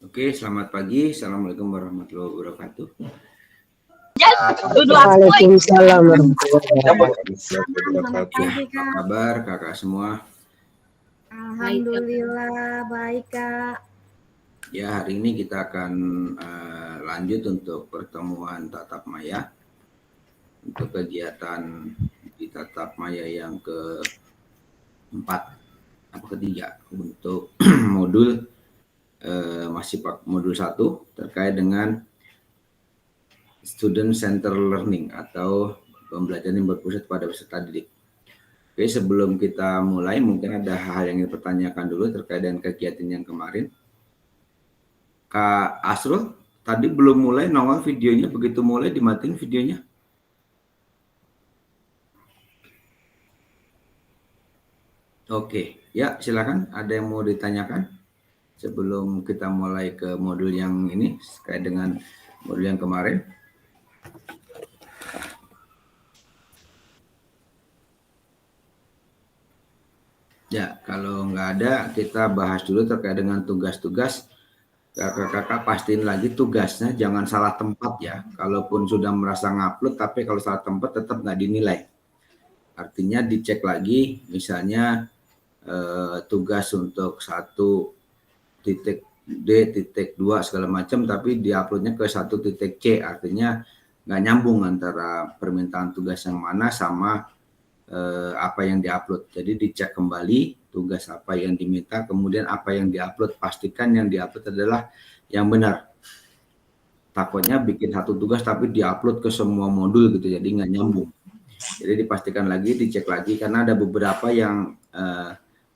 Oke, selamat pagi. Assalamualaikum warahmatullahi wabarakatuh. Waalaikumsalam warahmatullahi wabarakatuh. Apa kabar kakak semua? Alhamdulillah baik Kak. Ya, hari ini kita akan lanjut untuk pertemuan tatap maya untuk kegiatan di tatap maya yang keempat atau ketiga untuk modul masih modul 1 terkait dengan student center learning atau pembelajaran yang berpusat pada peserta didik. Oke, sebelum kita mulai mungkin ada hal yang ingin dipertanyakan dulu terkait dengan kegiatan yang kemarin. Kak Asrul, tadi belum mulai nongol videonya, begitu mulai dimatiin videonya. Oke, ya silakan, ada yang mau ditanyakan sebelum kita mulai ke modul yang ini terkait dengan modul yang kemarin. Ya, kalau nggak ada, kita bahas dulu terkait dengan tugas-tugas. Kakak-kakak pastiin lagi tugasnya, jangan salah tempat ya. Kalaupun sudah merasa ngupload, tapi kalau salah tempat tetap nggak dinilai. Artinya dicek lagi, misalnya tugas untuk 1.D.2 segala macam, tapi diuploadnya ke 1.C, artinya nggak nyambung antara permintaan tugas yang mana sama apa yang diupload. Jadi dicek kembali tugas apa yang diminta, kemudian apa yang diupload, pastikan yang diupload adalah yang benar. Takutnya bikin satu tugas tapi diupload ke semua modul gitu, jadi nggak nyambung. Jadi dipastikan lagi, dicek lagi, karena ada beberapa yang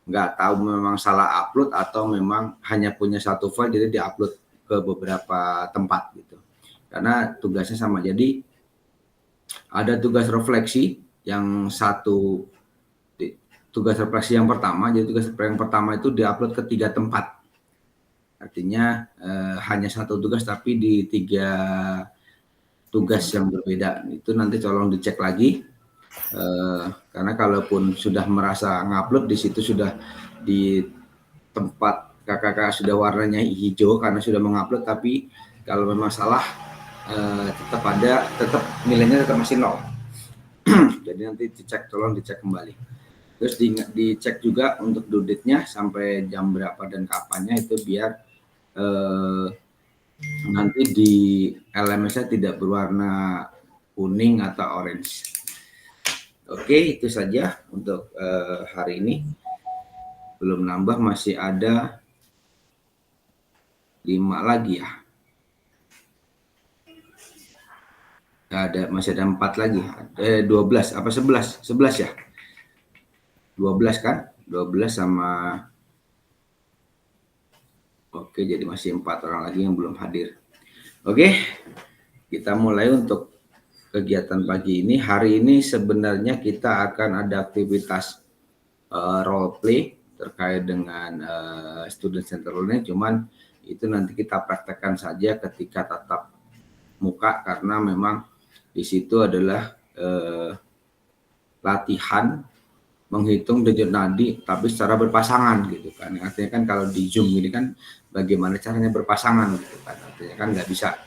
nggak tahu memang salah upload atau memang hanya punya satu file jadi diupload ke beberapa tempat gitu. Karena tugasnya sama. Jadi ada tugas refleksi yang satu, tugas refleksi yang pertama, jadi tugas yang pertama itu diupload ke 3 tempat. Artinya hanya satu tugas tapi di 3 tugas yang berbeda. Itu nanti tolong dicek lagi. Karena kalaupun sudah merasa ngupload, di situ sudah di tempat kakak sudah warnanya hijau karena sudah mengupload, tapi kalau memang salah tetap nilainya tetap masih 0. Jadi nanti dicek, tolong dicek kembali. Terus dicek juga untuk due date-nya sampai jam berapa dan kapannya, itu biar nanti di LMS-nya tidak berwarna kuning atau orange. Oke, itu saja untuk hari ini. Belum nambah, masih ada 5 lagi ya. Masih ada 4 lagi. 12 apa 11? 11 ya? 12 kan? 12 sama. Oke, jadi masih 4 orang lagi yang belum hadir. Oke, kita mulai untuk kegiatan pagi ini. Hari ini sebenarnya kita akan ada aktivitas role play terkait dengan student center learning, cuman itu nanti kita praktekkan saja ketika tatap muka, karena memang di situ adalah latihan menghitung denyut nadi tapi secara berpasangan gitu kan. Artinya kan kalau di Zoom ini kan bagaimana caranya berpasangan gitu kan, artinya kan nggak bisa.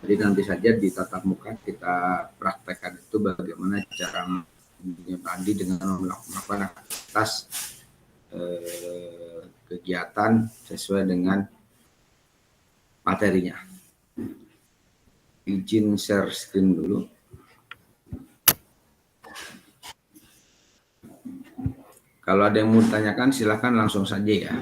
Jadi nanti saja di tatap muka kita praktekkan itu bagaimana cara tadi dengan melakukan aktivitas kegiatan sesuai dengan materinya. Izin share screen dulu. Kalau ada yang mau ditanyakan silahkan langsung saja ya.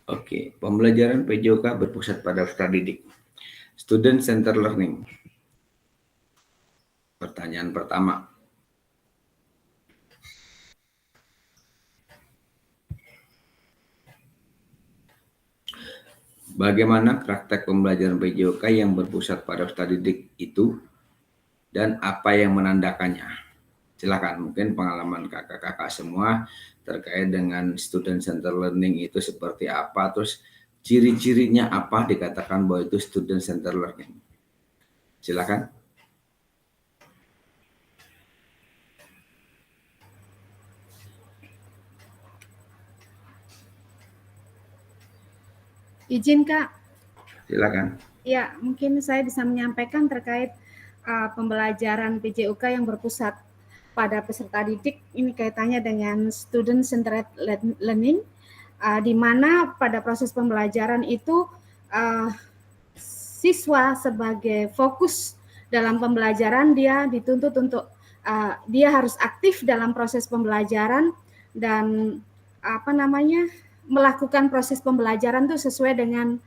Oke, pembelajaran PJOK berpusat pada peserta didik. Student Center Learning. Pertanyaan pertama. Bagaimana praktek pembelajaran PJOK yang berpusat pada peserta didik itu dan apa yang menandakannya? Silakan, mungkin pengalaman kakak-kakak semua terkait dengan student center learning itu seperti apa, terus ciri-cirinya apa dikatakan bahwa itu student center learning. Silakan. Izin Kak. Silakan. Ya, mungkin saya bisa menyampaikan terkait pembelajaran PJOK yang berpusat pada peserta didik. Ini kaitannya dengan student centered learning, di mana pada proses pembelajaran itu siswa sebagai fokus dalam pembelajaran, dia dituntut untuk dia harus aktif dalam proses pembelajaran dan melakukan proses pembelajaran itu sesuai dengan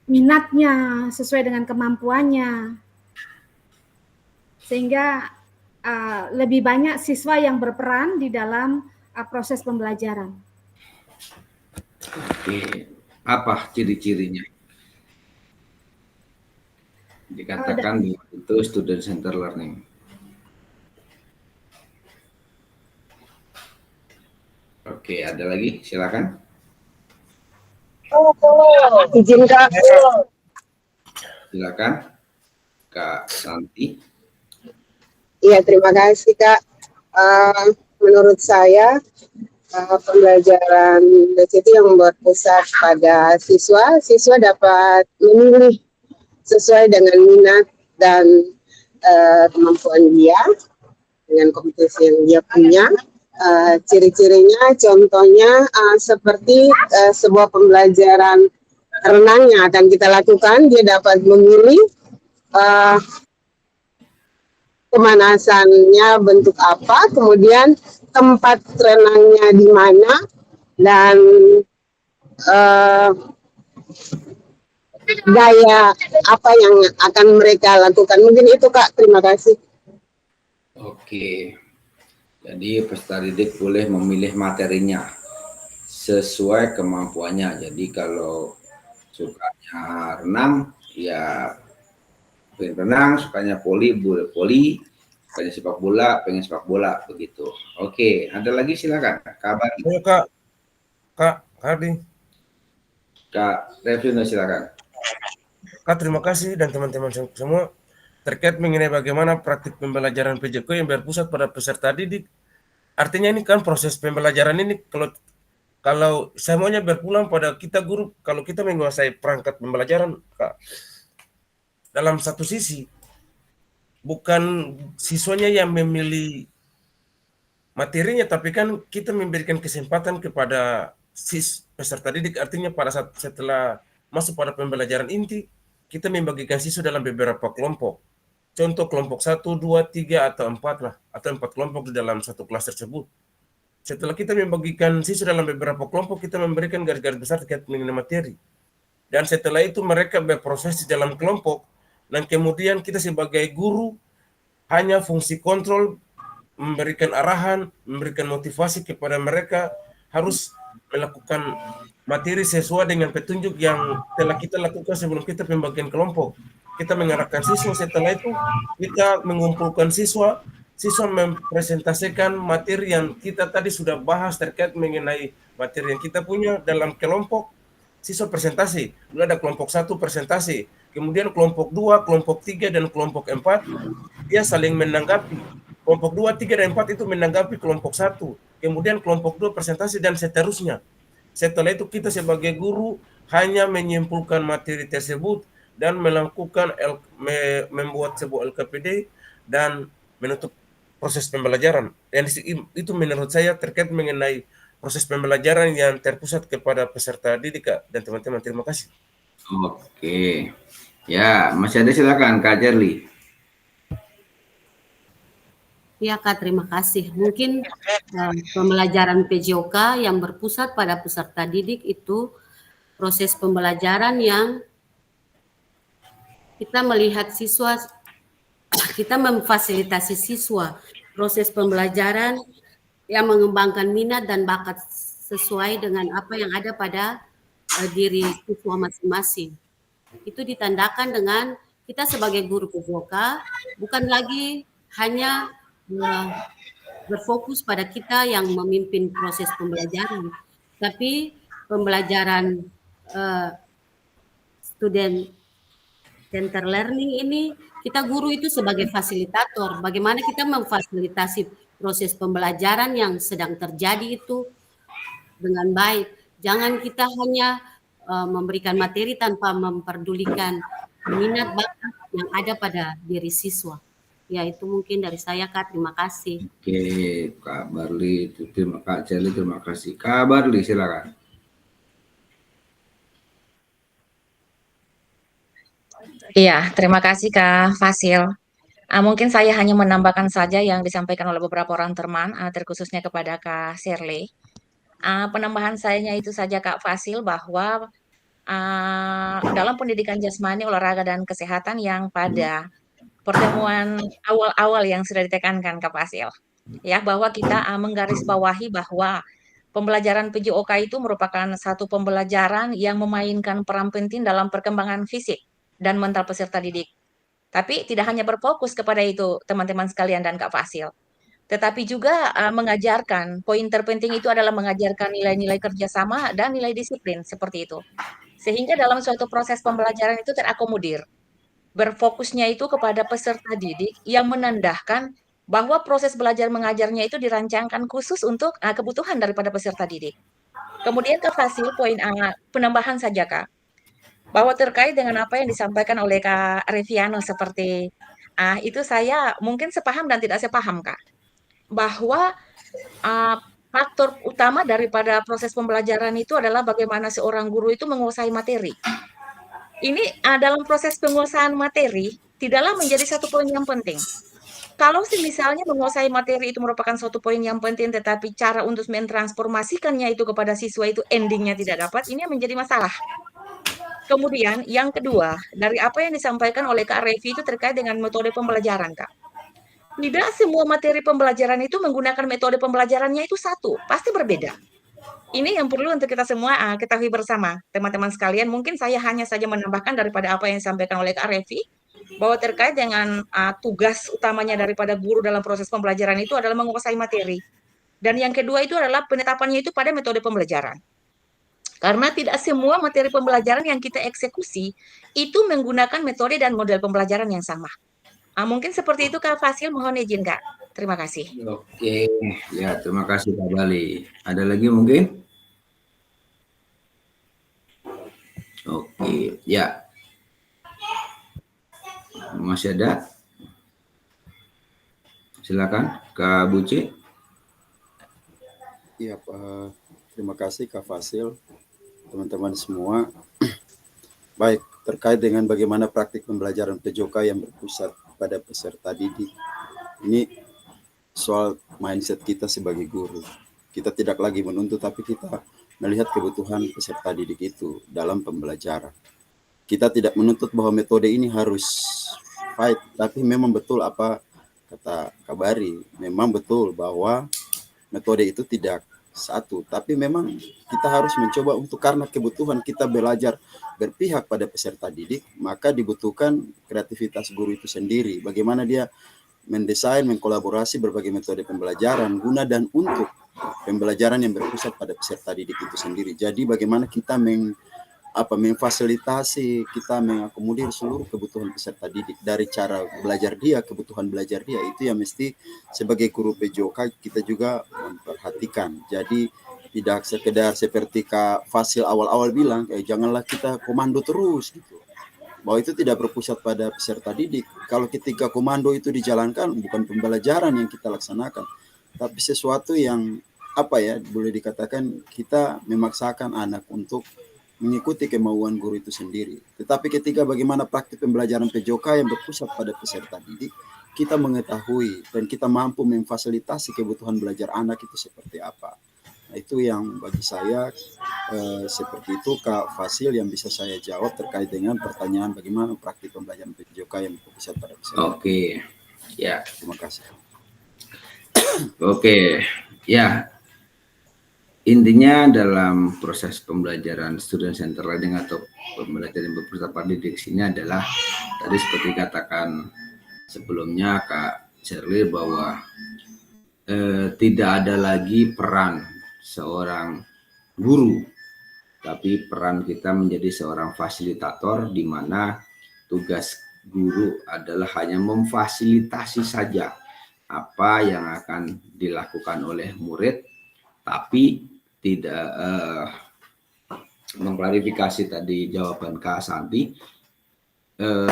minatnya, sesuai dengan kemampuannya, sehingga lebih banyak siswa yang berperan di dalam proses pembelajaran. Oke, apa ciri-cirinya? Dikatakan itu student center learning. Oke, ada lagi? Silakan. Izin Kak. Silakan, Kak Santi. Iya, terima kasih Kak. Menurut saya pembelajaran DCT yang berpusat pada siswa dapat memilih sesuai dengan minat dan kemampuan dia, dengan kompetensi yang dia punya. Ciri-cirinya contohnya seperti sebuah pembelajaran renang yang akan kita lakukan, dia dapat memilih pemanasannya bentuk apa, kemudian tempat renangnya di mana, dan gaya apa yang akan mereka lakukan. Mungkin itu Kak, terima kasih. Oke, jadi peserta didik boleh memilih materinya sesuai kemampuannya. Jadi kalau sukanya renang, ya pengen renang, sukanya poli, boleh poli, sukanya sepak bola, pengen sepak bola, begitu. Oke, ada lagi silakan. Kabar. Kak Hardi. Kak Revino silakan. Kak, terima kasih dan teman-teman semua terkait mengenai bagaimana praktik pembelajaran PJK yang berpusat pada peserta didik. Artinya ini kan proses pembelajaran ini kalau semuanya berpulang pada kita guru, kalau kita menguasai perangkat pembelajaran, Kak, dalam satu sisi bukan siswanya yang memilih materinya, tapi kan kita memberikan kesempatan kepada peserta didik. Artinya pada saat setelah masuk pada pembelajaran inti, kita membagikan siswa dalam beberapa kelompok. Contoh kelompok 1, 2, 3, atau 4 lah, atau 4 kelompok di dalam satu kelas tersebut. Setelah kita membagikan siswa dalam beberapa kelompok, kita memberikan garis-garis besar terkait mengenai materi. Dan setelah itu mereka berproses di dalam kelompok, dan kemudian kita sebagai guru hanya fungsi kontrol, memberikan arahan, memberikan motivasi kepada mereka harus melakukan materi sesuai dengan petunjuk yang telah kita lakukan sebelum kita pembagian kelompok. Kita mengarahkan siswa, setelah itu kita mengumpulkan siswa mempresentasikan materi yang kita tadi sudah bahas terkait mengenai materi yang kita punya dalam kelompok. Siswa presentasi, dulu ada kelompok 1 presentasi, kemudian kelompok 2, kelompok 3, dan kelompok 4, dia saling menanggapi. Kelompok 2, 3, dan 4 itu menanggapi kelompok 1, kemudian kelompok 2 presentasi, dan seterusnya. Setelah itu kita sebagai guru hanya menyimpulkan materi tersebut dan melakukan membuat sebuah LKPD dan menutup proses pembelajaran. Dan itu menurut saya terkait mengenai proses pembelajaran yang terpusat kepada peserta didik, Kak, dan teman-teman. Terima kasih. Oke. Ya, masih ada silakan Kak Jerli. Ya Kak, terima kasih. Mungkin pembelajaran PJOK yang berpusat pada peserta didik itu proses pembelajaran yang kita melihat siswa, kita memfasilitasi siswa proses pembelajaran yang mengembangkan minat dan bakat sesuai dengan apa yang ada pada diri siswa masing-masing. Itu ditandakan dengan kita sebagai guru PJOK bukan lagi hanya berfokus pada kita yang memimpin proses pembelajaran, tapi pembelajaran student center learning ini kita guru itu sebagai fasilitator, bagaimana kita memfasilitasi proses pembelajaran yang sedang terjadi itu dengan baik. Jangan kita hanya memberikan materi tanpa memperdulikan minat bakat yang ada pada diri siswa. Ya, itu mungkin dari saya, Kak. Terima kasih. Oke, Kak Barli, Kak Celi, terima kasih. Kak Barli, silakan. Iya, terima kasih Kak Fasil. Mungkin saya hanya menambahkan saja yang disampaikan oleh beberapa orang teman, terkhususnya kepada Kak Shirley. Penambahan sayanya itu saja Kak Fasil bahwa dalam pendidikan jasmani, olahraga, dan kesehatan yang pada pertemuan awal-awal yang sudah ditekankan Kak Fasil, ya, bahwa kita menggarisbawahi bahwa pembelajaran PJOK itu merupakan satu pembelajaran yang memainkan peran penting dalam perkembangan fisik dan mental peserta didik. Tapi tidak hanya berfokus kepada itu teman-teman sekalian dan Kak Fasil, tetapi juga mengajarkan, poin terpenting itu adalah mengajarkan nilai-nilai kerjasama dan nilai disiplin seperti itu. Sehingga dalam suatu proses pembelajaran itu terakomodir. Berfokusnya itu kepada peserta didik yang menandakan bahwa proses belajar mengajarnya itu dirancangkan khusus untuk kebutuhan daripada peserta didik. Kemudian Kak Fasil, poin penambahan saja Kak, bahwa terkait dengan apa yang disampaikan oleh Kak Reviano seperti itu saya mungkin sepaham dan tidak sepaham Kak, bahwa faktor utama daripada proses pembelajaran itu adalah bagaimana seorang guru itu menguasai materi. Ini dalam proses penguasaan materi tidaklah menjadi satu poin yang penting. Kalau misalnya menguasai materi itu merupakan suatu poin yang penting, tetapi cara untuk mentransformasikannya itu kepada siswa itu endingnya tidak dapat, ini menjadi masalah. Kemudian yang kedua, dari apa yang disampaikan oleh Kak Revi itu terkait dengan metode pembelajaran, Kak. Tidak semua materi pembelajaran itu menggunakan metode pembelajarannya itu satu, pasti berbeda. Ini yang perlu untuk kita semua ketahui bersama, teman-teman sekalian. Mungkin saya hanya saja menambahkan daripada apa yang disampaikan oleh Kak Revi, bahwa terkait dengan tugas utamanya daripada guru dalam proses pembelajaran itu adalah menguasai materi. Dan yang kedua itu adalah penetapannya itu pada metode pembelajaran. Karena tidak semua materi pembelajaran yang kita eksekusi itu menggunakan metode dan model pembelajaran yang sama. Mungkin seperti itu Kak Fasil, mohon izin Kak. Terima kasih. Oke, ya terima kasih Kak Bali. Ada lagi mungkin? Oke, ya. Masih ada? Silakan Kak Buci. Iya, Pak. Terima kasih Kak Fasil, teman-teman semua. Baik, terkait dengan bagaimana praktik pembelajaran PJOK yang berpusat pada peserta didik. Ini soal mindset kita sebagai guru. Kita tidak lagi menuntut, tapi kita melihat kebutuhan peserta didik itu dalam pembelajaran. Kita tidak menuntut bahwa metode ini harus fight, tapi memang betul apa kata Kabari, memang betul bahwa metode itu tidak satu, tapi memang kita harus mencoba untuk, karena kebutuhan kita belajar berpihak pada peserta didik, maka dibutuhkan kreativitas guru itu sendiri. Bagaimana dia mendesain, mengkolaborasi berbagai metode pembelajaran guna dan untuk pembelajaran yang berpusat pada peserta didik itu sendiri. Jadi bagaimana kita memfasilitasi, kita mengakomodir seluruh kebutuhan peserta didik dari cara belajar dia, kebutuhan belajar dia, itu yang mesti sebagai guru PJOK kita juga memperhatikan. Jadi tidak sekedar seperti Kak Fasil awal-awal bilang, janganlah kita komando terus gitu. Bahwa itu tidak berpusat pada peserta didik. Kalau ketika komando itu dijalankan, bukan pembelajaran yang kita laksanakan, tapi sesuatu yang boleh dikatakan kita memaksakan anak untuk mengikuti kemauan guru itu sendiri. Tetapi ketika bagaimana praktik pembelajaran PJOK yang berpusat pada peserta didik, kita mengetahui dan kita mampu memfasilitasi kebutuhan belajar anak itu seperti apa. Nah, itu yang bagi saya seperti itu Kak Fasil yang bisa saya jawab terkait dengan pertanyaan bagaimana praktik pembelajaran PJOK yang berpusat pada peserta. Oke, ya. Terima kasih. Oke, ya. Intinya dalam proses pembelajaran student center learning atau pembelajaran berpusat pada didik ini adalah tadi seperti katakan sebelumnya Kak Shirley, bahwa tidak ada lagi peran seorang guru, tapi peran kita menjadi seorang fasilitator, di mana tugas guru adalah hanya memfasilitasi saja apa yang akan dilakukan oleh murid, tapi tidak mengklarifikasi tadi jawaban Kak Santi.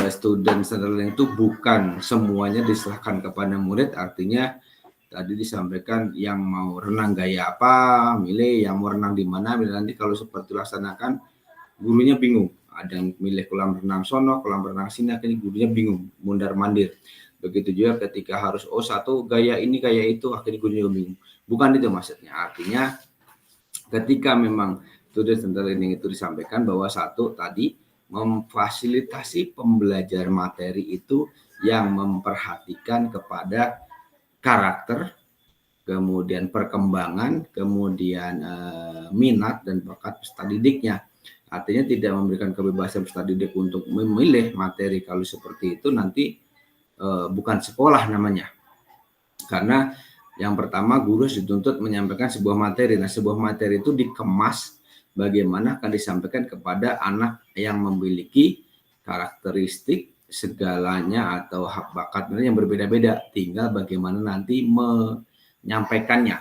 Student learning itu bukan semuanya diserahkan kepada murid, artinya tadi disampaikan yang mau renang gaya apa, milih, yang mau renang di mana, milih. Nanti kalau seperti laksanakan, gurunya bingung. Ada yang milih kolam renang sono, kolam renang sini, akhirnya gurunya bingung, mundar mandir. Begitu juga ketika harus satu gaya ini, gaya itu, akhirnya gurunya bingung. Bukan itu maksudnya. Artinya ketika memang student learning itu disampaikan bahwa satu tadi memfasilitasi pembelajaran materi itu yang memperhatikan kepada karakter, kemudian perkembangan, kemudian minat dan bakat peserta didiknya. Artinya tidak memberikan kebebasan peserta didik untuk memilih materi. Kalau seperti itu nanti bukan sekolah namanya. Karena yang pertama guru dituntut menyampaikan sebuah materi. Nah, sebuah materi itu dikemas bagaimana akan disampaikan kepada anak yang memiliki karakteristik segalanya atau hak bakatnya yang berbeda-beda, tinggal bagaimana nanti menyampaikannya,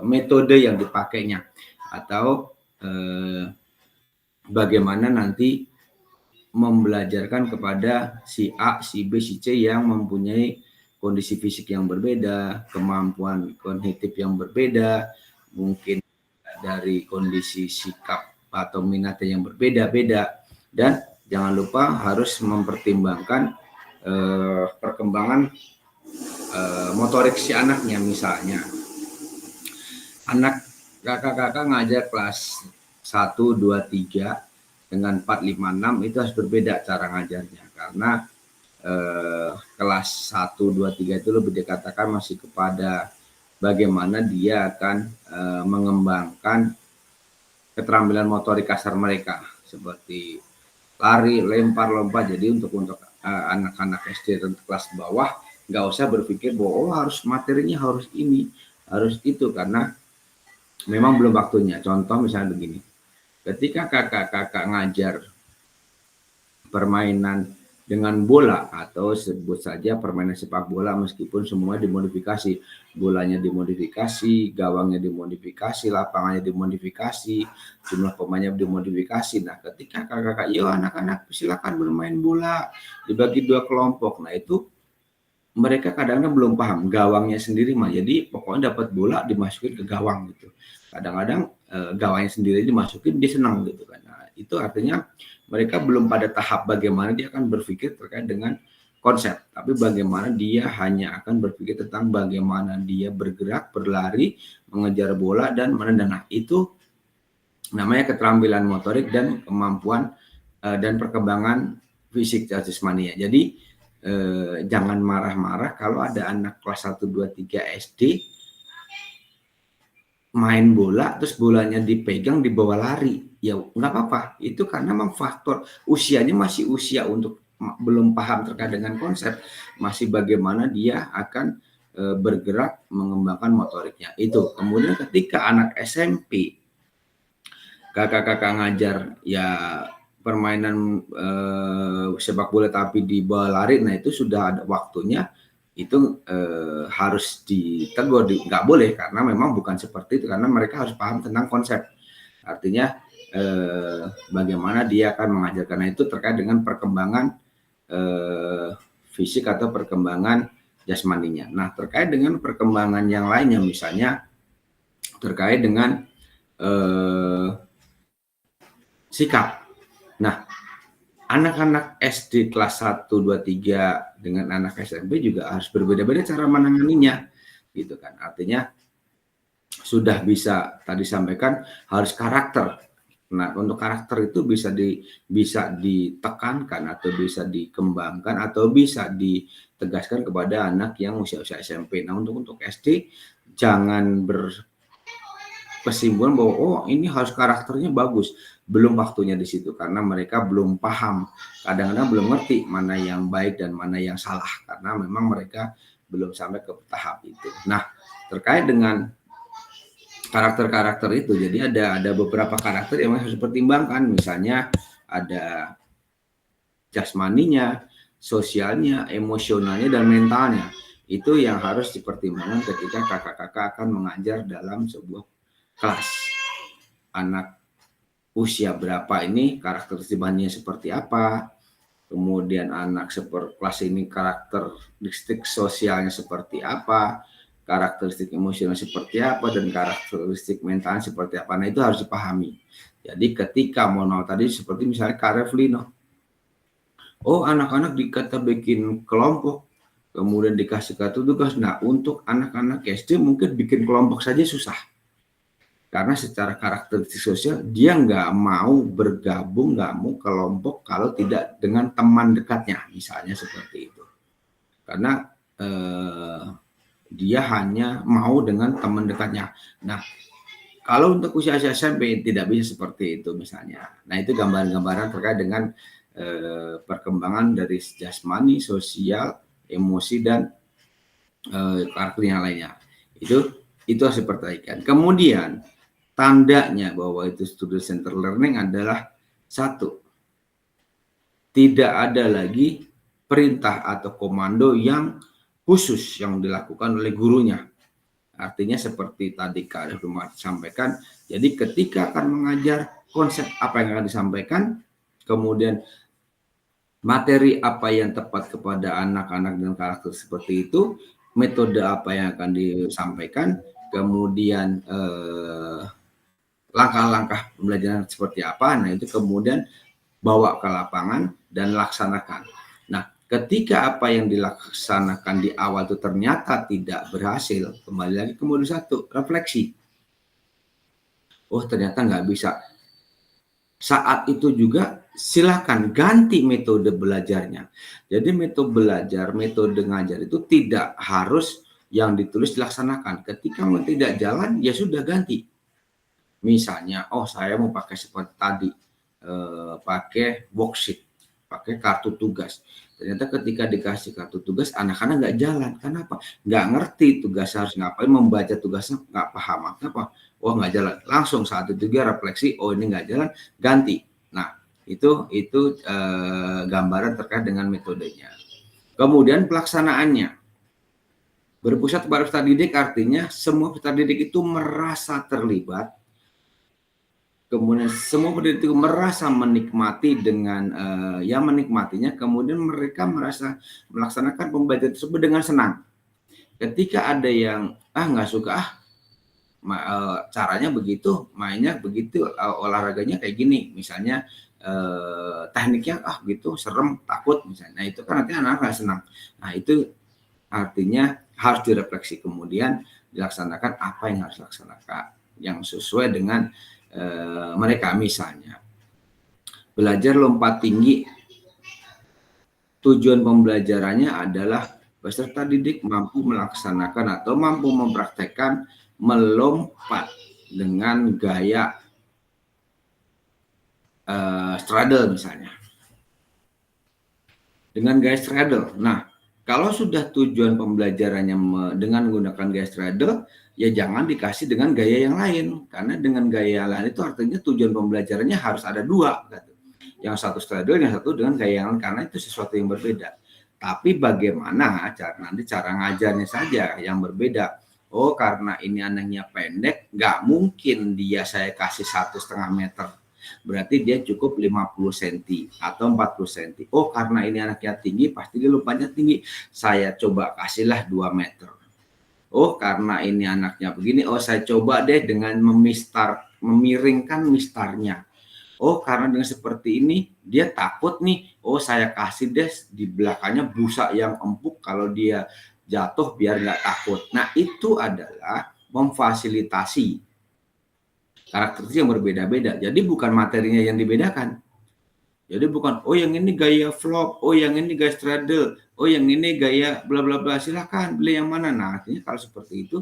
metode yang dipakainya, atau bagaimana nanti membelajarkan kepada si A, si B, si C yang mempunyai kondisi fisik yang berbeda, kemampuan kognitif yang berbeda, mungkin dari kondisi sikap atau minatnya yang berbeda-beda, dan jangan lupa harus mempertimbangkan perkembangan motorik si anaknya. Misalnya anak kakak-kakak ngajar kelas 1, 2, 3 dengan 4, 5, 6 itu harus berbeda cara ngajarnya, karena kelas 1, 2, 3 itu lebih dikatakan masih kepada bagaimana dia akan mengembangkan keterampilan motorik kasar mereka seperti lari, lempar, lompat. Jadi untuk anak-anak SD dan kelas bawah nggak usah berpikir bahwa harus materinya harus ini, harus itu, karena memang belum waktunya. Contoh misalnya begini, ketika kakak-kakak ngajar permainan dengan bola atau sebut saja permainan sepak bola, meskipun semua dimodifikasi, bolanya dimodifikasi, gawangnya dimodifikasi, lapangannya dimodifikasi, jumlah pemainnya dimodifikasi. Nah, ketika kakak-kakak, yuk anak-anak silakan bermain bola, dibagi 2 kelompok. Nah, itu mereka kadang-kadang belum paham gawangnya sendiri mah. Jadi pokoknya dapat bola dimasukin ke gawang gitu. Kadang-kadang gawangnya sendiri dimasukin, dia senang gitu kan. Nah, itu artinya mereka belum pada tahap bagaimana dia akan berpikir terkait dengan konsep, tapi bagaimana dia hanya akan berpikir tentang bagaimana dia bergerak, berlari, mengejar bola, dan menendang. Nah, itu namanya keterampilan motorik dan kemampuan dan perkembangan fisik jasmani. Jadi jangan marah-marah kalau ada anak kelas 1, 2, 3 SD main bola terus bolanya dipegang dibawa lari, ya nggak apa-apa, itu karena memang faktor usianya masih usia untuk belum paham terkait dengan konsep, masih bagaimana dia akan bergerak mengembangkan motoriknya itu. Kemudian ketika anak SMP kakak-kakak ngajar ya permainan sepak bola tapi dibawa lari, nah itu sudah ada waktunya, itu harus ditegur, nggak boleh, karena memang bukan seperti itu, karena mereka harus paham tentang konsep. Artinya bagaimana dia akan mengajarkan itu terkait dengan perkembangan fisik atau perkembangan jasmaninya. Nah, terkait dengan perkembangan yang lainnya, misalnya terkait dengan sikap. Nah, anak-anak SD kelas 1, 2, 3 dengan anak SMP juga harus berbeda-beda cara menanganinya, gitu kan. Artinya sudah bisa tadi sampaikan harus karakter. Nah, untuk karakter itu bisa ditekankan atau bisa dikembangkan atau bisa ditegaskan kepada anak yang usia-usia SMP. Nah, untuk SD jangan berkesimpulan bahwa oh ini harus karakternya bagus. belum waktunya di situ karena mereka belum paham, kadang-kadang belum ngerti mana yang baik dan mana yang salah karena memang mereka belum sampai ke tahap itu. Nah, terkait dengan karakter-karakter itu, jadi ada beberapa karakter yang harus dipertimbangkan, misalnya ada jasmaninya, sosialnya, emosionalnya, dan mentalnya. Itu yang harus dipertimbangkan ketika kakak-kakak akan mengajar dalam sebuah kelas. Anak usia berapa ini, karakteristiknya seperti apa, kemudian anak kelas ini karakteristik sosialnya seperti apa, karakteristik emosional seperti apa, dan karakteristik mental seperti apa. Nah, itu harus dipahami. Jadi ketika mau tadi seperti misalnya Kak Reflino, oh anak-anak dikata bikin kelompok, kemudian dikasih kartu tugas. Nah, untuk anak-anak SD mungkin bikin kelompok saja susah. Karena secara karakteristik sosial, dia nggak mau bergabung, nggak mau kelompok kalau tidak dengan teman dekatnya, misalnya seperti itu. Karena dia hanya mau dengan teman dekatnya. Nah, kalau untuk usia SMP tidak bisa seperti itu misalnya. Nah, itu gambaran-gambaran terkait dengan perkembangan dari jasmani, sosial, emosi, dan karakter yang lainnya. Itu harus diperhatikan. Kemudian tandanya bahwa itu student center learning adalah satu, tidak ada lagi perintah atau komando yang khusus yang dilakukan oleh gurunya. Artinya seperti tadi Kak Rumah sampaikan, jadi ketika akan mengajar, konsep apa yang akan disampaikan, kemudian materi apa yang tepat kepada anak-anak dan karakter seperti itu, metode apa yang akan disampaikan, kemudian langkah-langkah pembelajaran seperti apa, nah itu kemudian bawa ke lapangan dan laksanakan. Nah, ketika apa yang dilaksanakan di awal itu ternyata tidak berhasil, kembali lagi ke modul 1, refleksi. Oh, ternyata nggak bisa. Saat itu juga silakan ganti metode belajarnya. Jadi metode belajar, metode ngajar itu tidak harus yang ditulis dilaksanakan. Ketika tidak jalan, ya sudah ganti. Misalnya, oh saya mau pakai seperti tadi, pakai worksheet, pakai kartu tugas. Ternyata ketika dikasih kartu tugas, anak-anak nggak jalan. Kenapa? Nggak ngerti tugas harus ngapain, membaca tugasnya nggak paham. Kenapa? Oh nggak jalan. Langsung saat itu dia refleksi, oh ini nggak jalan, ganti. Nah, itu gambaran terkait dengan metodenya. Kemudian pelaksanaannya. Berpusat pada peserta didik artinya semua peserta didik itu merasa terlibat. Kemudian semua pendidik itu merasa menikmati dengan menikmatinya, kemudian mereka merasa melaksanakan pembelajaran tersebut dengan senang. Ketika ada yang nggak suka, caranya begitu, mainnya begitu, olahraganya kayak gini, misalnya tekniknya gitu serem, takut misalnya. Nah, itu kan nanti anak-anak nggak senang. Nah, itu artinya harus direfleksi, kemudian dilaksanakan apa yang harus dilaksanakan yang sesuai dengan mereka. Misalnya belajar lompat tinggi, tujuan pembelajarannya adalah peserta didik mampu melaksanakan atau mampu mempraktekkan melompat dengan gaya straddle misalnya. Dengan gaya straddle. Nah, kalau sudah tujuan pembelajarannya dengan menggunakan gaya straddle, ya jangan dikasih dengan gaya yang lain. Karena dengan gaya lain itu artinya tujuan pembelajarannya harus ada dua. Gitu. Yang satu straddle, yang satu dengan gaya yang lain. Karena itu sesuatu yang berbeda. Tapi bagaimana nanti cara ngajarnya saja yang berbeda. Oh, karena ini anaknya pendek, nggak mungkin dia saya kasih 1,5 meter. Berarti dia cukup 50 cm atau 40 cm. Oh, karena ini anaknya tinggi, pasti dia lompatnya tinggi. Saya coba kasihlah 2 meter. Oh, karena ini anaknya begini, oh saya coba deh dengan memiringkan mistarnya. Oh, karena dengan seperti ini dia takut nih. Oh, saya kasih deh di belakangnya busa yang empuk, kalau dia jatuh biar nggak takut. Nah, itu adalah memfasilitasi karakteristik yang berbeda-beda. Jadi bukan materinya yang dibedakan. Jadi bukan, oh yang ini gaya flop, oh yang ini gaya straddle, oh yang ini gaya bla bla bla, silakan beli yang mana. Nah, artinya kalau seperti itu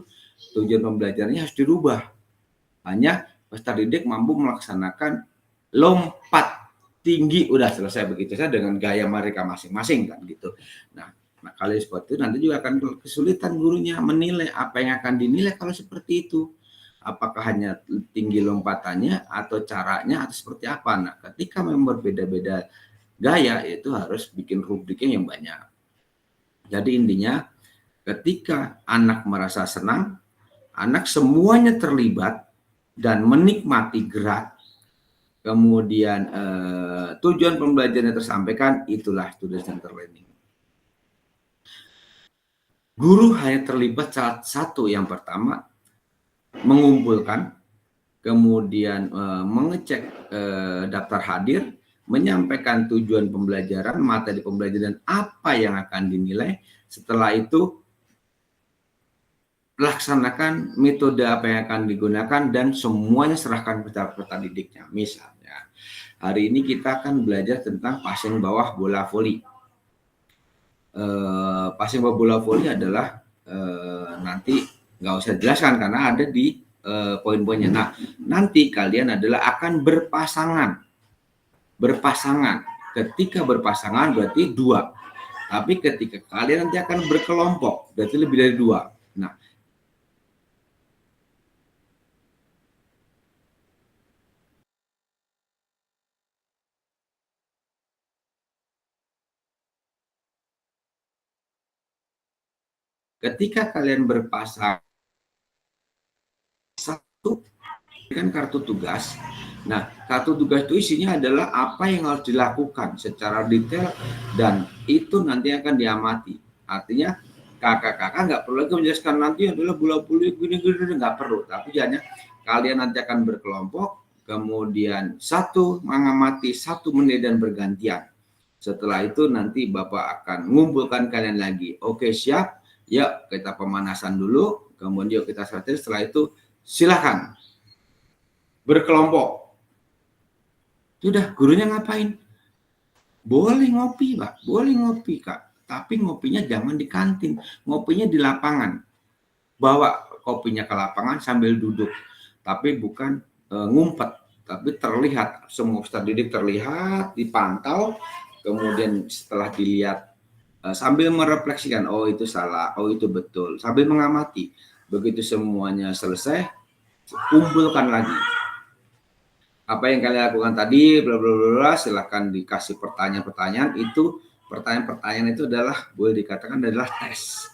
tujuan pembelajarannya harus dirubah. Hanya peserta didik mampu melaksanakan lompat tinggi, udah selesai begitu saja dengan gaya mereka masing-masing kan gitu. Nah, kalau seperti itu nanti juga akan kesulitan gurunya menilai apa yang akan dinilai kalau seperti itu. Apakah hanya tinggi lompatannya atau caranya atau seperti apa. Nah, ketika memang berbeda-beda gaya itu harus bikin rubriknya yang banyak. Jadi intinya ketika anak merasa senang, anak semuanya terlibat dan menikmati gerak, kemudian tujuan pembelajaran yang tersampaikan, itulah student centered learning. Guru hanya terlibat saat satu, yang pertama mengumpulkan, kemudian mengecek daftar hadir, menyampaikan tujuan pembelajaran, materi pembelajaran, apa yang akan dinilai. Setelah itu laksanakan metode apa yang akan digunakan dan semuanya serahkan kepada peserta didiknya. Misalnya, hari ini kita akan belajar tentang passing bawah bola voli. Passing bawah bola voli adalah nanti nggak usah jelaskan karena ada di poin-poinnya. Nah, nanti kalian adalah akan berpasangan. Ketika berpasangan berarti 2. Tapi ketika kalian nanti akan berkelompok berarti lebih dari 2. Nah, ketika kalian berpasang satu kan kartu tugas. Nah, kartu tugas itu isinya adalah apa yang harus dilakukan secara detail dan itu nanti akan diamati. Artinya kakak-kakak nggak perlu lagi menjelaskan nanti adalah bola-bola gini-gini, nggak perlu. Tapi hanya kalian nanti akan berkelompok, kemudian satu mengamati 1 menit dan bergantian. Setelah itu nanti Bapak akan mengumpulkan kalian lagi. Oke, siap? Ya, kita pemanasan dulu, kemudian yuk kita start. Setelah itu silakan berkelompok. Sudah, gurunya ngapain? Boleh ngopi, Pak. Boleh ngopi, Kak. Tapi ngopinya jangan di kantin. Ngopinya di lapangan. Bawa kopinya ke lapangan sambil duduk. Tapi bukan ngumpet. Tapi terlihat. Semua peserta didik terlihat, dipantau. Kemudian setelah dilihat, sambil merefleksikan, oh itu salah, oh itu betul. Sambil mengamati. Begitu semuanya selesai, kumpulkan lagi. Apa yang kalian lakukan tadi, bla bla bla, silahkan dikasih pertanyaan-pertanyaan. Itu pertanyaan-pertanyaan itu adalah boleh dikatakan adalah tes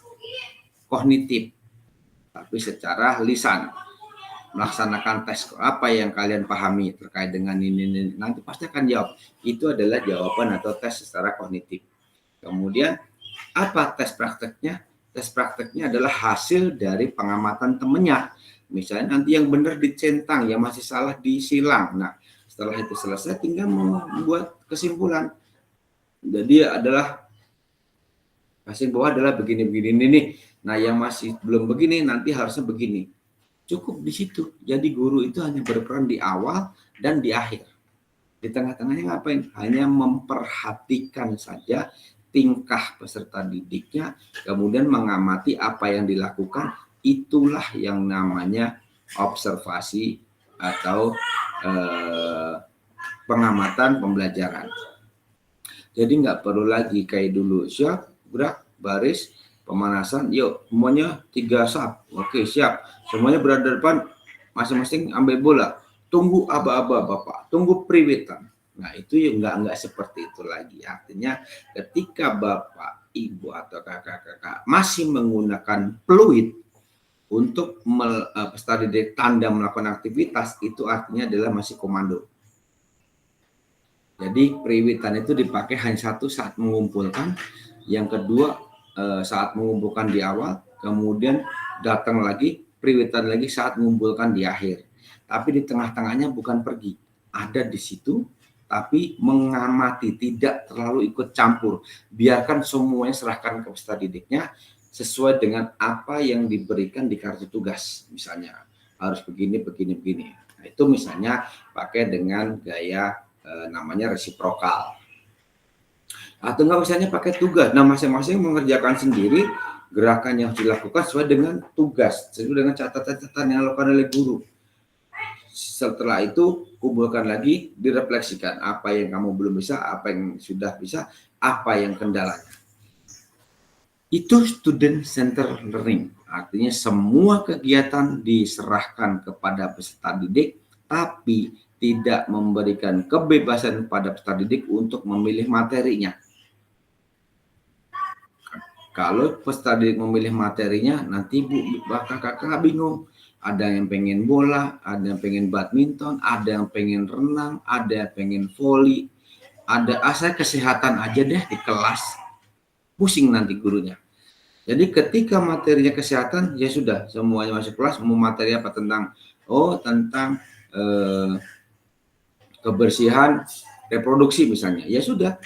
kognitif, tapi secara lisan. Melaksanakan tes apa yang kalian pahami terkait dengan ini, nanti pasti akan jawab. Itu adalah jawaban atau tes secara kognitif. Kemudian apa tes prakteknya? Tes prakteknya adalah hasil dari pengamatan temannya. Misalnya nanti yang benar dicentang, yang masih salah disilang. Nah, setelah itu selesai tinggal membuat kesimpulan. Jadi adalah passing bawah adalah begini-begini nih. Nah, yang masih belum begini nanti harusnya begini. Cukup di situ. Jadi guru itu hanya berperan di awal dan di akhir. Di tengah-tengahnya ngapain? Hanya memperhatikan saja tingkah peserta didiknya, kemudian mengamati apa yang dilakukan. Itulah yang namanya observasi atau pengamatan pembelajaran. Jadi nggak perlu lagi kayak dulu, siap, gerak, baris, pemanasan, yuk semuanya 3 sap, oke siap, semuanya berada depan, masing-masing ambil bola, tunggu aba-aba Bapak, tunggu priwitan. Nah itu ya nggak seperti itu lagi. Artinya ketika Bapak, Ibu atau kakak-kakak masih menggunakan peluit untuk peserta didik tanda melakukan aktivitas, itu artinya adalah masih komando. Jadi periwitan itu dipakai hanya satu saat mengumpulkan, yang kedua saat mengumpulkan di awal, kemudian datang lagi periwitan lagi saat mengumpulkan di akhir. Tapi di tengah-tengahnya bukan pergi, ada di situ, tapi mengamati, tidak terlalu ikut campur. Biarkan semuanya serahkan ke peserta didiknya sesuai dengan apa yang diberikan di kartu tugas. Misalnya harus begini, begini, begini. Nah, itu misalnya pakai dengan gaya namanya resiprokal. Atau enggak misalnya pakai tugas. Nah, masing-masing mengerjakan sendiri gerakan yang dilakukan sesuai dengan tugas, sesuai dengan catatan yang dilakukan oleh guru. Setelah itu kumpulkan lagi, direfleksikan apa yang kamu belum bisa, apa yang sudah bisa, apa yang kendalanya. Itu student center learning. Artinya semua kegiatan diserahkan kepada peserta didik, tapi tidak memberikan kebebasan pada peserta didik untuk memilih materinya. Kalau peserta didik memilih materinya, nanti kakak bingung. Ada yang pengen bola, ada yang pengen badminton, ada yang pengen renang, ada yang pengen voli, ada saya kesehatan aja deh di kelas. Pusing nanti gurunya. Jadi ketika materinya kesehatan, ya sudah semuanya masuk kelas. Mau materi apa tentang kebersihan reproduksi misalnya, ya sudah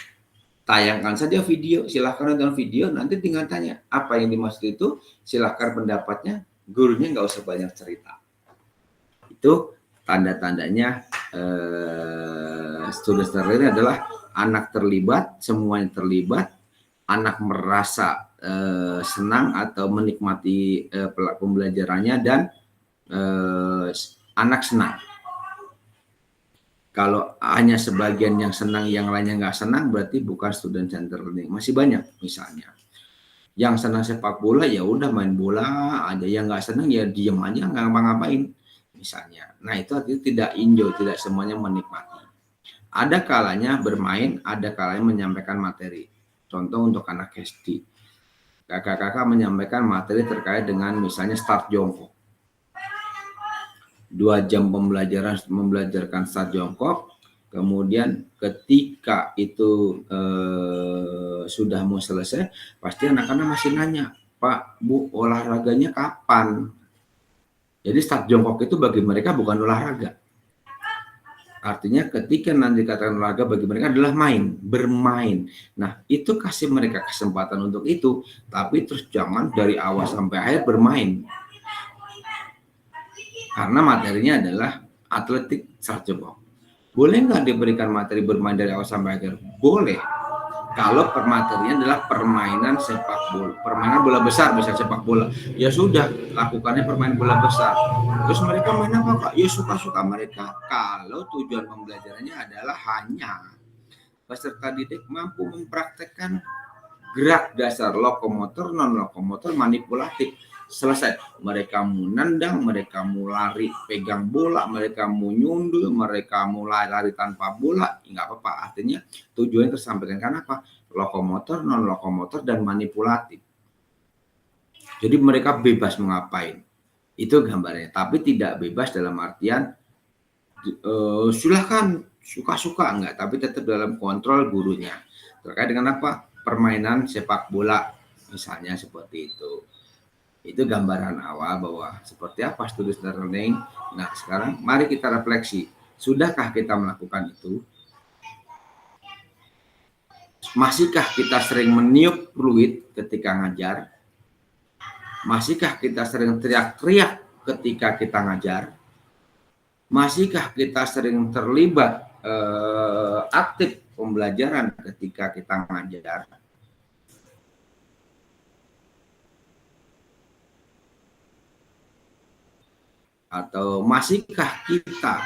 tayangkan saja video, silahkan nonton video, nanti tinggal tanya apa yang dimaksud itu, silahkan pendapatnya, gurunya nggak usah banyak cerita. Itu tanda-tandanya student learning adalah anak terlibat, semuanya terlibat, anak merasa senang atau menikmati pembelajarannya, dan anak senang. Kalau hanya sebagian yang senang, yang lainnya nggak senang, berarti bukan student center learning. Masih banyak misalnya yang senang sepak bola, ya udah main bola aja, yang nggak senang ya diem aja nggak ngapa-ngapain misalnya. Nah itu artinya tidak enjoy, tidak semuanya menikmati. Ada kalanya bermain, ada kalanya menyampaikan materi. Contoh untuk anak SD, kakak-kakak menyampaikan materi terkait dengan misalnya start jongkok. 2 jam pembelajaran membelajarkan start jongkok. Kemudian ketika itu sudah mau selesai, pasti anak-anak masih nanya, Pak, Bu, olahraganya kapan? Jadi start jongkok itu bagi mereka bukan olahraga. Artinya ketika nanti katakan olahraga bagi mereka adalah bermain. Nah itu kasih mereka kesempatan untuk itu, tapi terus jangan dari awal sampai akhir bermain. Karena materinya adalah atletik start jongkok. Boleh nggak diberikan materi bermain dari awal sampai akhir? Boleh. Kalau materinya adalah permainan sepak bola, permainan bola besar, bisa sepak bola, ya sudah lakukannya permainan bola besar. Terus mereka main apa Kak? Ya suka-suka mereka. Kalau tujuan pembelajarannya adalah hanya peserta didik mampu mempraktekkan gerak dasar lokomotor, non lokomotor, manipulatif. Selesai, mereka mau nendang, mereka mau lari pegang bola, mereka mau nyundul, mereka mau lari tanpa bola, nggak apa-apa. Artinya tujuannya tersampaikan. Karena apa? Lokomotor, non lokomotor, dan manipulatif. Jadi mereka bebas mau ngapain, itu gambarnya. Tapi tidak bebas dalam artian silahkan suka-suka, enggak, tapi tetap dalam kontrol gurunya. Terkait dengan apa? Permainan sepak bola misalnya, seperti itu. Itu gambaran awal bahwa seperti apa student learning. Nah sekarang mari kita refleksi, sudahkah kita melakukan itu? Masihkah kita sering meniup fluid ketika ngajar? Masihkah kita sering teriak-teriak ketika kita ngajar? Masihkah kita sering terlibat aktif pembelajaran ketika kita ngajar? Atau masihkah kita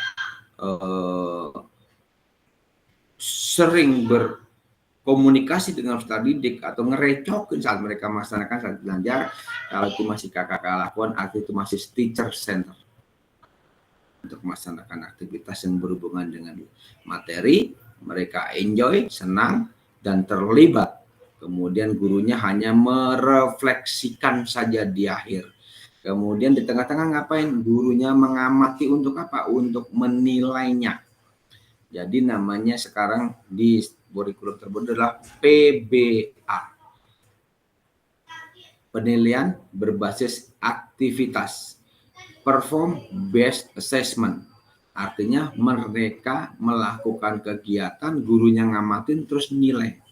sering berkomunikasi dengan peserta didik atau ngerecokin saat mereka melaksanakan saat belajar? Kalau itu masih kakak lakukan, arti itu masih teacher center untuk melaksanakan aktivitas yang berhubungan dengan materi. Mereka enjoy, senang, dan terlibat. Kemudian gurunya hanya merefleksikan saja di akhir. Kemudian di tengah-tengah ngapain? Gurunya mengamati untuk apa? Untuk menilainya. Jadi namanya sekarang di kurikulum terbaru adalah PBA. Penilaian berbasis aktivitas. Perform based assessment. Artinya mereka melakukan kegiatan, gurunya ngamatin terus nilai.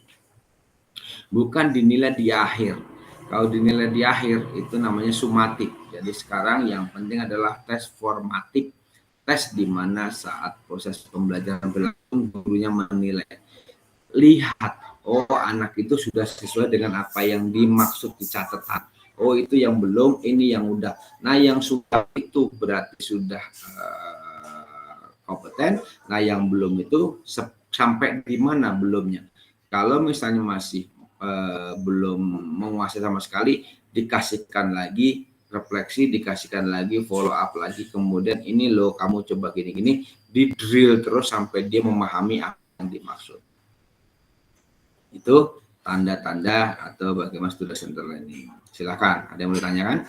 Bukan dinilai di akhir. Kalau dinilai di akhir itu namanya sumatif. Jadi sekarang yang penting adalah tes formatif. Tes di mana saat proses pembelajaran berlangsung gurunya menilai. Lihat, oh anak itu sudah sesuai dengan apa yang dimaksud di catatan. Oh itu yang belum, ini yang udah. Nah yang sudah itu berarti sudah kompeten. Nah, yang belum itu sampai di mana belumnya. Kalau misalnya masih belum menguasai sama sekali, dikasihkan lagi refleksi, dikasihkan lagi follow up lagi, kemudian ini loh kamu coba gini-gini, di drill terus sampai dia memahami apa yang dimaksud. Itu tanda-tanda atau bagaimana student center learning. Silakan, ada yang mau ditanyakan?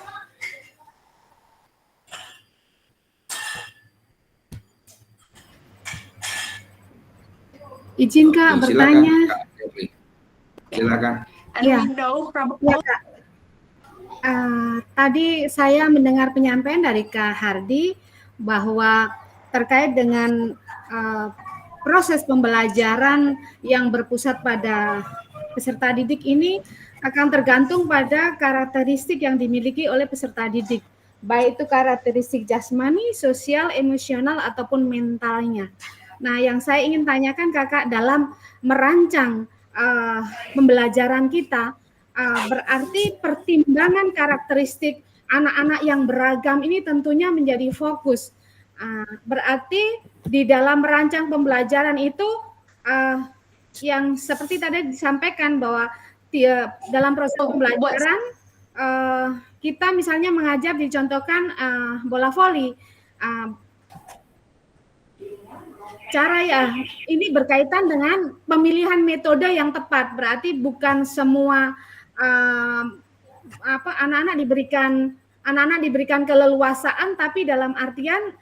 Izin Kak bertanya. Silakan. Ya, ya Kak. Tadi saya mendengar penyampaian dari Kak Hardi bahwa terkait dengan proses pembelajaran yang berpusat pada peserta didik ini akan tergantung pada karakteristik yang dimiliki oleh peserta didik, baik itu karakteristik jasmani, sosial, emosional, ataupun mentalnya. Nah, yang saya ingin tanyakan Kakak dalam merancang pembelajaran kita, berarti pertimbangan karakteristik anak-anak yang beragam ini tentunya menjadi fokus. Berarti di dalam merancang pembelajaran itu yang seperti tadi disampaikan bahwa dalam proses pembelajaran kita misalnya mengajar dicontohkan bola voli. Cara ya ini berkaitan dengan pemilihan metode yang tepat. Berarti bukan semua anak-anak diberikan keleluasaan, tapi dalam artian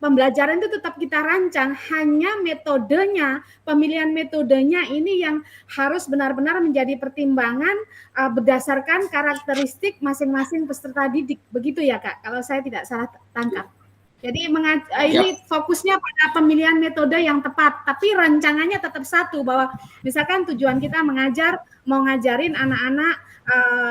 pembelajaran itu tetap kita rancang, hanya metodenya, pemilihan metodenya ini yang harus benar-benar menjadi pertimbangan berdasarkan karakteristik masing-masing peserta didik. Begitu ya Kak, kalau saya tidak salah tangkap. Jadi ini fokusnya pada pemilihan metode yang tepat, tapi rancangannya tetap satu, bahwa misalkan tujuan kita mau ngajarin anak-anak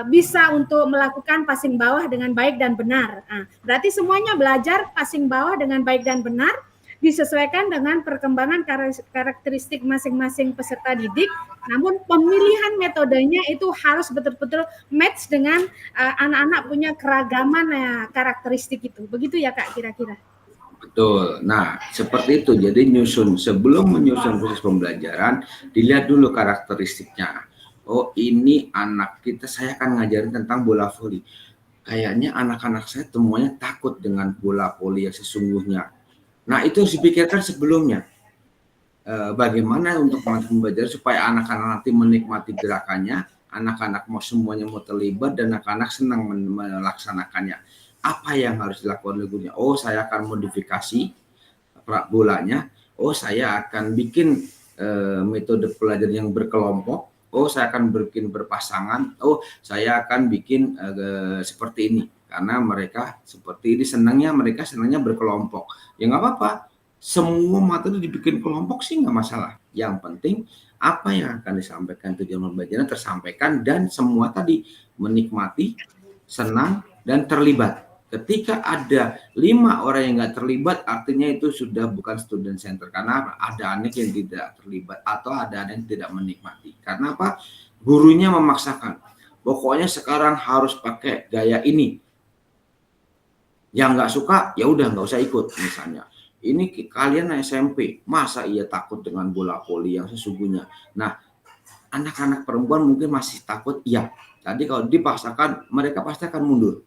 bisa untuk melakukan passing bawah dengan baik dan benar. Berarti semuanya belajar passing bawah dengan baik dan benar, disesuaikan dengan perkembangan karakteristik masing-masing peserta didik, namun pemilihan metodenya itu harus betul-betul match dengan anak-anak punya keragaman karakteristik itu. Begitu ya Kak kira-kira? Betul. Nah, seperti itu. Jadi sebelum menyusun proses pembelajaran, dilihat dulu karakteristiknya. Oh, ini anak kita, saya akan ngajarin tentang bola voli. Kayaknya anak-anak saya semuanya takut dengan bola voli yang sesungguhnya. Nah, itu harus dipikirkan sebelumnya. Bagaimana untuk pembelajaran supaya anak-anak nanti menikmati gerakannya, anak-anak semuanya mau terlibat, dan anak-anak senang melaksanakannya. Apa yang harus dilakukan oleh gurunya? Oh, saya akan modifikasi bolanya. Oh, saya akan bikin metode pelajaran yang berkelompok. Oh, saya akan bikin berpasangan. Oh, saya akan bikin seperti ini. Karena mereka seperti ini mereka senangnya berkelompok. Ya nggak apa-apa. Semua materi dibikin kelompok sih nggak masalah. Yang penting apa yang akan disampaikan, tujuan pembelajaran tersampaikan, dan semua tadi menikmati, senang, dan terlibat. Ketika ada 5 orang yang nggak terlibat, artinya itu sudah bukan student center. Karena ada anak yang tidak terlibat atau ada anak yang tidak menikmati. Karena apa? Gurunya memaksakan. Pokoknya sekarang harus pakai gaya ini. Yang nggak suka, ya udah nggak usah ikut misalnya. Ini kalian SMP, masa iya takut dengan bola voli yang sesungguhnya? Nah, anak-anak perempuan mungkin masih takut, iya. Tadi kalau dipaksakan, mereka pasti akan mundur.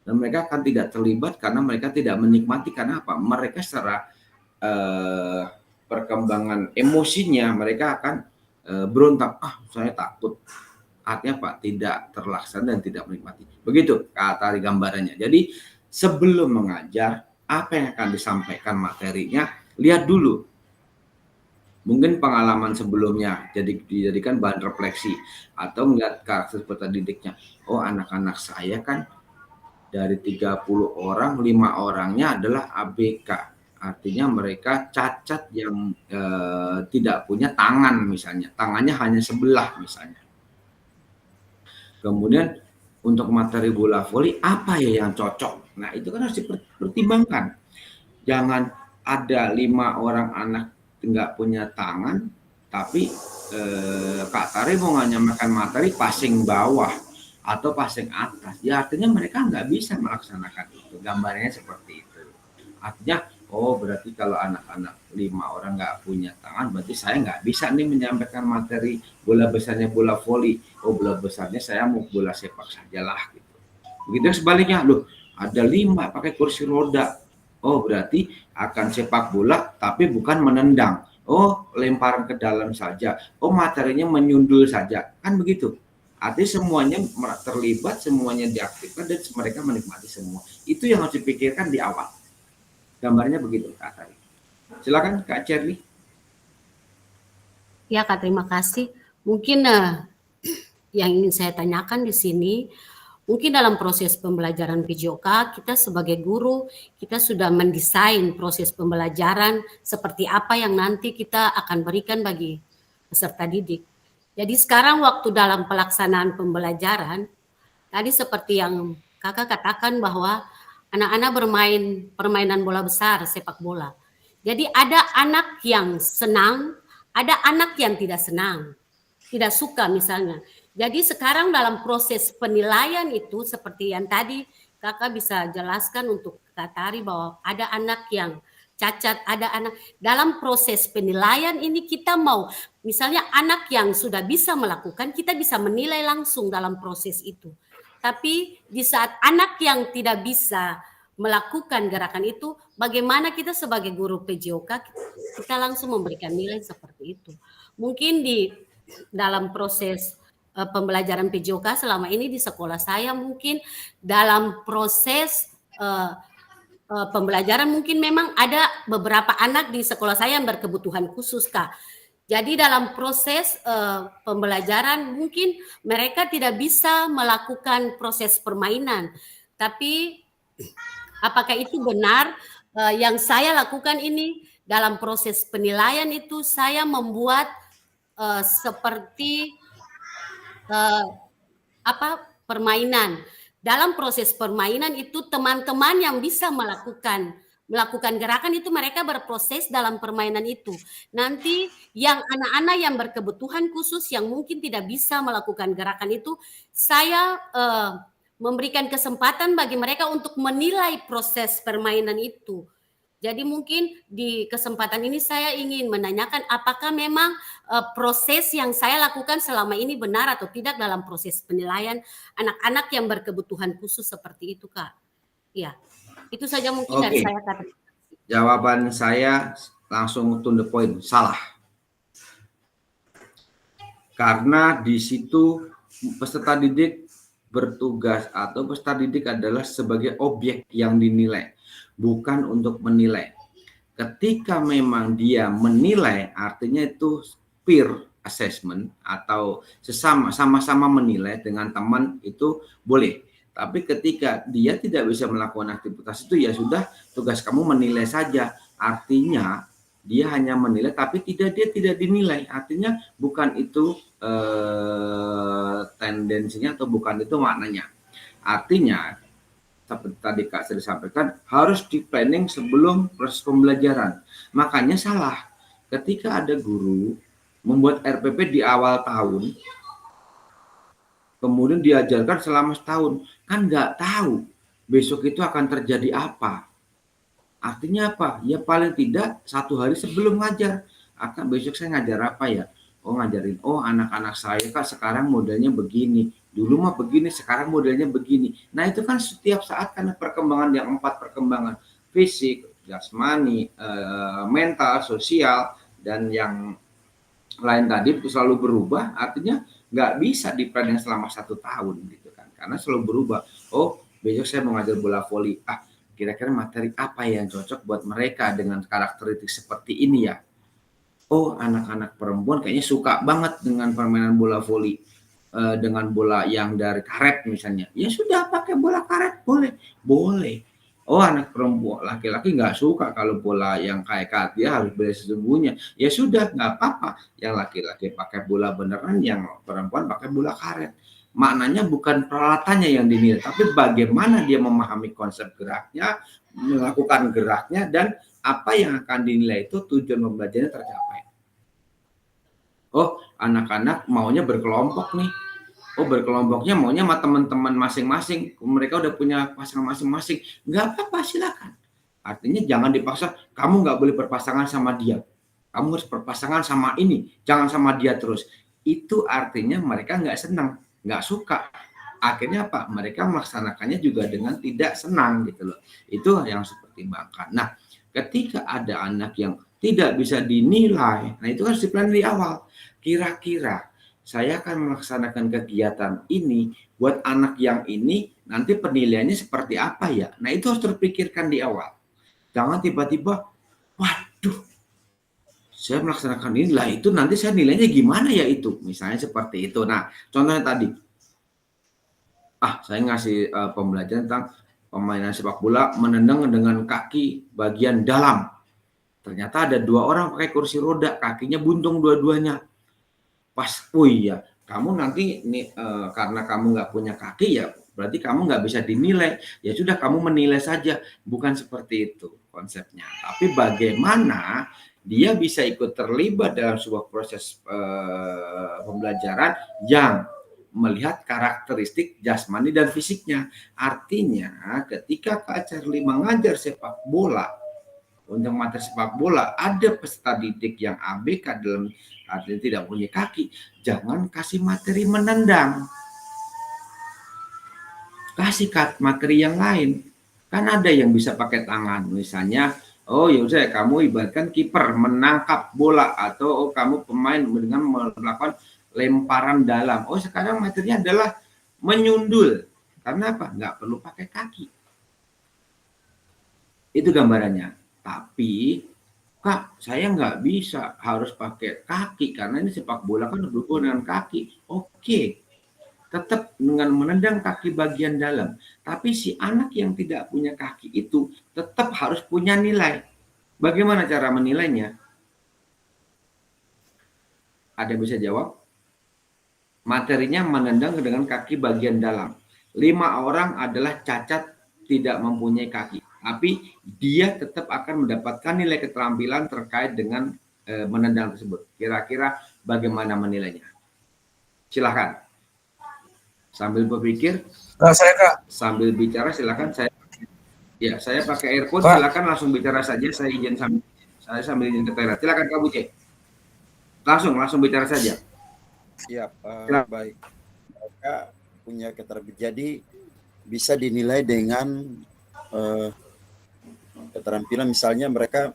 Dan mereka akan tidak terlibat karena mereka tidak menikmati. Karena apa? Mereka secara perkembangan emosinya mereka akan berontak. Saya takut. Artinya Pak, tidak terlaksana dan tidak menikmati. Begitu kata gambarannya. Jadi sebelum mengajar, apa yang akan disampaikan materinya, lihat dulu. Mungkin pengalaman sebelumnya dijadikan bahan refleksi. Atau melihat karakter peserta didiknya. Oh, anak-anak saya kan dari 30 orang, 5 orangnya adalah ABK. Artinya mereka cacat yang tidak punya tangan misalnya. Tangannya hanya sebelah misalnya. Kemudian untuk materi bola voli, apa ya yang cocok? Nah, itu kan harus dipertimbangkan. Jangan ada 5 orang anak nggak punya tangan, tapi Kak Tari mau menyampaikan materi passing bawah atau passing atas, ya artinya mereka nggak bisa melaksanakan itu. Gambarnya seperti itu. Artinya Oh, berarti kalau anak-anak 5 orang nggak punya tangan, berarti saya nggak bisa nih menyampaikan materi bola besarnya bola voli. Oh, bola besarnya saya mau bola sepak sajalah gitu. Begitu sebaliknya, loh ada 5 pakai kursi roda. Oh, berarti akan sepak bola tapi bukan menendang. Oh, lemparan ke dalam saja. Oh, materinya menyundul saja. Kan begitu. Artinya semuanya terlibat, semuanya diaktifkan dan mereka menikmati semua. Itu yang harus dipikirkan di awal. Gambarnya begitu, Kak Tari. Silakan Kak Cherly. Ya Kak, terima kasih. Mungkin yang ingin saya tanyakan di sini, mungkin dalam proses pembelajaran PJOK, kita sebagai guru, kita sudah mendesain proses pembelajaran seperti apa yang nanti kita akan berikan bagi peserta didik. Jadi sekarang waktu dalam pelaksanaan pembelajaran, tadi seperti yang Kakak katakan bahwa anak-anak bermain permainan bola besar, sepak bola. Jadi ada anak yang senang, ada anak yang tidak senang, tidak suka misalnya. Jadi sekarang dalam proses penilaian itu seperti yang tadi Kakak bisa jelaskan untuk Kak Tari bahwa ada anak yang cacat, ada anak. Dalam proses penilaian ini kita mau, misalnya anak yang sudah bisa melakukan, kita bisa menilai langsung dalam proses itu. Tapi di saat anak yang tidak bisa melakukan gerakan itu, bagaimana kita sebagai guru PJOK kita langsung memberikan nilai seperti itu. Mungkin di dalam proses pembelajaran PJOK selama ini di sekolah saya, mungkin dalam proses pembelajaran mungkin memang ada beberapa anak di sekolah saya yang berkebutuhan khusus, Kak. Jadi dalam proses pembelajaran mungkin mereka tidak bisa melakukan proses permainan. Tapi apakah itu benar yang saya lakukan ini dalam proses penilaian itu saya membuat seperti permainan. Dalam proses permainan itu teman-teman yang bisa melakukan gerakan itu mereka berproses dalam permainan itu. Nanti yang anak-anak yang berkebutuhan khusus yang mungkin tidak bisa melakukan gerakan itu, saya memberikan kesempatan bagi mereka untuk menilai proses permainan itu. Jadi mungkin di kesempatan ini saya ingin menanyakan apakah memang proses yang saya lakukan selama ini benar atau tidak dalam proses penilaian anak-anak yang berkebutuhan khusus seperti itu, Kak. Ya. Itu saja mungkin dari saya, Kak. Jawaban saya langsung to the point, salah. Karena di situ peserta didik bertugas atau peserta didik adalah sebagai objek yang dinilai, bukan untuk menilai. Ketika memang dia menilai, artinya itu peer assessment atau sama-sama menilai dengan teman itu boleh. Tapi ketika dia tidak bisa melakukan aktivitas itu, ya sudah, tugas kamu menilai saja. Artinya dia hanya menilai, tapi dia tidak dinilai. Artinya bukan itu tendensinya atau bukan itu maknanya. Artinya seperti tadi Kak sudah sampaikan, harus di planning sebelum proses pembelajaran. Makanya salah ketika ada guru membuat RPP di awal tahun, kemudian diajarkan selama setahun, kan nggak tahu besok itu akan terjadi apa. Artinya apa? Ya paling tidak 1 hari sebelum ngajar, akan besok saya ngajar apa ya? Oh ngajarin, oh anak-anak saya Kak sekarang modelnya begini, dulu mah begini, sekarang modelnya begini. Nah itu kan setiap saat karena perkembangan yang 4 perkembangan, fisik, jasmani, mental, sosial, dan yang lain tadi itu selalu berubah, artinya nggak bisa diplanning selama 1 tahun gitu kan, karena selalu berubah. Oh besok saya mau ngajar bola voli, kira-kira materi apa yang cocok buat mereka dengan karakteristik seperti ini ya. Oh anak-anak perempuan kayaknya suka banget dengan permainan bola voli, dengan bola yang dari karet misalnya, ya sudah pakai bola karet, boleh. Oh anak perempuan, laki-laki nggak suka kalau bola yang kayak karet, dia harus beli sesungguhnya, ya sudah nggak apa-apa, yang laki-laki pakai bola beneran, yang perempuan pakai bola karet. Maknanya bukan peralatannya yang dinilai, tapi bagaimana dia memahami konsep geraknya, melakukan geraknya, dan apa yang akan dinilai itu tujuan pembelajarannya tercapai. Oh anak-anak maunya berkelompok nih, oh berkelompoknya maunya sama teman-teman masing-masing, mereka udah punya pasangan masing-masing, nggak apa-apa silakan. Artinya jangan dipaksa, kamu nggak boleh berpasangan sama dia. Kamu harus berpasangan sama ini, jangan sama dia terus. Itu artinya mereka nggak senang, nggak suka. Akhirnya apa? Mereka melaksanakannya juga dengan tidak senang gitu loh. Itu yang harus dipertimbangkan. Nah, ketika ada anak yang tidak bisa dinilai, nah itu harus diplan dari awal. Kira-kira saya akan melaksanakan kegiatan ini buat anak yang ini nanti penilaiannya seperti apa ya? Nah itu harus terpikirkan di awal. Jangan tiba-tiba, waduh, saya melaksanakan ini lah itu nanti saya nilainya gimana ya itu? Misalnya seperti itu. Nah contohnya tadi, saya ngasih pembelajaran tentang pemainan sepak bola menendang dengan kaki bagian dalam. Ternyata ada 2 orang pakai kursi roda, kakinya buntung dua-duanya. Pas, oh iya, kamu nanti karena kamu nggak punya kaki ya, berarti kamu nggak bisa dinilai. Ya sudah, kamu menilai saja. Bukan seperti itu konsepnya. Tapi bagaimana dia bisa ikut terlibat dalam sebuah proses pembelajaran yang melihat karakteristik jasmani dan fisiknya. Artinya ketika Kak Charlie mengajar sepak bola, untuk materi sepak bola ada peserta didik yang ABK dalam artinya tidak punya kaki, jangan kasih materi menendang, kasih materi yang lain. Kan ada yang bisa pakai tangan, misalnya ya udah kamu ibaratkan kiper menangkap bola, atau kamu pemain dengan melakukan lemparan dalam. Sekarang materinya adalah menyundul. Karena apa? Nggak perlu pakai kaki. Itu gambarannya. Tapi Kak, saya nggak bisa harus pakai kaki karena ini sepak bola kan berhubungan dengan kaki. Oke, tetap dengan menendang kaki bagian dalam. Tapi si anak yang tidak punya kaki itu tetap harus punya nilai. Bagaimana cara menilainya? Ada bisa jawab? Materinya menendang dengan kaki bagian dalam. 5 orang adalah cacat tidak mempunyai kaki. Tapi dia tetap akan mendapatkan nilai keterampilan terkait dengan menendang tersebut. Kira-kira bagaimana menilainya? Silakan. Sambil berpikir, saya Kak. Sambil bicara silakan saya pakai earphone, silakan langsung bicara saja. Saya sambil izin ke toilet. Silakan Kak Buce. Langsung bicara saja. Siap, baik. Mereka punya keterampilan. Jadi bisa dinilai dengan keterampilan, misalnya mereka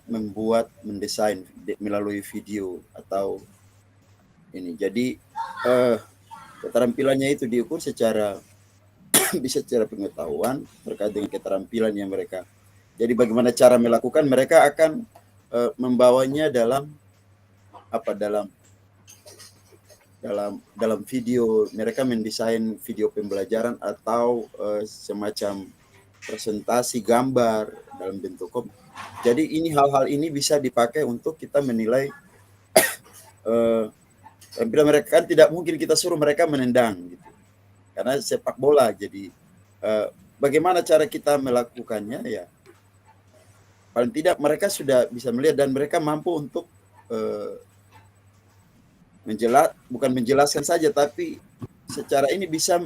mendesain melalui video atau ini. Jadi keterampilannya itu diukur secara bisa secara pengetahuan terkait dengan keterampilan yang mereka. Jadi bagaimana cara melakukan, mereka akan membawanya dalam video. Mereka mendesain video pembelajaran atau semacam presentasi gambar dalam bentuk komik. Jadi ini hal-hal ini bisa dipakai untuk kita menilai tampilan mereka. Kan tidak mungkin kita suruh mereka menendang gitu, karena sepak bola. Jadi bagaimana cara kita melakukannya ya, paling tidak mereka sudah bisa melihat dan mereka mampu untuk bukan menjelaskan saja, tapi secara ini bisa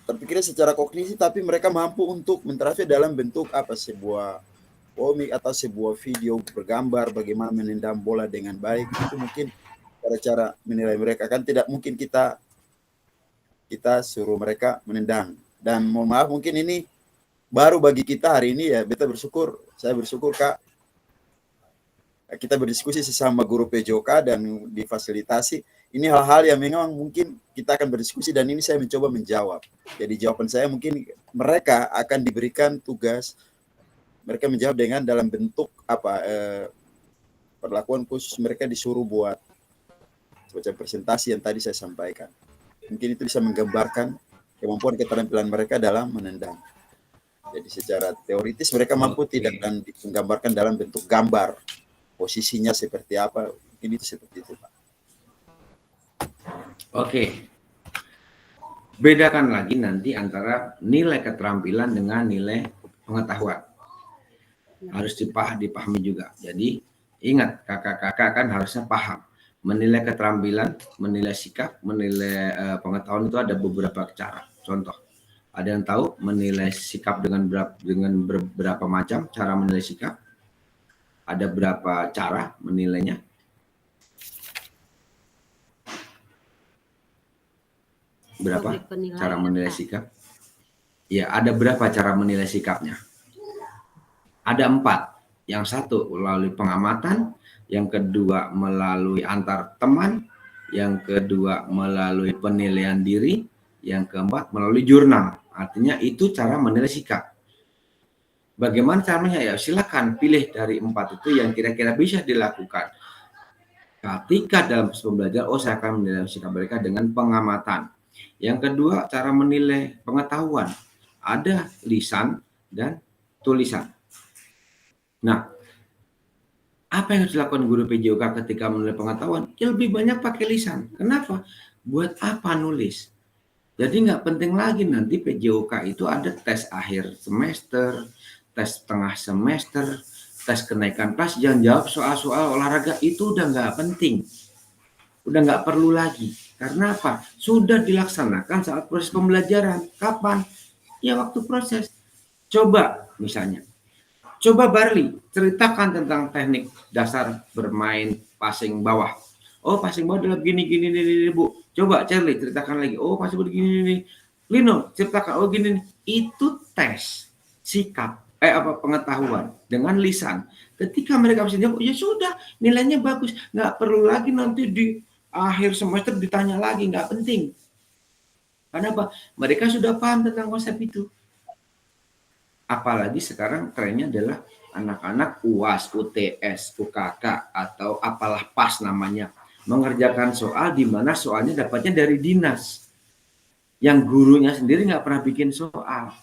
terpikirnya secara kognisi, tapi mereka mampu untuk mentranslate dalam bentuk sebuah komik atau sebuah video bergambar bagaimana menendang bola dengan baik. Itu mungkin cara-cara menilai mereka. Kan tidak mungkin kita suruh mereka menendang. Dan mohon maaf, mungkin ini baru bagi kita hari ini ya. Saya bersyukur Kak, kita berdiskusi sesama guru PJOK dan difasilitasi. Ini hal-hal yang memang mungkin kita akan berdiskusi, dan ini saya mencoba menjawab. Jadi jawaban saya mungkin mereka akan diberikan tugas, mereka menjawab dengan dalam bentuk perlakuan khusus. Mereka disuruh buat semacam presentasi yang tadi saya sampaikan. Mungkin itu bisa menggambarkan kemampuan keterampilan mereka dalam menendang. Jadi secara teoritis mereka mampu tidak, dan menggambarkan dalam bentuk gambar posisinya seperti apa. Mungkin itu seperti itu Pak. Oke. Bedakan lagi nanti antara nilai keterampilan dengan nilai pengetahuan. Harus dipahami juga. Jadi ingat, kakak-kakak kan harusnya paham. Menilai keterampilan, menilai sikap, menilai pengetahuan itu ada beberapa cara. Contoh, Ada yang tahu menilai sikap dengan berapa macam cara menilai sikap? Ada berapa cara menilainya? Berapa Publik penilaian, cara menilai Kak. sikap? Ya, ada berapa cara menilai sikapnya? Ada 4. Yang satu melalui pengamatan, yang kedua melalui antar teman, yang kedua melalui penilaian diri, yang keempat melalui jurnal. Artinya itu cara menilai sikap. Bagaimana caranya? Ya silakan pilih dari 4 itu yang kira-kira bisa dilakukan. Ketika dalam proses pembelajaran, saya akan menilai sikap mereka dengan pengamatan. Yang kedua, cara menilai pengetahuan. Ada lisan dan tulisan. Nah, apa yang harus dilakukan guru PJOK ketika menilai pengetahuan? Ya lebih banyak pakai lisan. Kenapa? Buat apa nulis? Jadi nggak penting lagi nanti PJOK itu ada tes akhir semester, tes tengah semester, tes kenaikan kelas, jangan jawab soal-soal olahraga, itu udah nggak penting. Udah nggak perlu lagi. Karena apa? Sudah dilaksanakan saat proses pembelajaran. Kapan? Ya waktu proses. Coba misalnya. Coba Barli, ceritakan tentang teknik dasar bermain passing bawah. Oh, passing bawah adalah gini, Bu. Coba Charlie, ceritakan lagi. Oh, passing bawah gini. Lino, ceritakan. Oh, gini. Itu tes sikap, pengetahuan dengan lisan. Ketika mereka bisa jawab, ya sudah, nilainya bagus. Nggak perlu lagi nanti di akhir semester ditanya lagi, nggak penting. Karena apa? Mereka sudah paham tentang konsep itu. Apalagi sekarang trennya adalah anak-anak UAS, UTS, UKK, atau apalah PAS namanya, mengerjakan soal di mana soalnya dapatnya dari dinas. Yang gurunya sendiri nggak pernah bikin soal.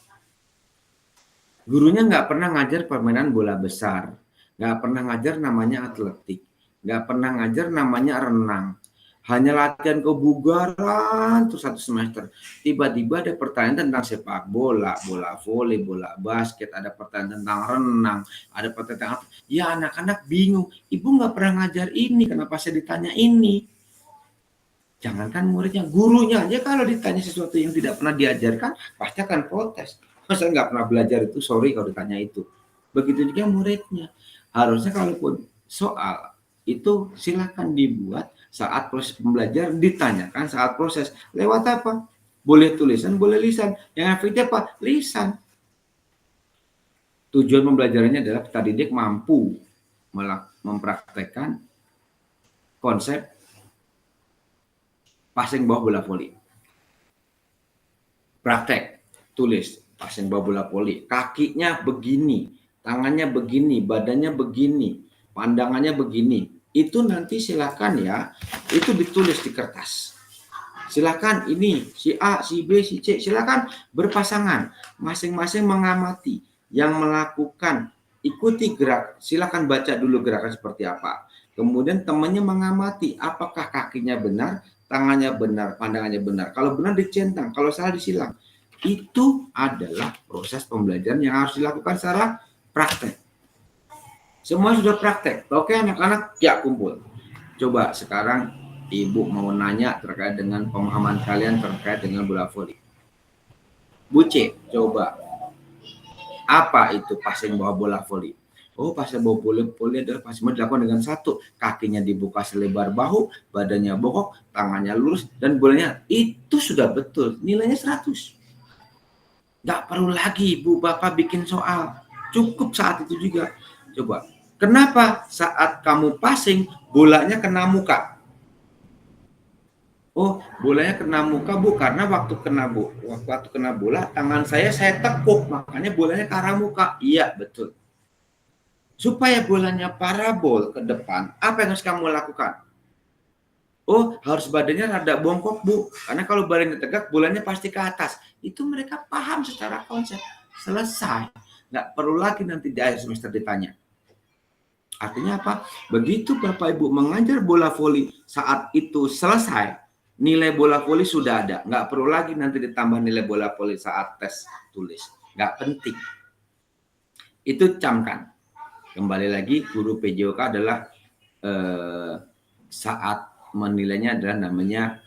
Gurunya nggak pernah ngajar permainan bola besar, nggak pernah ngajar namanya atletik, nggak pernah ngajar namanya renang. Hanya latihan kebugaran terus 1 semester. Tiba-tiba ada pertanyaan tentang sepak bola, bola voli, bola basket, ada pertanyaan tentang renang, ada pertanyaan tentang apa. Ya anak-anak bingung, ibu nggak pernah ngajar ini, kenapa saya ditanya ini? Jangankan muridnya, gurunya aja kalau ditanya sesuatu yang tidak pernah diajarkan, pasti akan protes. Saya nggak pernah belajar itu, sorry kalau ditanya itu. Begitu juga muridnya. Harusnya kalaupun soal itu silakan dibuat saat proses pembelajaran, ditanyakan saat proses. Lewat apa? Boleh tulisan, boleh lisan. Yang efektif apa? Lisan. Tujuan pembelajarannya adalah peserta didik mampu mempraktekkan konsep passing bawah bola voli. Praktek, tulis, passing bawah bola voli. Kakinya begini, tangannya begini, badannya begini, pandangannya begini. Itu nanti silakan ya, itu ditulis di kertas. Silakan ini si A, si B, si C, silakan berpasangan, masing-masing mengamati yang melakukan, ikuti gerak, silakan baca dulu gerakan seperti apa. Kemudian temannya mengamati apakah kakinya benar, tangannya benar, pandangannya benar. Kalau benar dicentang, kalau salah disilang. Itu adalah proses pembelajaran yang harus dilakukan secara praktek. Semua sudah praktek. Oke anak-anak, ya kumpul. Coba sekarang Ibu mau nanya terkait dengan pemahaman kalian terkait dengan bola voli. Bu C, coba. Apa itu passing bawah bola voli? Oh, passing bawah bola voli adalah passing dilakukan dengan satu. Kakinya dibuka selebar bahu, badannya bongkok, tangannya lurus, dan bolanya. Itu sudah betul. Nilainya 100. Nggak perlu lagi Ibu Bapak bikin soal. Cukup saat itu juga. Coba. Kenapa saat kamu passing, bolanya kena muka? Oh, bolanya kena muka Bu, karena waktu kena bola, tangan saya tekuk, makanya bolanya ke arah muka. Iya, betul. Supaya bolanya parabol ke depan, apa yang harus kamu lakukan? Oh, harus badannya rada bongkok Bu, karena kalau badannya tegak, bolanya pasti ke atas. Itu mereka paham secara konsep. Selesai. Nggak perlu lagi nanti di akhir semester ditanya. Artinya apa? Begitu Bapak Ibu mengajar bola voli, saat itu selesai, nilai bola voli sudah ada. Nggak perlu lagi nanti ditambah nilai bola voli saat tes tulis. Nggak penting. Itu camkan. Kembali lagi, guru PJOK adalah saat menilainya adalah namanya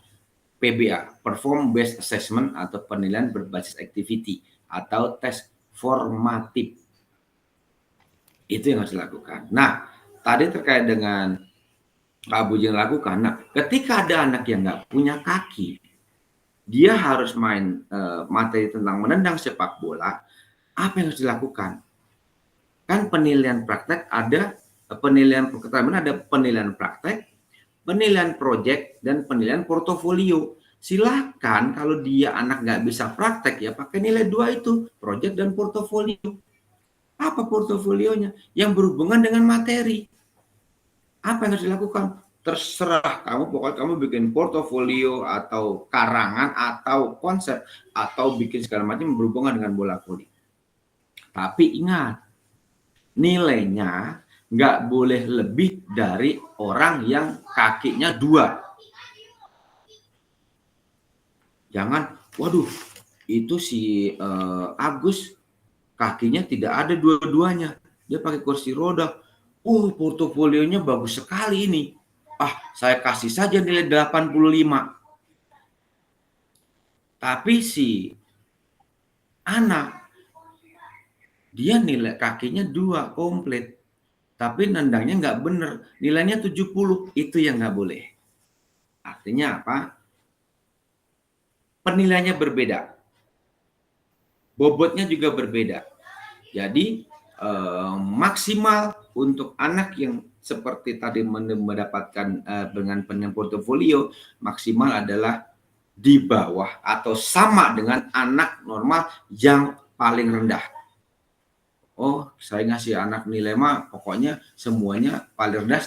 PBA, Perform Based Assessment atau penilaian berbasis activity atau tes formatif. Itu yang harus dilakukan. Nah, tadi terkait dengan Pak Bujang lakukan. Nah, ketika ada anak yang nggak punya kaki, dia harus main materi tentang menendang sepak bola. Apa yang harus dilakukan? Kan penilaian praktek ada, penilaian praktek, penilaian proyek, dan penilaian portofolio. Silakan kalau dia anak nggak bisa praktek ya pakai nilai 2 itu, proyek dan portofolio. Apa portofolionya? Yang berhubungan dengan materi. Apa yang harus dilakukan? Terserah kamu, pokoknya kamu bikin portofolio atau karangan atau konsep atau bikin segala macam berhubungan dengan bola voli. Tapi ingat, nilainya nggak boleh lebih dari orang yang kakinya 2. Jangan, waduh, itu si Agus kakinya tidak ada dua-duanya. Dia pakai kursi roda. Portofolionya bagus sekali ini. Saya kasih saja nilai 85. Tapi si anak, dia nilai kakinya 2 komplit. Tapi nendangnya nggak bener. Nilainya 70. Itu yang nggak boleh. Artinya apa? Penilaiannya berbeda. Bobotnya juga berbeda. Jadi maksimal untuk anak yang seperti tadi mendapatkan dengan penilaian portofolio, maksimal adalah di bawah atau sama dengan anak normal yang paling rendah. Saya ngasih anak nilai pokoknya semuanya paling rendah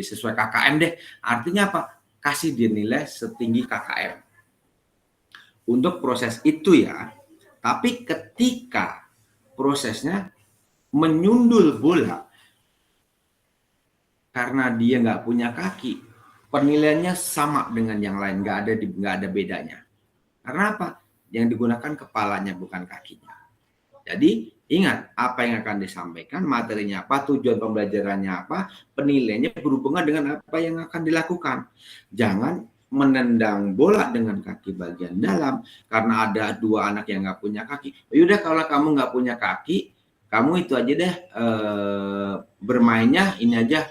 sesuai KKM deh. Artinya apa? Kasih dia nilai setinggi KKM. Untuk proses itu ya. Tapi ketika prosesnya menyundul bola karena dia nggak punya kaki, penilaiannya sama dengan yang lain, nggak ada bedanya. Karena apa? Yang digunakan kepalanya bukan kakinya. Jadi ingat apa yang akan disampaikan, materinya apa, tujuan pembelajarannya apa, penilaiannya berhubungan dengan apa yang akan dilakukan. Jangan menendang bola dengan kaki bagian dalam karena ada 2 anak yang nggak punya kaki. Yaudah kalau kamu nggak punya kaki, kamu itu aja deh bermainnya ini aja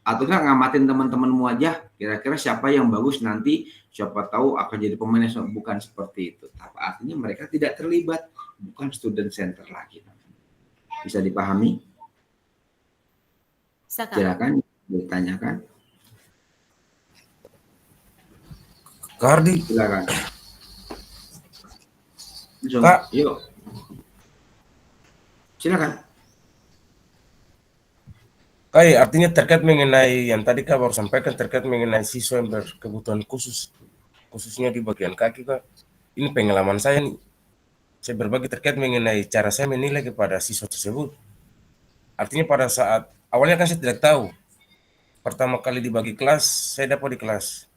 atau nggak ngamatin teman-temanmu aja. Kira-kira siapa yang bagus nanti, siapa tahu akan jadi pemain. Bukan seperti itu. Artinya mereka tidak terlibat, bukan student center lagi. Bisa dipahami? Silakan ditanyakan. Kardi. Silakan. Kak. Yuk. Silakan. Artinya terkait mengenai yang tadi Kak baru sampaikan terkait mengenai siswa yang berkebutuhan khusus, khususnya di bagian kaki Kak. Ini pengalaman saya nih. Saya berbagi terkait mengenai cara saya menilai kepada siswa tersebut. Artinya pada saat awalnya kan saya tidak tahu. Pertama kali dibagi kelas, saya dapat di kelas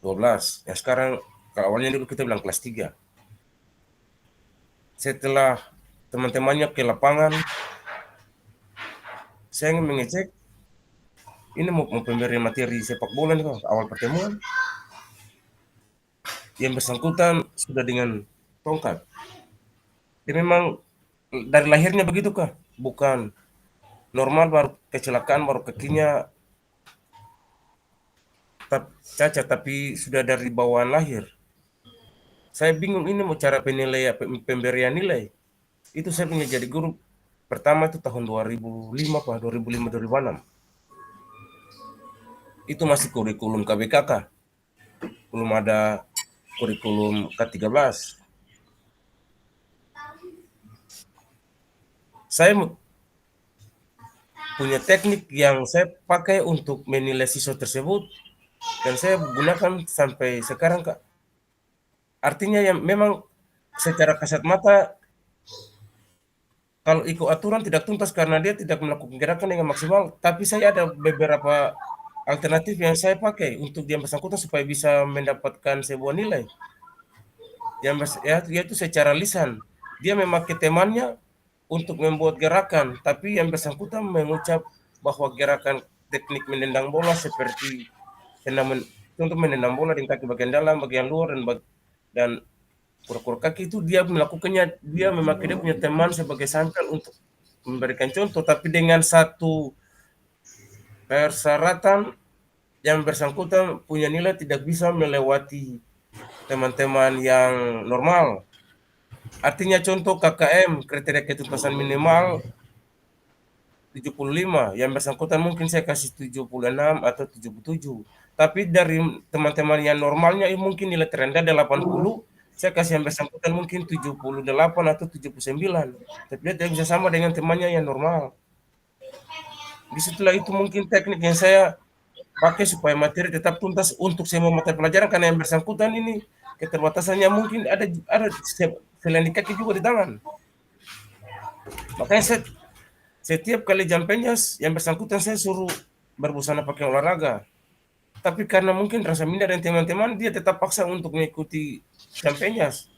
12. Yang sekarang awalnya dulu kita bilang kelas 3. Setelah teman-temannya ke lapangan, saya ingin mengecek ini mau pemberian materi sepak bola nih Kak, awal pertemuan. Yang bersangkutan sudah dengan tongkat. Dia memang dari lahirnya begitu Kak, bukan normal baru kecelakaan baru kakinya cacat tapi sudah dari bawaan lahir. Saya bingung ini mau cara penilaian pemberian nilai. Itu saya punya jadi guru pertama itu tahun 2005 Pak, 2005-2006. Itu masih kurikulum KBKK. Belum ada kurikulum K13. Saya punya teknik yang saya pakai untuk menilai siswa tersebut dan saya gunakan sampai sekarang Kak. Artinya yang memang secara kasat mata kalau ikut aturan tidak tuntas karena dia tidak melakukan gerakan dengan maksimal, tapi saya ada beberapa alternatif yang saya pakai untuk dia bersangkutan supaya bisa mendapatkan sebuah nilai. Yaitu secara lisan. Dia memakai temannya untuk membuat gerakan, tapi yang bersangkutan mengucap bahwa gerakan teknik menendang bola seperti untuk menendang bola dengan kaki bagian dalam, bagian luar, dan kura-kura kaki itu dia melakukannya, dia memakai dia punya teman sebagai sampel untuk memberikan contoh, tapi dengan satu persyaratan yang bersangkutan punya nilai tidak bisa melewati teman-teman yang normal. Artinya contoh KKM, kriteria ketuntasan minimal 75, yang bersangkutan mungkin saya kasih 76 atau 77. Tapi dari teman-teman yang normalnya mungkin nilai terendah 80, saya kasih yang bersangkutan mungkin 78 atau 79. Tapi dia tidak bisa sama dengan temannya yang normal. Disitulah itu mungkin teknik yang saya pakai supaya materi tetap tuntas untuk semua mata pelajaran, karena yang bersangkutan ini keterbatasannya mungkin ada selain di kaki juga di tangan. Makanya setiap kali jam penyas yang bersangkutan saya suruh berbusana pakai olahraga. Tapi karena mungkin rasa minder dan teman-teman, dia tetap paksa untuk mengikuti jam penyas.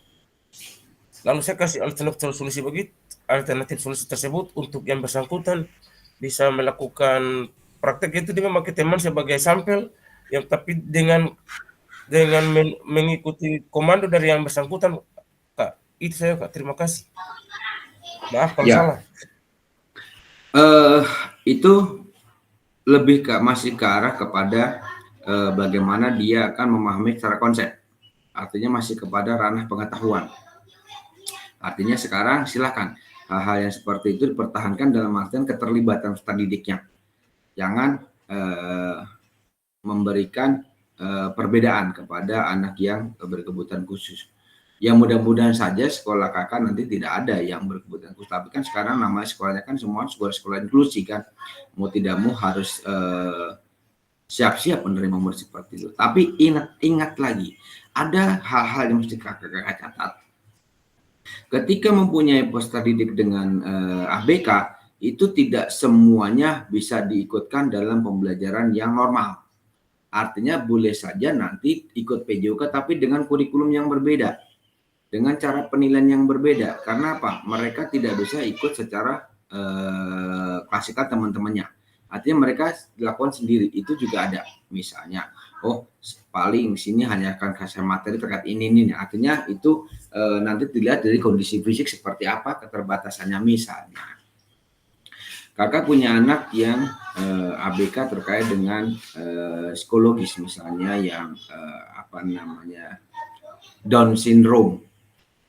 Lalu saya kasih alternatif solusi tersebut untuk yang bersangkutan bisa melakukan praktek itu dengan memakai teman sebagai sampel, yang tapi dengan mengikuti komando dari yang bersangkutan, Kak. Itu saya, Kak. Terima kasih. Maaf kalau salah. Itu lebih masih ke arah kepada bagaimana dia akan memahami secara konsep. Artinya masih kepada ranah pengetahuan. Artinya sekarang silakan hal-hal yang seperti itu dipertahankan dalam artian keterlibatan peserta didiknya. Jangan memberikan perbedaan kepada anak yang berkebutuhan khusus. Ya mudah-mudahan saja sekolah kakak nanti tidak ada yang berkebutuhan khusus. Tapi kan sekarang namanya sekolahnya kan semua sekolah inklusi kan. Mau tidak mau harus siap-siap menerima murid seperti itu. Tapi ingat lagi, ada hal-hal yang mesti kakak catat. Ketika mempunyai peserta didik dengan ABK, itu tidak semuanya bisa diikutkan dalam pembelajaran yang normal. Artinya boleh saja nanti ikut PJOK tapi dengan kurikulum yang berbeda, dengan cara penilaian yang berbeda. Karena apa? Mereka tidak bisa ikut secara klasikal teman-temannya. Artinya mereka dilakukan sendiri. Itu juga ada. Misalnya, paling sini hanya akan kasih materi terkait ini. Artinya itu nanti dilihat dari kondisi fisik seperti apa, keterbatasannya misalnya. Kakak punya anak yang ABK terkait dengan psikologis misalnya yang Down syndrome.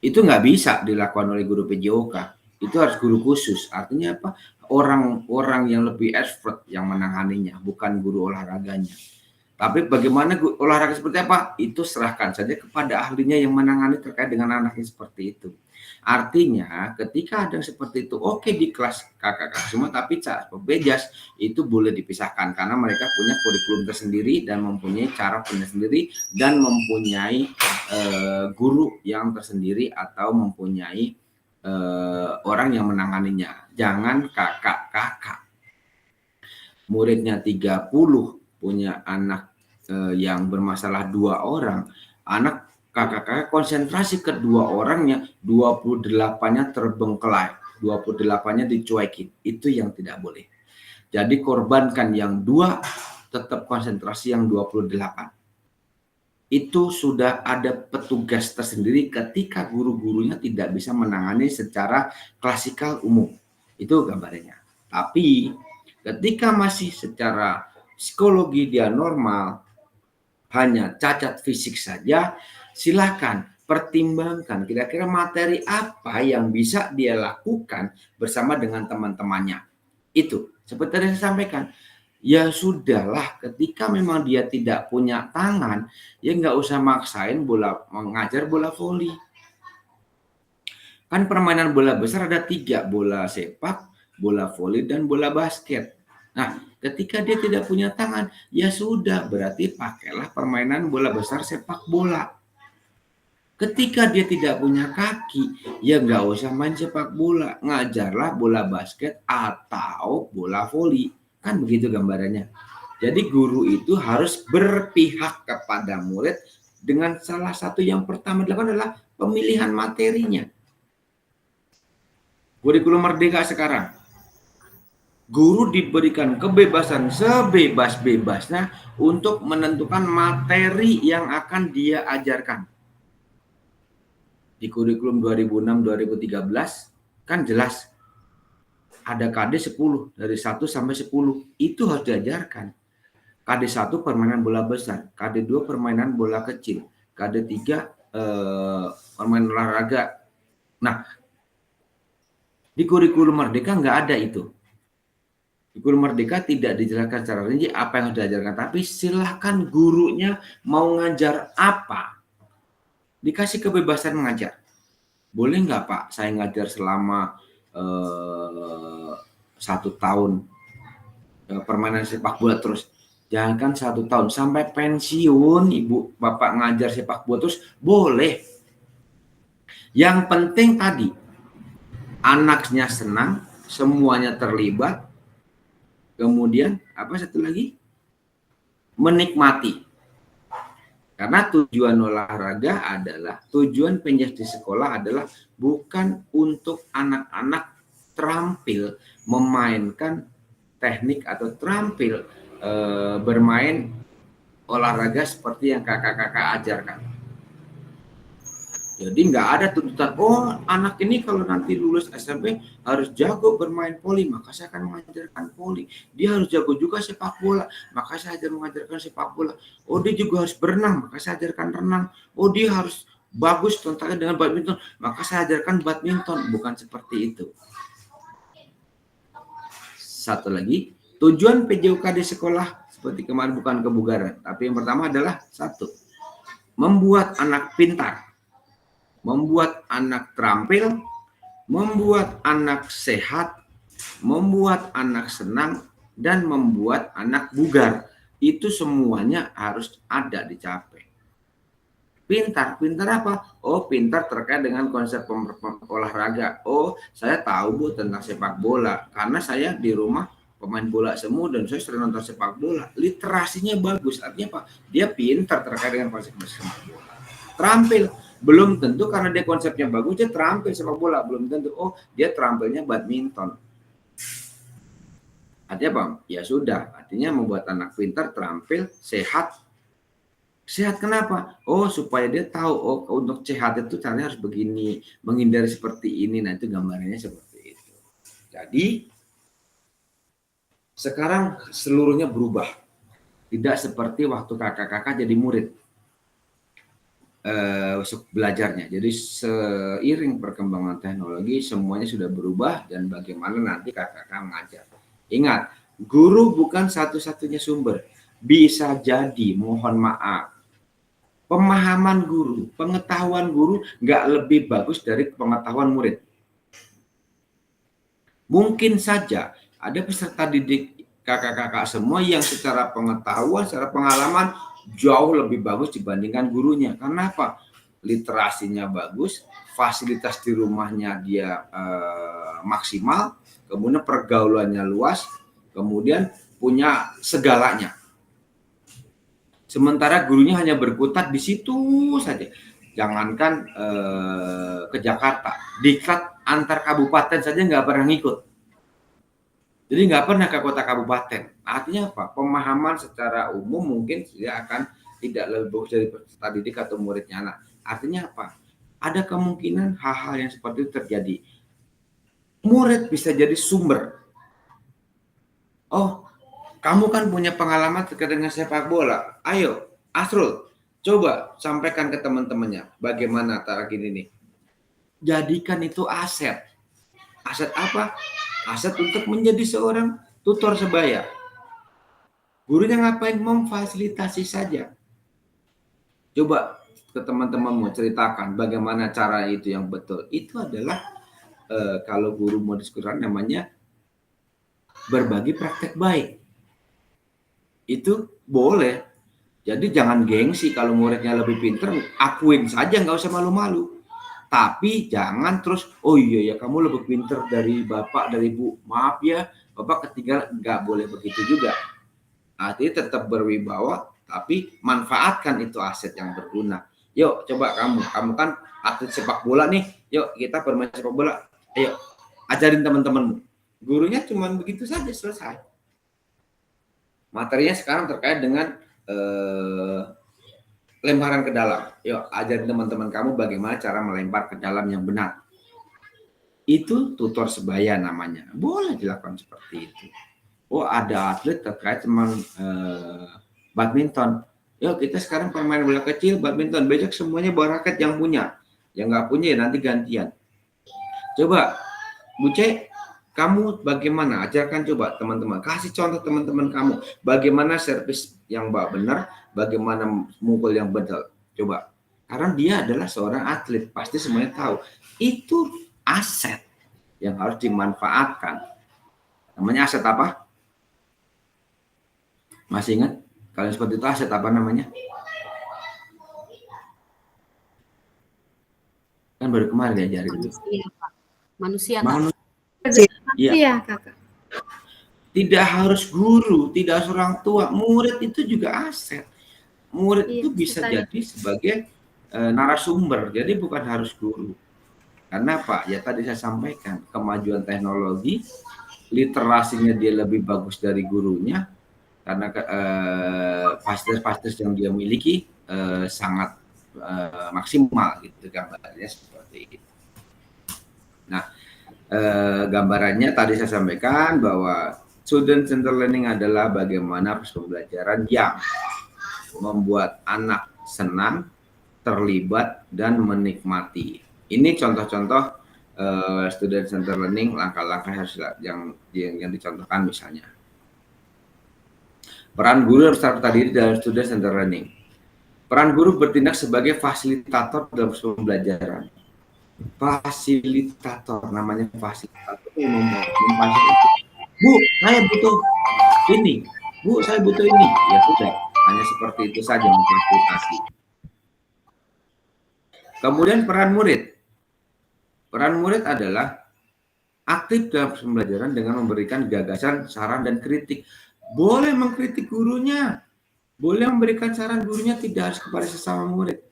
Itu nggak bisa dilakukan oleh guru PJOK. Itu harus guru khusus. Artinya apa? Orang yang lebih expert yang menanganinya, bukan guru olahraganya. Tapi bagaimana olahraga seperti apa? Itu serahkan saja kepada ahlinya yang menangani terkait dengan anaknya seperti itu. Artinya ketika ada seperti itu, oke di kelas kakak semua, tapi saat pebejas itu boleh dipisahkan karena mereka punya kurikulum tersendiri dan mempunyai cara punya sendiri dan mempunyai guru yang tersendiri atau mempunyai orang yang menanganinya. Jangan kakak muridnya 30 punya anak yang bermasalah 2 orang, anak kakak konsentrasi ke 2 orangnya, 28-nya terbengkelai, 28-nya dicuekin. Itu yang tidak boleh. Jadi korbankan yang 2, tetap konsentrasi yang 28. Itu sudah ada petugas tersendiri ketika guru-gurunya tidak bisa menangani secara klasikal umum. Itu gambarnya. Tapi ketika masih secara psikologi dia normal, hanya cacat fisik saja, silakan pertimbangkan kira-kira materi apa yang bisa dia lakukan bersama dengan teman-temannya. Itu seperti yang saya sampaikan. Ya sudahlah, ketika memang dia tidak punya tangan, ya nggak usah maksain mengajar bola voli. Kan permainan bola besar ada 3, bola sepak, bola voli, dan bola basket. Nah, ketika dia tidak punya tangan, ya sudah, berarti pakailah permainan bola besar sepak bola. Ketika dia tidak punya kaki, ya nggak usah main sepak bola, ngajarlah bola basket atau bola voli. Kan begitu gambarannya. Jadi guru itu harus berpihak kepada murid dengan salah satu yang pertama dilakukan adalah pemilihan materinya. Kurikulum Merdeka sekarang. Guru diberikan kebebasan sebebas-bebasnya untuk menentukan materi yang akan dia ajarkan. Di kurikulum 2006-2013 kan jelas ada KD 10 dari 1 sampai 10 itu harus diajarkan. KD 1 permainan bola besar, KD 2 permainan bola kecil, KD 3 permainan olahraga. Nah, di kurikulum Merdeka nggak ada itu. Di kurikulum Merdeka tidak dijelaskan secara rinci apa yang harus diajarkan, tapi silahkan gurunya mau ngajar apa, dikasih kebebasan mengajar. Boleh nggak Pak, saya ngajar selama 1 tahun permainan sepak bola terus? Jangan kan 1 tahun sampai pensiun ibu bapak ngajar sepak bola terus, boleh. Yang penting tadi anaknya senang, semuanya terlibat. Kemudian apa satu lagi? Menikmati. Karena tujuan olahraga adalah, tujuan penjas di sekolah adalah bukan untuk anak-anak terampil memainkan teknik atau terampil bermain olahraga seperti yang kakak-kakak ajarkan. Jadi nggak ada tuntutan, oh anak ini kalau nanti lulus SMP harus jago bermain voli, maka saya akan mengajarkan voli. Dia harus jago juga sepak bola, maka saya akan mengajarkan sepak bola. Oh dia juga harus berenang, maka saya ajarkan renang. Oh dia harus bagus tentang dengan badminton, maka saya ajarkan badminton. Bukan seperti itu. Satu lagi, tujuan PJOK di sekolah seperti kemarin bukan kebugaran, tapi yang pertama adalah satu, membuat anak pintar, membuat anak terampil, membuat anak sehat, membuat anak senang, dan membuat anak bugar. Itu semuanya harus ada dicapai. Pintar, pintar apa? Oh, pintar terkait dengan konsep olahraga. Oh, saya tahu Bu tentang sepak bola karena saya di rumah pemain bola semua dan saya sering nonton sepak bola. Literasinya bagus. Artinya apa? Dia pintar terkait dengan konsep sepak bola. Terampil, belum tentu karena dia konsepnya bagus dia terampil sepak bola, belum tentu. Oh, dia terampilnya badminton. Artinya apa? Ya sudah, artinya membuat anak pintar, terampil, sehat. Sehat kenapa? Oh, supaya dia tahu, oh untuk sehat itu caranya harus begini, menghindari seperti ini. Nah, itu gambarnya seperti itu. Jadi, sekarang seluruhnya berubah. Tidak seperti waktu kakak-kakak jadi murid. Belajarnya. Jadi seiring perkembangan teknologi semuanya sudah berubah dan bagaimana nanti kakak-kakak mengajar. Ingat, guru bukan satu-satunya sumber. Bisa jadi, mohon maaf, pemahaman guru, pengetahuan guru nggak lebih bagus dari pengetahuan murid. Mungkin saja ada peserta didik kakak-kakak semua yang secara pengetahuan, secara pengalaman jauh lebih bagus dibandingkan gurunya. Karena apa? Literasinya bagus, fasilitas di rumahnya dia maksimal, kemudian pergaulannya luas, kemudian punya segalanya. Sementara gurunya hanya berkutat di situ saja. Jangankan ke Jakarta, diklat antar kabupaten saja nggak pernah ngikut. Jadi nggak pernah ke kota kabupaten. Artinya apa? Pemahaman secara umum mungkin dia akan tidak lebih bagus dari peserta didik atau muridnya anak. Artinya apa? Ada kemungkinan hal-hal yang seperti itu terjadi. Murid bisa jadi sumber. Oh, kamu kan punya pengalaman terkait dengan sepak bola. Ayo, Asrul, coba sampaikan ke teman-temannya. Bagaimana cara gini nih? Jadikan itu aset. Aset apa? Aset untuk menjadi seorang tutor sebaya. Gurunya ngapain? Memfasilitasi saja. Coba ke teman-temanmu ceritakan bagaimana cara itu yang betul. Itu adalah kalau guru mau diskusikan namanya berbagi praktek baik. Itu boleh. Jadi jangan gengsi kalau muridnya lebih pintar, akuin saja, nggak usah malu-malu. Tapi jangan terus, oh iya ya kamu lebih pintar dari bapak, dari ibu. Maaf ya, bapak ketinggalan. Nggak boleh begitu juga. Artinya tetap berwibawa, tapi manfaatkan itu aset yang berguna. Yuk coba kamu kan atlet sepak bola nih. Yuk kita bermain sepak bola. Ayo ajarin teman-temanmu. Gurunya cuma begitu saja, selesai. Materinya sekarang terkait dengan lemparan ke dalam. Yuk, ajarin teman-teman kamu bagaimana cara melempar ke dalam yang benar. Itu tutor sebaya namanya. Boleh dilakukan seperti itu. Oh, ada atlet terkait dengan badminton. Yuk, kita sekarang pemain bola kecil, badminton. Besok semuanya bawa raket yang punya. Yang nggak punya ya nanti gantian. Coba, Bu C, kamu bagaimana? Ajarkan coba teman-teman. Kasih contoh teman-teman kamu. Bagaimana servis yang benar, bagaimana mukul yang betul. Coba. Karena dia adalah seorang atlet. Pasti semuanya tahu. Itu aset yang harus dimanfaatkan. Namanya aset apa? Masih ingat? Kalian seperti itu aset apa namanya? Kan baru kemarin diajarin itu. Manusia, Pak. Manusia, Kak. Iya. Iya, Kakak. Tidak harus guru, tidak harus orang tua, murid itu juga aset. Murid Iya, itu bisa tadi. jadi sebagai narasumber, jadi bukan harus guru. Karena Pak, ya tadi saya sampaikan, kemajuan teknologi, literasinya dia lebih bagus dari gurunya, karena fasilitas-fasilitas yang dia miliki sangat maksimal, gitu gambarnya seperti itu. Nah, gambarannya tadi saya sampaikan bahwa student centered learning adalah bagaimana proses pembelajaran yang membuat anak senang, terlibat, dan menikmati. Ini contoh-contoh student centered learning, langkah-langkah yang dicontohkan misalnya. Peran guru harus terdiri dalam student centered learning. Peran guru bertindak sebagai fasilitator dalam pembelajaran. Fasilitator, namanya fasilitator, memfasilitasi. Bu, saya butuh ini. Bu, saya butuh ini. Ya sudah, hanya seperti itu saja memfasilitasi. Kemudian peran murid. Peran murid adalah aktif dalam pembelajaran dengan memberikan gagasan, saran, dan kritik. Boleh mengkritik gurunya, boleh memberikan saran gurunya, tidak harus kepada sesama murid.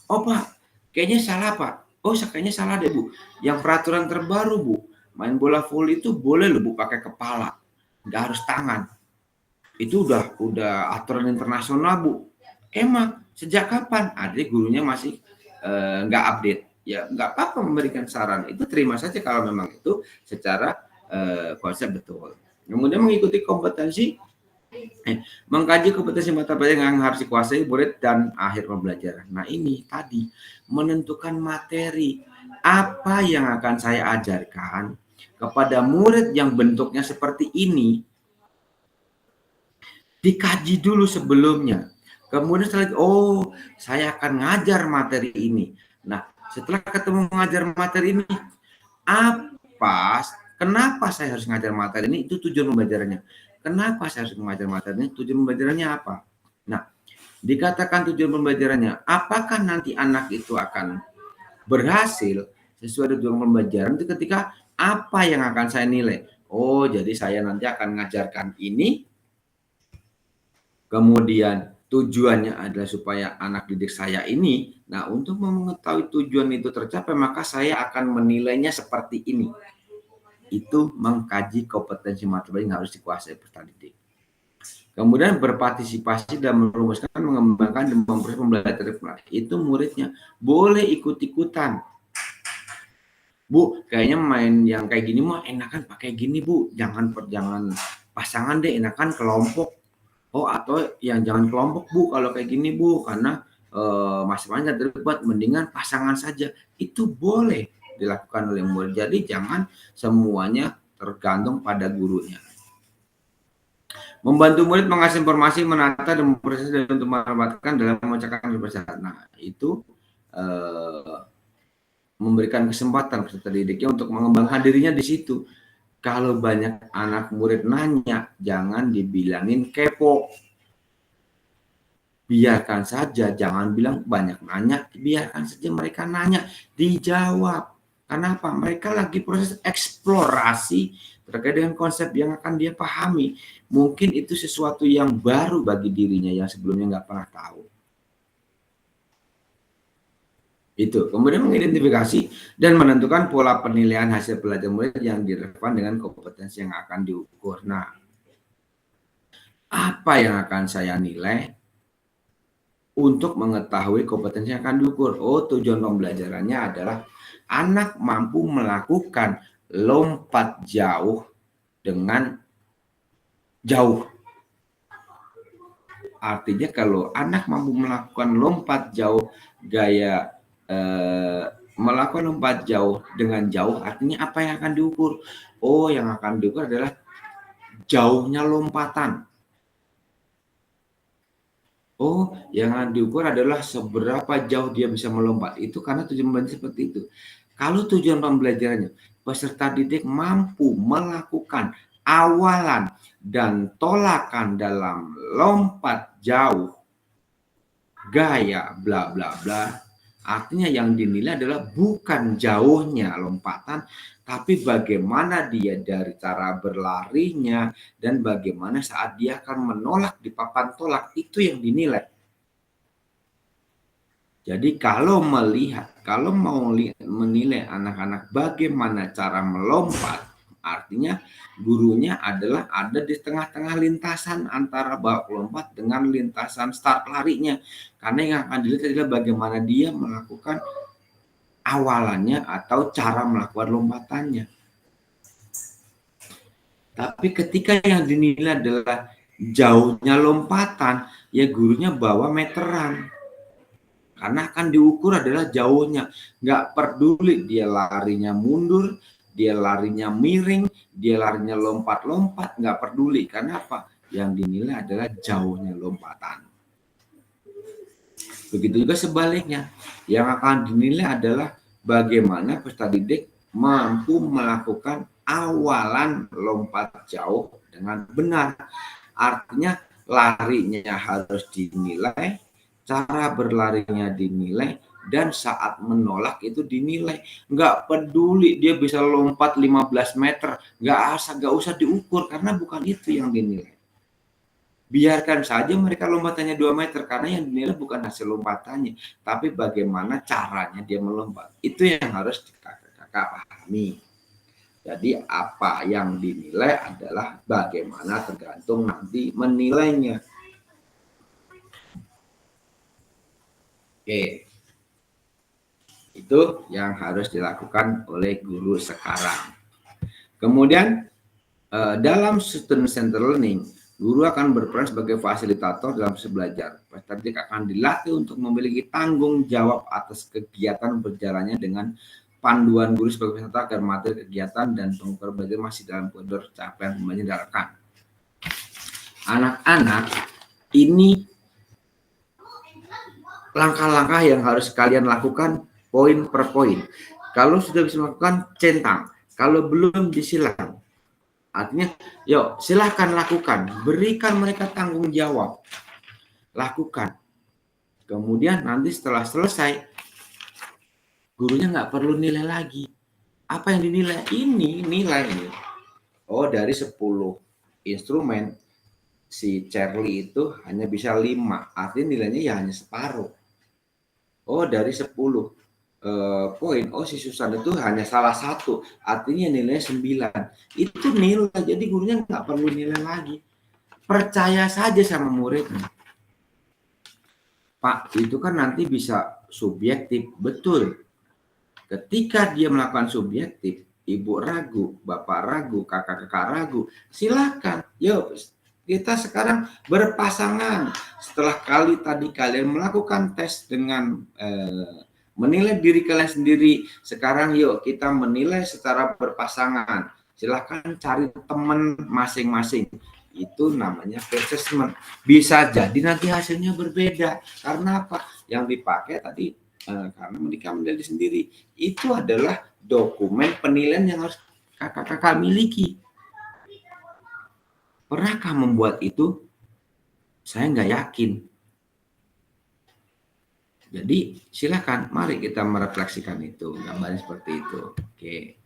Oh Pak, kayaknya salah Pak. Oh, kayaknya salah deh Bu. Yang peraturan terbaru Bu, main bola volley itu boleh loh Bu pakai kepala, nggak harus tangan. Itu udah aturan internasional Bu. Emang sejak kapan? Ada gurunya masih nggak update. Ya nggak apa-apa memberikan saran. Itu terima saja kalau memang itu secara konsep betul. Kemudian mengikuti kompetensi, mengkaji kompetensi mata pelajaran yang harus dikuasai murid dan akhir pembelajaran. Nah ini tadi menentukan materi apa yang akan saya ajarkan kepada murid yang bentuknya seperti ini, dikaji dulu sebelumnya. Kemudian setelah oh saya akan ngajar materi ini. Nah setelah ketemu mengajar materi ini, kenapa saya harus ngajar materi ini? Itu tujuan pembelajarannya. Kenapa saya harus mengajar materi ini? Tujuan pembelajarannya apa? Nah, dikatakan tujuan pembelajarannya, apakah nanti anak itu akan berhasil sesuai tujuan pembelajaran itu ketika apa yang akan saya nilai? Oh, jadi saya nanti akan mengajarkan ini, kemudian tujuannya adalah supaya anak didik saya ini, nah untuk mengetahui tujuan itu tercapai, maka saya akan menilainya seperti ini. Itu mengkaji kompetensi materi yang harus dikuasai peserta didik. Kemudian berpartisipasi dan merumuskan, mengembangkan dan memproses pembelajaran. Itu muridnya boleh ikut-ikutan. Bu, kayaknya main yang kayak gini mah enakan pakai gini Bu, jangan pasangan deh, enakan kelompok. Oh atau yang jangan kelompok Bu kalau kayak gini Bu, karena masing-masing terlibat, mendingan pasangan saja. Itu boleh dilakukan oleh murid. Jadi jangan semuanya tergantung pada gurunya. Membantu murid mengasih informasi, menata dan memproses dan untuk menempatkan dalam memecahkan perbedaan. Nah itu memberikan kesempatan peserta didiknya untuk mengembangkan dirinya di situ. Kalau banyak anak murid nanya, jangan dibilangin kepo. Biarkan saja, jangan bilang banyak nanya, biarkan saja mereka nanya, dijawab. Kenapa? Mereka lagi proses eksplorasi terkait dengan konsep yang akan dia pahami. Mungkin itu sesuatu yang baru bagi dirinya yang sebelumnya nggak pernah tahu. Itu. Kemudian mengidentifikasi dan menentukan pola penilaian hasil pelajaran murid yang direlevan dengan kompetensi yang akan diukur. Nah, apa yang akan saya nilai untuk mengetahui kompetensi yang akan diukur? Oh, tujuan pembelajarannya adalah anak mampu melakukan lompat jauh dengan jauh. Artinya kalau anak mampu melakukan lompat jauh gaya melakukan lompat jauh dengan jauh, artinya apa yang akan diukur? Oh, yang akan diukur adalah jauhnya lompatan. Oh, yang akan diukur adalah seberapa jauh dia bisa melompat. Itu karena tujuan pembelajaran seperti itu. Kalau tujuan pembelajarannya peserta didik mampu melakukan awalan dan tolakan dalam lompat jauh gaya bla bla bla, artinya yang dinilai adalah bukan jauhnya lompatan, tapi bagaimana dia dari cara berlarinya dan bagaimana saat dia akan menolak di papan tolak, itu yang dinilai. Jadi kalau mau menilai anak-anak bagaimana cara melompat, artinya gurunya adalah ada di tengah-tengah lintasan antara babak lompat dengan lintasan start larinya. Karena yang akan dilihat adalah bagaimana dia melakukan awalannya atau cara melakukan lompatannya. Tapi ketika yang dinilai adalah jauhnya lompatan, ya gurunya bawa meteran. Karena akan diukur adalah jauhnya. Nggak peduli dia larinya mundur, dia larinya miring, dia larinya lompat-lompat, nggak peduli. Karena apa? Yang dinilai adalah jauhnya lompatan. Begitu juga sebaliknya. Yang akan dinilai adalah bagaimana peserta didik mampu melakukan awalan lompat jauh dengan benar. Artinya larinya harus dinilai, cara berlarinya dinilai, dan saat menolak itu dinilai. Nggak peduli dia bisa lompat 15 meter, nggak usah diukur karena bukan itu yang dinilai. Biarkan saja mereka lompatannya 2 meter karena yang dinilai bukan hasil lompatannya, tapi bagaimana caranya dia melompat. Itu yang harus kakak pahami. Jadi apa yang dinilai adalah bagaimana tergantung nanti menilainya. Oke. Itu yang harus dilakukan oleh guru sekarang. Kemudian dalam student center learning, guru akan berperan sebagai fasilitator dalam proses belajar. Peserta didik akan dilatih untuk memiliki tanggung jawab atas kegiatan berjalannya dengan panduan guru sebagai peserta agar materi kegiatan dan pengukuran belajar masih dalam koridor capaian pembelajaran diharapkan. Anak-anak, ini langkah-langkah yang harus kalian lakukan poin per poin. Kalau sudah bisa melakukan, centang. Kalau belum, disilang. Artinya, yuk silahkan lakukan. Berikan mereka tanggung jawab. Lakukan. Kemudian nanti setelah selesai, gurunya nggak perlu nilai lagi. Apa yang dinilai? Ini nilai ini. Oh, dari 10 instrumen, si Charlie itu hanya bisa 5. Artinya nilainya ya hanya separuh. Oh, dari 10 poin, oh si Susan itu hanya salah 1, artinya nilainya 9. Itu nilai, jadi gurunya nggak perlu nilai lagi. Percaya saja sama muridnya. Pak, itu kan nanti bisa subjektif, betul. Ketika dia melakukan subjektif, ibu ragu, bapak ragu, kakak-kakak ragu, silakan. Yuk, kita sekarang berpasangan. Setelah tadi kalian melakukan tes dengan menilai diri kalian sendiri, sekarang yuk kita menilai secara berpasangan. Silakan cari teman masing-masing. Itu namanya assessment. Bisa jadi nanti hasilnya berbeda. Karena apa? Yang dipakai tadi karena mereka menilai sendiri. Itu adalah dokumen penilaian yang harus kakak-kakak miliki. Pernahkah membuat itu? Saya nggak yakin. Jadi silakan, mari kita merefleksikan itu, gambarnya seperti itu. Oke.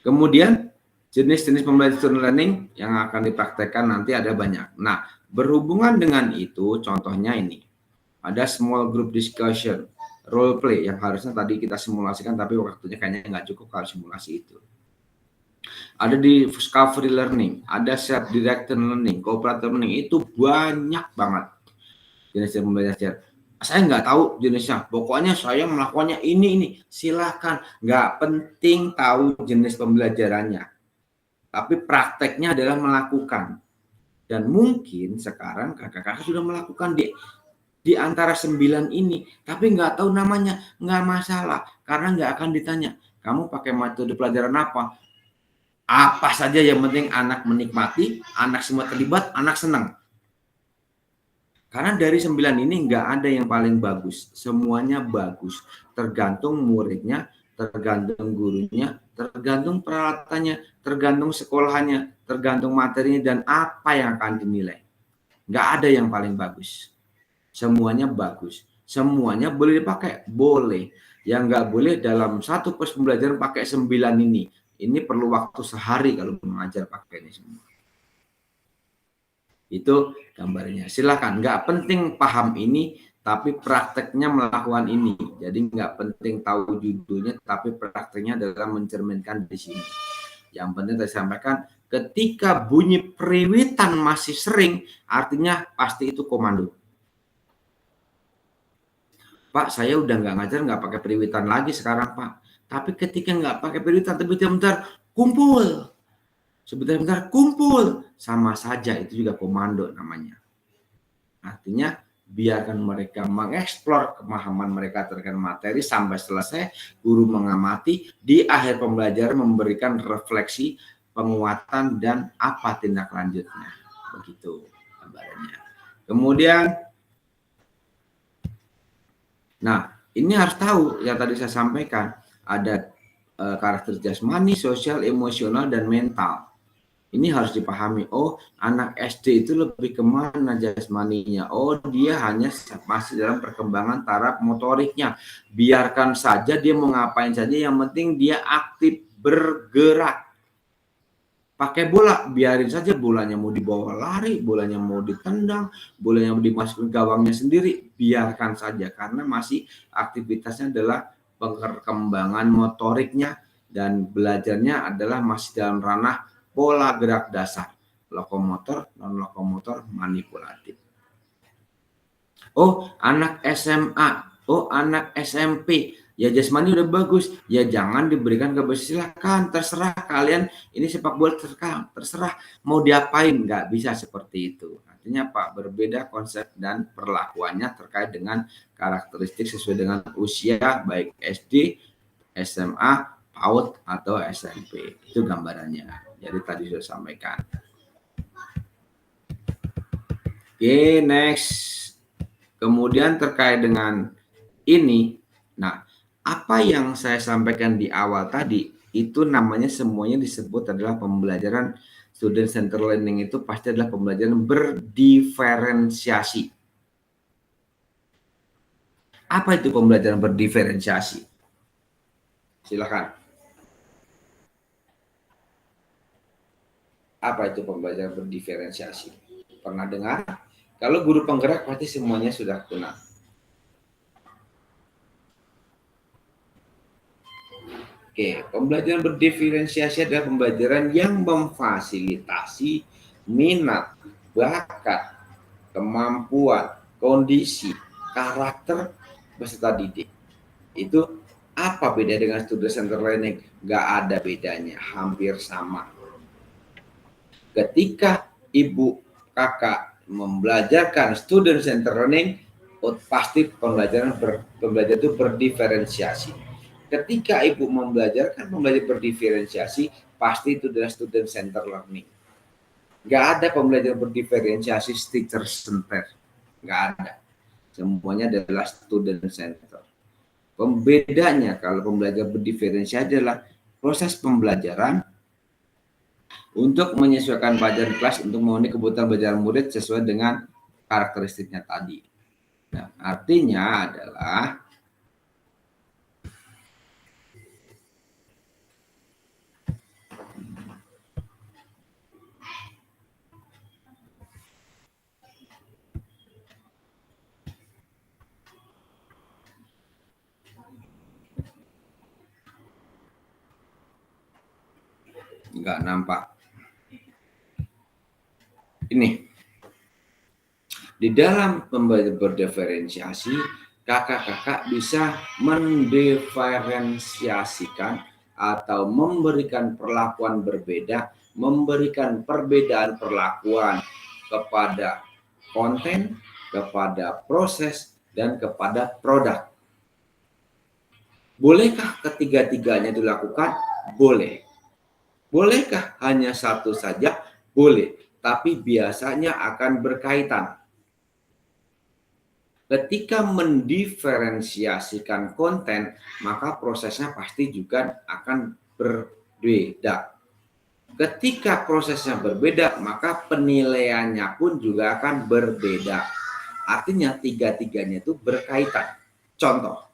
Kemudian jenis-jenis pembelajaran learning yang akan dipraktekkan nanti ada banyak. Nah, berhubungan dengan itu, contohnya ini, ada small group discussion, role play yang harusnya tadi kita simulasikan tapi waktunya kayaknya nggak cukup kalau simulasi itu. Ada di discovery learning, ada self-directed learning, cooperative learning, itu banyak banget jenis pembelajaran. Saya nggak tahu jenisnya, pokoknya saya melakukannya ini. Silahkan, nggak penting tahu jenis pembelajarannya. Tapi prakteknya adalah melakukan. Dan mungkin sekarang kakak-kakak sudah melakukan di antara 9 ini, tapi nggak tahu namanya, nggak masalah. Karena nggak akan ditanya, kamu pakai metode pelajaran apa? Apa saja yang penting anak menikmati, anak semua terlibat, anak senang. Karena dari 9 ini nggak ada yang paling bagus. Semuanya bagus. Tergantung muridnya, tergantung gurunya, tergantung peralatannya, tergantung sekolahannya, tergantung materinya, dan apa yang akan dinilai. Nggak ada yang paling bagus. Semuanya bagus. Semuanya boleh dipakai? Boleh. Yang nggak boleh dalam satu kurs pembelajaran pakai 9 ini. Ini perlu waktu sehari kalau mengajar pakai ini semua. Itu gambarnya. Silakan, nggak penting paham ini, tapi prakteknya melakukan ini. Jadi nggak penting tahu judulnya, tapi prakteknya adalah mencerminkan di sini. Yang penting saya sampaikan, ketika bunyi periwitan masih sering, artinya pasti itu komando. Pak, saya udah nggak ngajar, nggak pakai periwitan lagi sekarang, Pak. Tapi ketika nggak pakai periwitan, tapi sebentar kumpul. Sebentar kumpul. Sama saja, itu juga komando namanya. Artinya, biarkan mereka mengeksplor pemahaman mereka terkait materi sampai selesai. Guru mengamati, di akhir pembelajaran memberikan refleksi, penguatan, dan apa tindak lanjutnya. Begitu gambarannya. Kemudian, nah, ini harus tahu yang tadi saya sampaikan, ada karakter jasmani, sosial, emosional, dan mental. Ini harus dipahami. Oh, anak SD itu lebih kemana jasmaninya? Oh, dia hanya masih dalam perkembangan taraf motoriknya. Biarkan saja dia mau ngapain saja, yang penting dia aktif bergerak. Pakai bola, biarin saja bolanya mau dibawa lari, bolanya mau ditendang, bolanya mau dimasukin gawangnya sendiri, biarkan saja karena masih aktivitasnya adalah perkembangan motoriknya dan belajarnya adalah masih dalam ranah pola gerak dasar, lokomotor, non lokomotor, manipulatif. Oh, anak SMA, oh anak SMP, ya jasmani udah bagus, ya jangan diberikan kebebasan, silakan terserah kalian, ini sepak bola terserah mau diapain, nggak bisa seperti itu. Artinya Pak, berbeda konsep dan perlakuannya terkait dengan karakteristik sesuai dengan usia baik SD, SMA, PAUD atau SMP. Itu gambarannya. Jadi tadi sudah sampaikan. Oke, next. Kemudian terkait dengan ini, nah apa yang saya sampaikan di awal tadi, itu namanya semuanya disebut adalah pembelajaran student center learning, itu pasti adalah pembelajaran berdiferensiasi. Apa itu pembelajaran berdiferensiasi? Silakan. Apa itu pembelajaran berdiferensiasi? Pernah dengar? Kalau guru penggerak pasti semuanya sudah kenal. Oke, pembelajaran berdiferensiasi adalah pembelajaran yang memfasilitasi minat, bakat, kemampuan, kondisi, karakter peserta didik. Itu apa beda dengan student center learning? Gak ada bedanya, hampir sama. Ketika ibu, kakak membelajarkan student center learning, pasti pembelajaran itu berdiferensiasi. Ketika ibu membelajarkan pembelajaran berdiferensiasi, pasti itu adalah student center learning. Nggak ada pembelajaran berdiferensiasi teacher center, nggak ada. Semuanya adalah student center. Pembedanya kalau pembelajaran berdiferensiasi adalah proses pembelajaran untuk menyesuaikan pelajaran kelas untuk memenuhi kebutuhan belajar murid sesuai dengan karakteristiknya tadi. Nah, artinya adalah Nggak nampak. Ini. Di dalam berdiferensiasi, kakak-kakak bisa mendiferensiasikan atau memberikan perlakuan berbeda, memberikan perbedaan perlakuan kepada konten, kepada proses, dan kepada produk. Bolehkah ketiga-tiganya dilakukan? Boleh. Bolehkah hanya satu saja? Boleh. Tapi biasanya akan berkaitan. Ketika mendiferensiasikan konten, maka prosesnya pasti juga akan berbeda. Ketika prosesnya berbeda, maka penilaiannya pun juga akan berbeda. Artinya tiga-tiganya itu berkaitan. Contoh,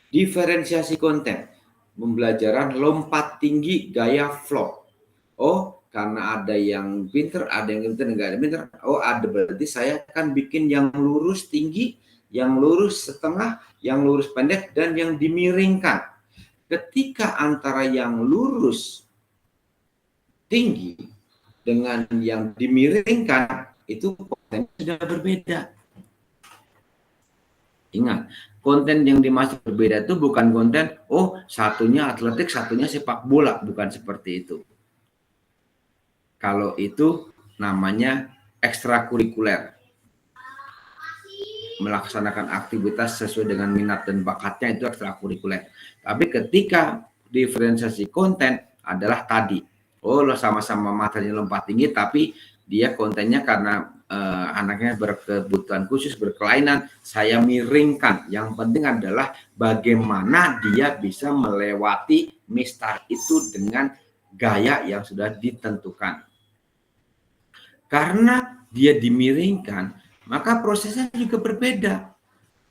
diferensiasi konten, pembelajaran lompat tinggi gaya vlog. Oh, karena ada yang pinter, ada yang pinter, enggak ada pinter. Oh, ada, berarti saya akan bikin yang lurus tinggi, yang lurus setengah, yang lurus pendek, dan yang dimiringkan. Ketika antara yang lurus tinggi dengan yang dimiringkan, itu konten sudah berbeda. Ingat, konten yang dimaksud berbeda itu bukan konten, oh satunya atletik, satunya sepak bola, bukan seperti itu. Kalau itu namanya ekstrakurikuler. Melaksanakan aktivitas sesuai dengan minat dan bakatnya itu ekstrakurikuler. Tapi ketika diferensiasi konten adalah tadi, oh sama-sama materinya lompat tinggi, tapi dia kontennya karena anaknya berkebutuhan khusus, berkelainan, saya miringkan. Yang penting adalah bagaimana dia bisa melewati mistar itu dengan gaya yang sudah ditentukan. Karena dia dimiringkan, maka prosesnya juga berbeda.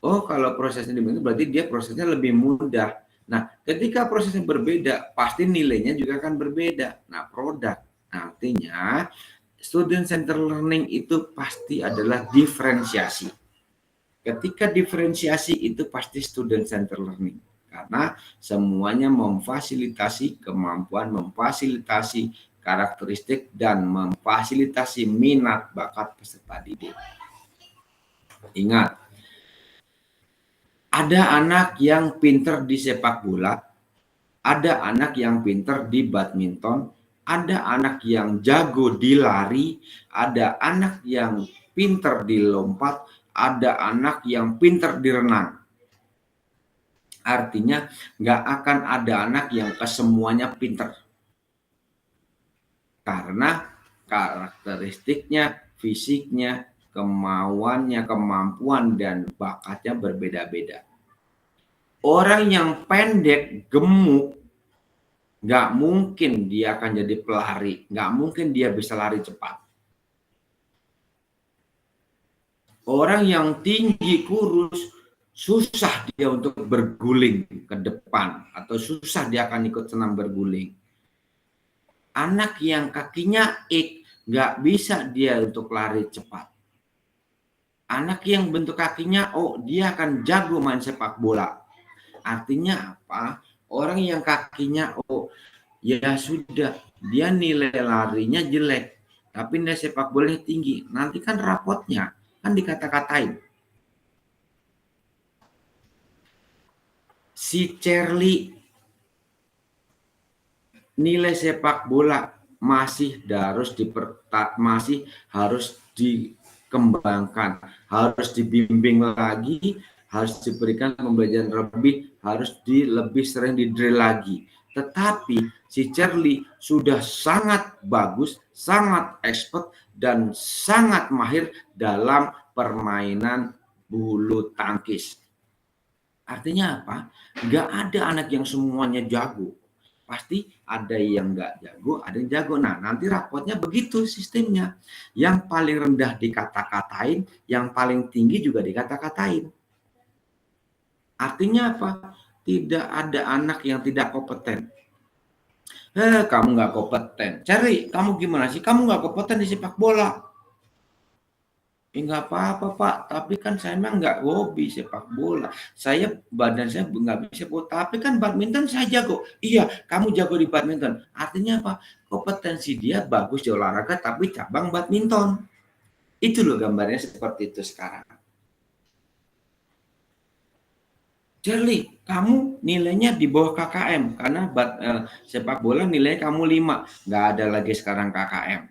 Oh, kalau prosesnya demikian berarti dia prosesnya lebih mudah. Nah, ketika prosesnya berbeda, pasti nilainya juga akan berbeda. Nah, produk artinya student center learning itu pasti adalah diferensiasi. Ketika diferensiasi itu pasti student center learning. Karena semuanya memfasilitasi kemampuan, memfasilitasi karakteristik, dan memfasilitasi minat bakat peserta didik. Ingat, ada anak yang pinter di sepak bola, ada anak yang pinter di badminton, ada anak yang jago di lari, ada anak yang pinter di lompat, ada anak yang pinter di renang. Artinya nggak akan ada anak yang kesemuanya pinter. Karena karakteristiknya, fisiknya, kemauannya, kemampuan, dan bakatnya berbeda-beda. Orang yang pendek, gemuk, nggak mungkin dia akan jadi pelari, nggak mungkin dia bisa lari cepat. Orang yang tinggi, kurus, susah dia untuk berguling ke depan, atau susah dia akan ikut senam berguling. Anak yang kakinya nggak bisa dia untuk lari cepat. Anak yang bentuk kakinya, oh dia akan jago main sepak bola. Artinya apa? Orang yang kakinya, oh ya sudah, dia nilai larinya jelek, tapi nilai sepak bolanya tinggi. Nanti kan rapotnya, kan dikata-katain. Si Charlie nilai sepak bola masih harus dikembangkan, harus dibimbing lagi, harus diberikan pembelajaran lebih, harus lebih sering di-drill lagi. Tetapi si Charlie sudah sangat bagus, sangat expert, dan sangat mahir dalam permainan bulu tangkis. Artinya apa? Nggak ada anak yang semuanya jago. Pasti ada yang nggak jago, ada yang jago. Nah, nanti rapotnya begitu sistemnya. Yang paling rendah dikata-katain, yang paling tinggi juga dikata-katain. Artinya apa? Tidak ada anak yang tidak kompeten. Kamu nggak kompeten. Cari, kamu gimana sih? Kamu nggak kompeten di sepak bola. Nggak apa-apa Pak, tapi kan saya memang nggak hobi sepak bola. Badan saya nggak bisa bola, tapi kan badminton saya jago. Iya, kamu jago di badminton. Artinya apa? Kompetensi dia bagus di olahraga, tapi cabang badminton. Itu loh gambarnya seperti itu sekarang. Charlie, kamu nilainya di bawah KKM karena sepak bola nilainya kamu 5. Nggak ada lagi sekarang KKM.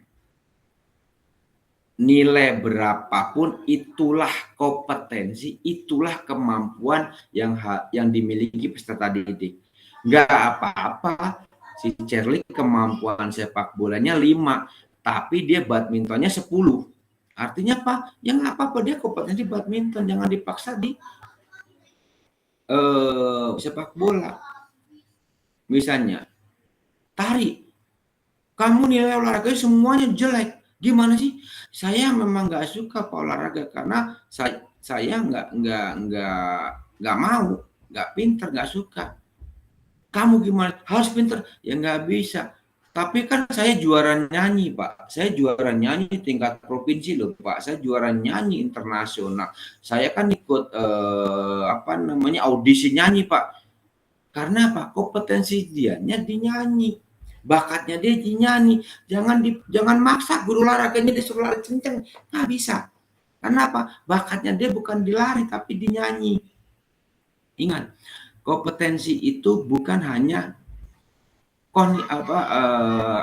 Nilai berapapun itulah kompetensi, itulah kemampuan yang dimiliki peserta didik. Nggak apa-apa si Charlie kemampuan sepak bolanya 5, tapi dia badmintonnya 10. Artinya apa? Ya nggak apa-apa, dia kompetensi badminton, jangan dipaksa di sepak bola. Misalnya, tari, kamu nilai olahraganya semuanya jelek. Gimana sih? Saya memang nggak suka olahraga karena saya nggak mau, nggak pinter, nggak suka. Kamu gimana? Harus pinter? Ya nggak bisa. Tapi kan saya juara nyanyi, Pak. Saya juara nyanyi tingkat provinsi loh, Pak. Saya juara nyanyi internasional. Saya kan ikut audisi nyanyi, Pak. Karena apa? Kompetensi dianya di nyanyi. Bakatnya dia di nyanyi. Jangan maksa guru olahraganya disuruh lari kenceng, nggak bisa. Karena apa? Bakatnya dia bukan di lari tapi di nyanyi. Ingat, kompetensi itu bukan hanya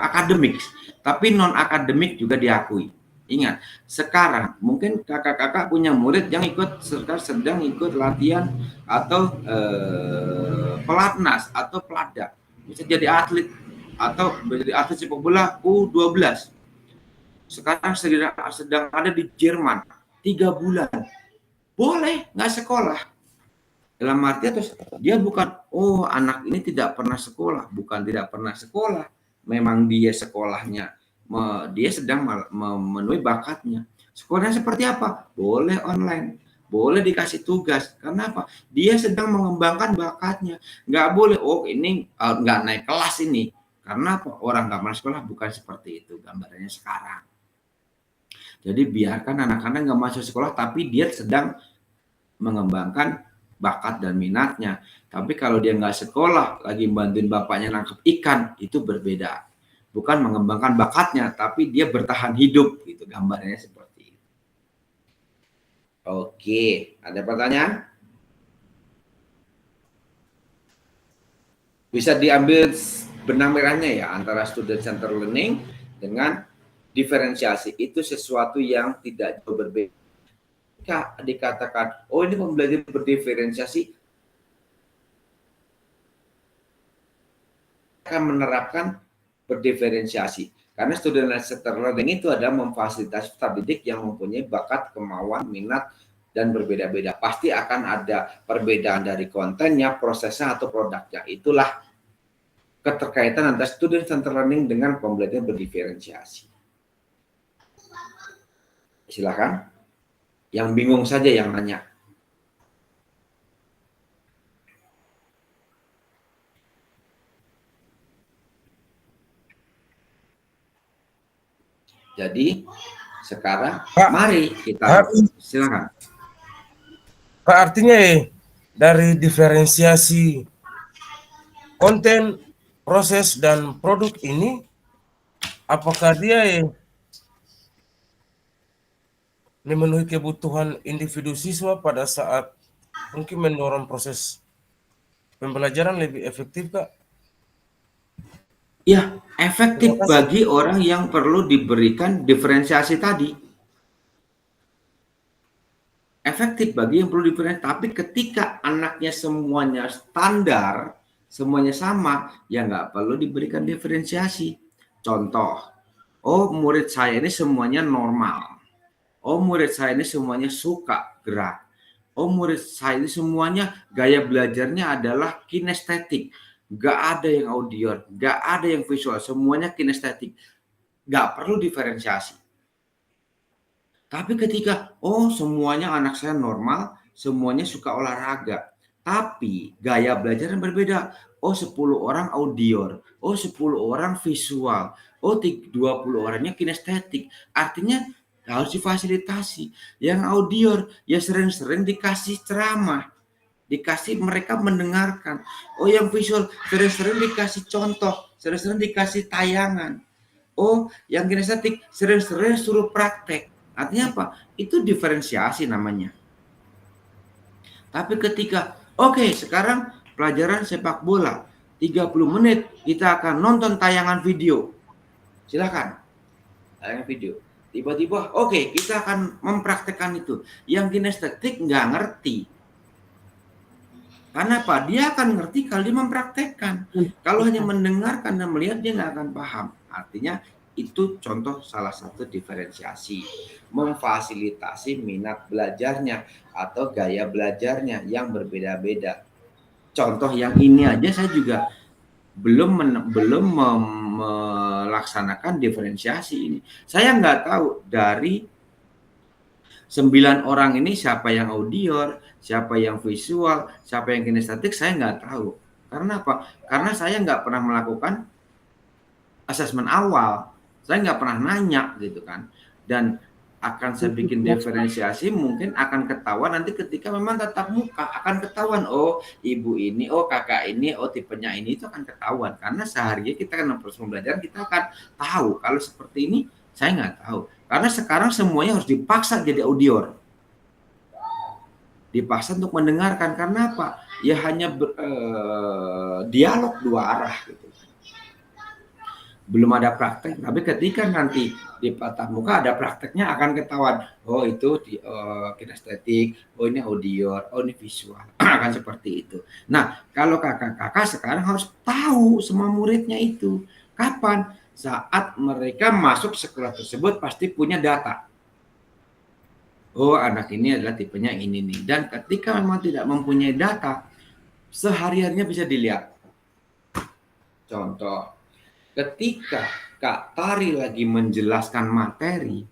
akademik, tapi non akademik juga diakui. Ingat, sekarang mungkin kakak-kakak punya murid yang sedang ikut latihan atau pelatnas atau pelada, bisa jadi atlet atau menjadi atlet sepak bola U12. Sekarang sedang ada di Jerman 3 bulan. Boleh nggak sekolah. Dalam arti terus dia bukan anak ini tidak pernah sekolah, bukan tidak pernah sekolah. Memang dia sekolahnya dia sedang memenuhi bakatnya. Sekolahnya seperti apa? Boleh online, boleh dikasih tugas. Karena apa? Dia sedang mengembangkan bakatnya. Nggak boleh ini nggak naik kelas ini. Karena apa? Orang nggak masuk sekolah, bukan seperti itu gambarnya sekarang. Jadi biarkan anak-anak nggak masuk sekolah, tapi dia sedang mengembangkan bakat dan minatnya. Tapi kalau dia nggak sekolah, lagi bantuin bapaknya nangkep ikan, itu berbeda. Bukan mengembangkan bakatnya, tapi dia bertahan hidup. Gitu gambarnya seperti itu. Oke, ada pertanyaan? Bisa diambil benang merahnya ya antara student center learning dengan diferensiasi. Itu sesuatu yang tidak jauh berbeda. Jika dikatakan, ini pembelajaran berdiferensiasi, akan menerapkan berdiferensiasi. Karena student center learning itu adalah memfasilitasi peserta didik yang mempunyai bakat, kemauan, minat, dan berbeda-beda. Pasti akan ada perbedaan dari kontennya, prosesnya, atau produknya. Itulah keterkaitan antara student center learning dengan pembelajaran berdiferensiasi. Silakan. Yang bingung saja yang nanya. Jadi sekarang Pak, mari kita silakan. Pak, artinya dari diferensiasi konten, proses, dan produk ini, apakah dia memenuhi kebutuhan individu siswa pada saat mungkin mendorong proses pembelajaran lebih efektif, Kak? Ya, efektif bagi orang yang perlu diberikan diferensiasi tadi. Efektif bagi yang perlu diferensiasi, tapi ketika anaknya semuanya standar, semuanya sama, ya nggak perlu diberikan diferensiasi. Contoh, murid saya ini semuanya normal. Murid saya ini semuanya suka gerak. Murid saya ini semuanya gaya belajarnya adalah kinestetik. Gak ada yang audio, gak ada yang visual, semuanya kinestetik. Gak perlu diferensiasi. Tapi ketika, semuanya anak saya normal, semuanya suka olahraga. Tapi gaya belajarnya berbeda. 10 orang audio, 10 orang visual, 20 orangnya kinestetik. Artinya harus difasilitasi. Yang audio ya sering-sering dikasih ceramah, dikasih mereka mendengarkan. Oh yang visual sering-sering dikasih contoh, sering-sering dikasih tayangan. Oh yang kinestetik sering-sering suruh praktek. Artinya apa? Itu diferensiasi namanya. Tapi ketika oke, sekarang pelajaran sepak bola 30 menit kita akan nonton tayangan video. Silakan. Tayangan video. Tiba-tiba oke, kita akan mempraktekkan itu. Yang kinestetik nggak ngerti. Karena apa? Dia akan ngerti kalau dia mempraktekkan. Kalau hanya mendengarkan dan melihat dia nggak akan paham. Artinya itu contoh salah satu diferensiasi. Memfasilitasi minat belajarnya atau gaya belajarnya yang berbeda-beda. Contoh yang ini aja saya juga belum melaksanakan diferensiasi ini. Saya nggak tahu dari 9 orang ini siapa yang audio, siapa yang visual, siapa yang kinestetik, saya nggak tahu. Karena apa? Karena saya nggak pernah melakukan asesmen awal. Saya nggak pernah nanya gitu kan. Dan akan saya bikin diferensiasi mungkin akan ketahuan nanti ketika memang tatap muka akan ketahuan oh ibu ini, oh kakak ini, oh tipenya ini itu akan ketahuan karena sehari kita kan proses pembelajaran kita akan tahu kalau seperti ini saya nggak tahu karena sekarang semuanya harus dipaksa jadi audio, dipaksa untuk mendengarkan karena apa ya hanya dialog dua arah gitu. Belum ada praktek, tapi ketika nanti di tatap muka ada prakteknya akan ketahuan. Oh itu kinestetik, oh ini audio, oh ini visual, akan seperti itu. Nah kalau kakak-kakak sekarang harus tahu semua muridnya itu. Kapan? Saat mereka masuk sekolah tersebut pasti punya data. Oh anak ini adalah tipenya ini nih. Dan ketika memang tidak mempunyai data, sehari-harinya bisa dilihat. Contoh. Ketika Kak Tari lagi menjelaskan materi,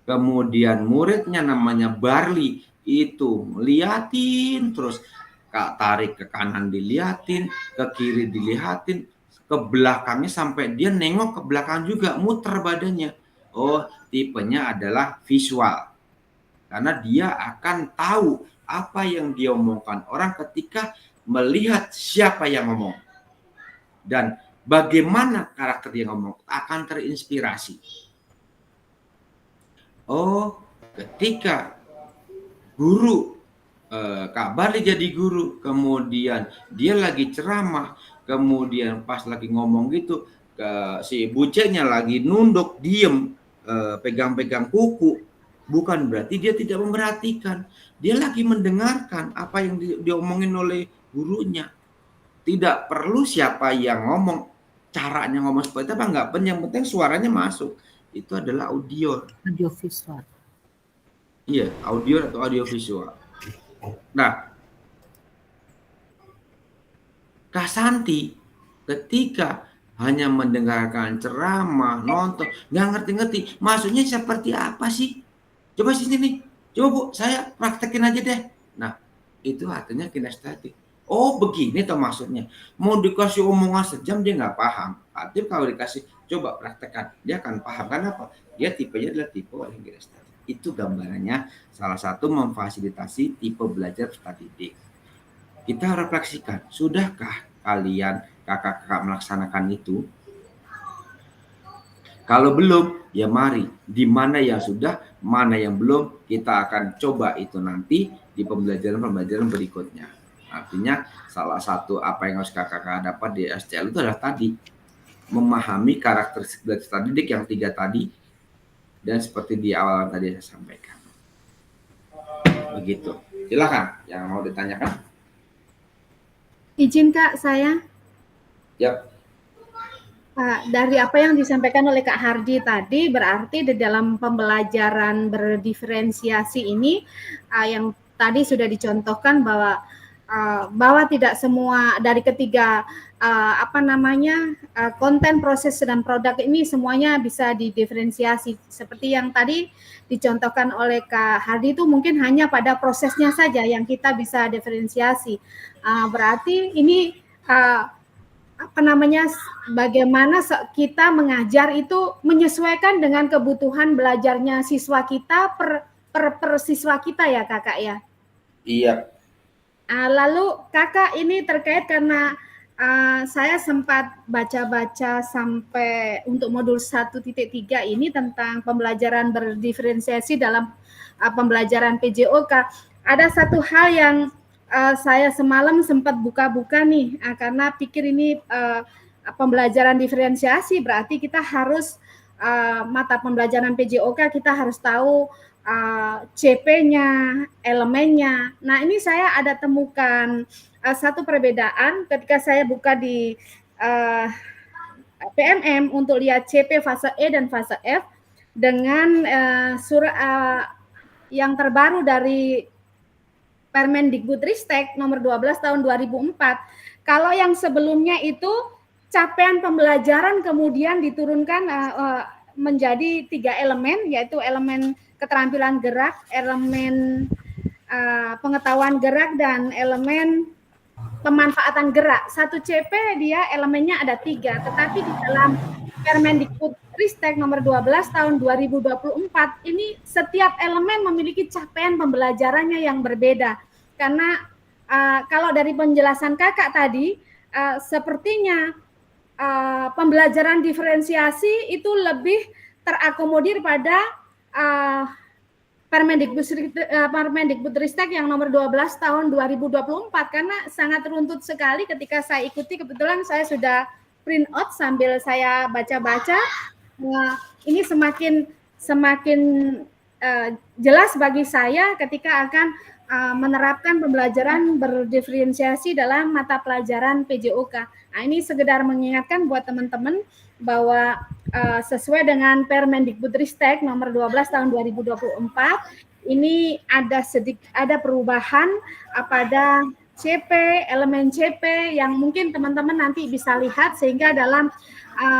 kemudian muridnya namanya Barli itu liatin terus, Kak Tari ke kanan diliatin, ke kiri dilihatin, ke belakangnya sampai dia nengok ke belakang juga, muter badannya. Oh, tipenya adalah visual. Karena dia akan tahu apa yang dia omongkan orang ketika melihat siapa yang ngomong. Dan bagaimana karakter dia ngomong akan terinspirasi. Oh, ketika guru Kak Barli jadi guru, kemudian dia lagi ceramah, kemudian pas lagi ngomong gitu, si buceknya lagi nunduk, diem, pegang-pegang kuku, bukan berarti dia tidak memperhatikan. Dia lagi mendengarkan apa yang diomongin oleh gurunya. Tidak perlu siapa yang ngomong, caranya ngomong seperti apa enggak penting, yang penting suaranya masuk. Itu adalah audio. Audio visual. Iya, audio atau audio visual. Nah, Kak Santi ketika hanya mendengarkan ceramah, nonton, nggak ngerti-ngerti, maksudnya seperti apa sih? Coba sini nih, coba Bu, saya praktekin aja deh. Nah, itu artinya kinestetik. Oh begini toh maksudnya. Mau dikasih omongan sejam dia nggak paham. Tapi kalau dikasih coba praktekkan, dia akan paham. Karena apa? Dia tipenya adalah tipe orang kinestetik. Itu gambarannya salah satu memfasilitasi tipe belajar peserta didik. Kita refleksikan, sudahkah kalian kakak-kakak melaksanakan itu? Kalau belum, ya mari. Di mana yang sudah, mana yang belum, kita akan coba itu nanti di pembelajaran-pembelajaran berikutnya. Artinya salah satu apa yang harus kakak-kakak dapat di SCL itu adalah tadi memahami karakteristik peserta didik yang 3 tadi dan seperti di awal tadi saya sampaikan. Begitu. Silakan yang mau ditanyakan. Izin Kak saya. Yap. Dari apa yang disampaikan oleh Kak Hardi tadi berarti di dalam pembelajaran berdiferensiasi ini yang tadi sudah dicontohkan bahwa tidak semua dari ketiga konten, proses dan produk ini semuanya bisa didiferensiasi seperti yang tadi dicontohkan oleh Kak Hardi itu mungkin hanya pada prosesnya saja yang kita bisa diferensiasi. Berarti ini apa namanya, bagaimana kita mengajar itu menyesuaikan dengan kebutuhan belajarnya siswa kita per siswa kita ya kakak ya. Iya. Lalu kakak ini terkait karena saya sempat baca-baca sampai untuk modul 1.3 ini tentang pembelajaran berdiferensiasi dalam pembelajaran PJOK. Ada satu hal yang saya semalam sempat buka-buka nih, karena pikir ini pembelajaran diferensiasi berarti kita harus mata pembelajaran PJOK kita harus tahu CP-nya, elemennya. Nah, ini saya ada temukan satu perbedaan ketika saya buka di PMM untuk lihat CP fase E dan fase F dengan surat yang terbaru dari Permendikbudristek nomor 12 tahun 2004. Kalau yang sebelumnya itu capaian pembelajaran kemudian diturunkan menjadi 3 elemen, yaitu elemen keterampilan gerak, elemen pengetahuan gerak, dan elemen pemanfaatan gerak. Satu CP dia elemennya ada 3, tetapi di dalam Permendikbudristek nomor 12 tahun 2024 ini setiap elemen memiliki capaian pembelajarannya yang berbeda. Karena kalau dari penjelasan kakak tadi, sepertinya pembelajaran diferensiasi itu lebih terakomodir pada Permendikbudristek yang nomor 12 tahun 2024, karena sangat runtut sekali ketika saya ikuti. Kebetulan saya sudah print out sambil saya baca-baca. Ini semakin jelas bagi saya ketika akan menerapkan pembelajaran berdiferensiasi dalam mata pelajaran PJOK. Nah, ini sekedar mengingatkan buat teman-teman bahwa sesuai dengan Permendikbudristek nomor 12 tahun 2024 ini ada perubahan pada CP, elemen CP yang mungkin teman-teman nanti bisa lihat, sehingga dalam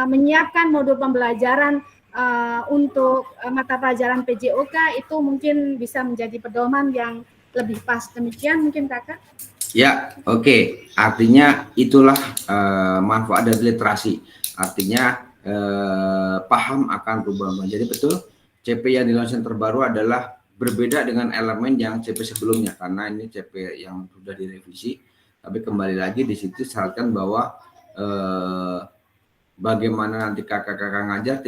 menyiapkan modul pembelajaran untuk mata pelajaran PJOK itu mungkin bisa menjadi pedoman yang lebih pas. Demikian mungkin kakak. Ya, oke. Artinya itulah manfaat dari literasi. Artinya paham akan perubahan. Jadi betul, CP yang dilaunching terbaru adalah berbeda dengan elemen yang CP sebelumnya, karena ini CP yang sudah direvisi. Tapi kembali lagi di situ syaratkan bahwa bagaimana nanti kakak-kakak ngajar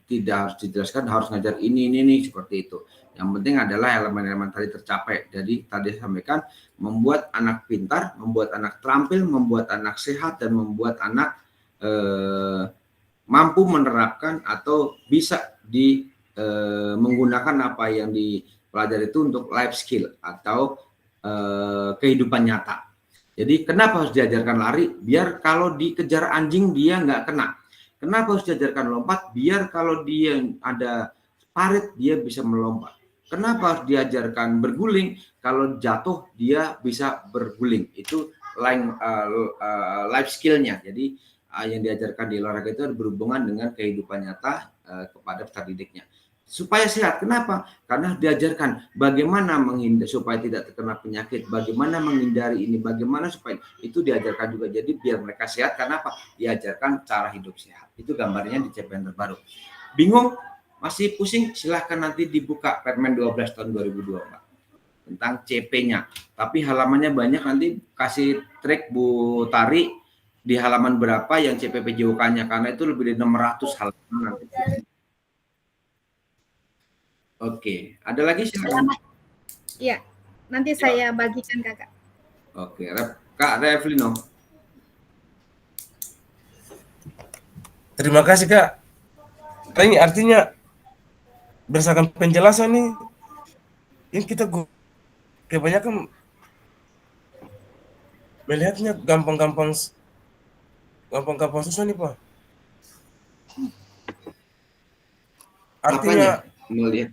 tidak harus dijelaskan harus ngajar ini seperti itu. Yang penting adalah elemen-elemen tadi tercapai. Jadi tadi sampaikan membuat anak pintar, membuat anak terampil, membuat anak sehat, dan membuat anak mampu menerapkan atau bisa menggunakan apa yang dipelajari itu untuk life skill atau kehidupan nyata. Jadi kenapa harus diajarkan lari? Biar kalau dikejar anjing dia nggak kena. Kenapa harus diajarkan lompat? Biar kalau dia ada parit dia bisa melompat. Kenapa harus diajarkan berguling? Kalau jatuh dia bisa berguling. Itu life skill-nya. Jadi yang diajarkan di olahraga itu berhubungan dengan kehidupan nyata kepada peserta didiknya. Supaya sehat. Kenapa? Karena diajarkan bagaimana menghindar supaya tidak terkena penyakit, bagaimana menghindari ini, bagaimana supaya itu diajarkan juga. Jadi biar mereka sehat. Kenapa? Diajarkan cara hidup sehat. Itu gambarnya di CP yang terbaru. Bingung? Masih pusing? Silahkan nanti dibuka Permen 12 tahun 2024 tentang CP-nya. Tapi halamannya banyak, nanti kasih trik Bu Tari di halaman berapa yang CP PJOK-nya, karena itu lebih dari 600 halaman nanti. Oke, ada lagi silakan. Iya, nanti saya bagikan kakak. Oke, Kak Revlino. Terima kasih Kak. Ini artinya berdasarkan penjelasan nih, ini kita kebanyakan melihatnya gampang-gampang susah nih Pak. Artinya melihat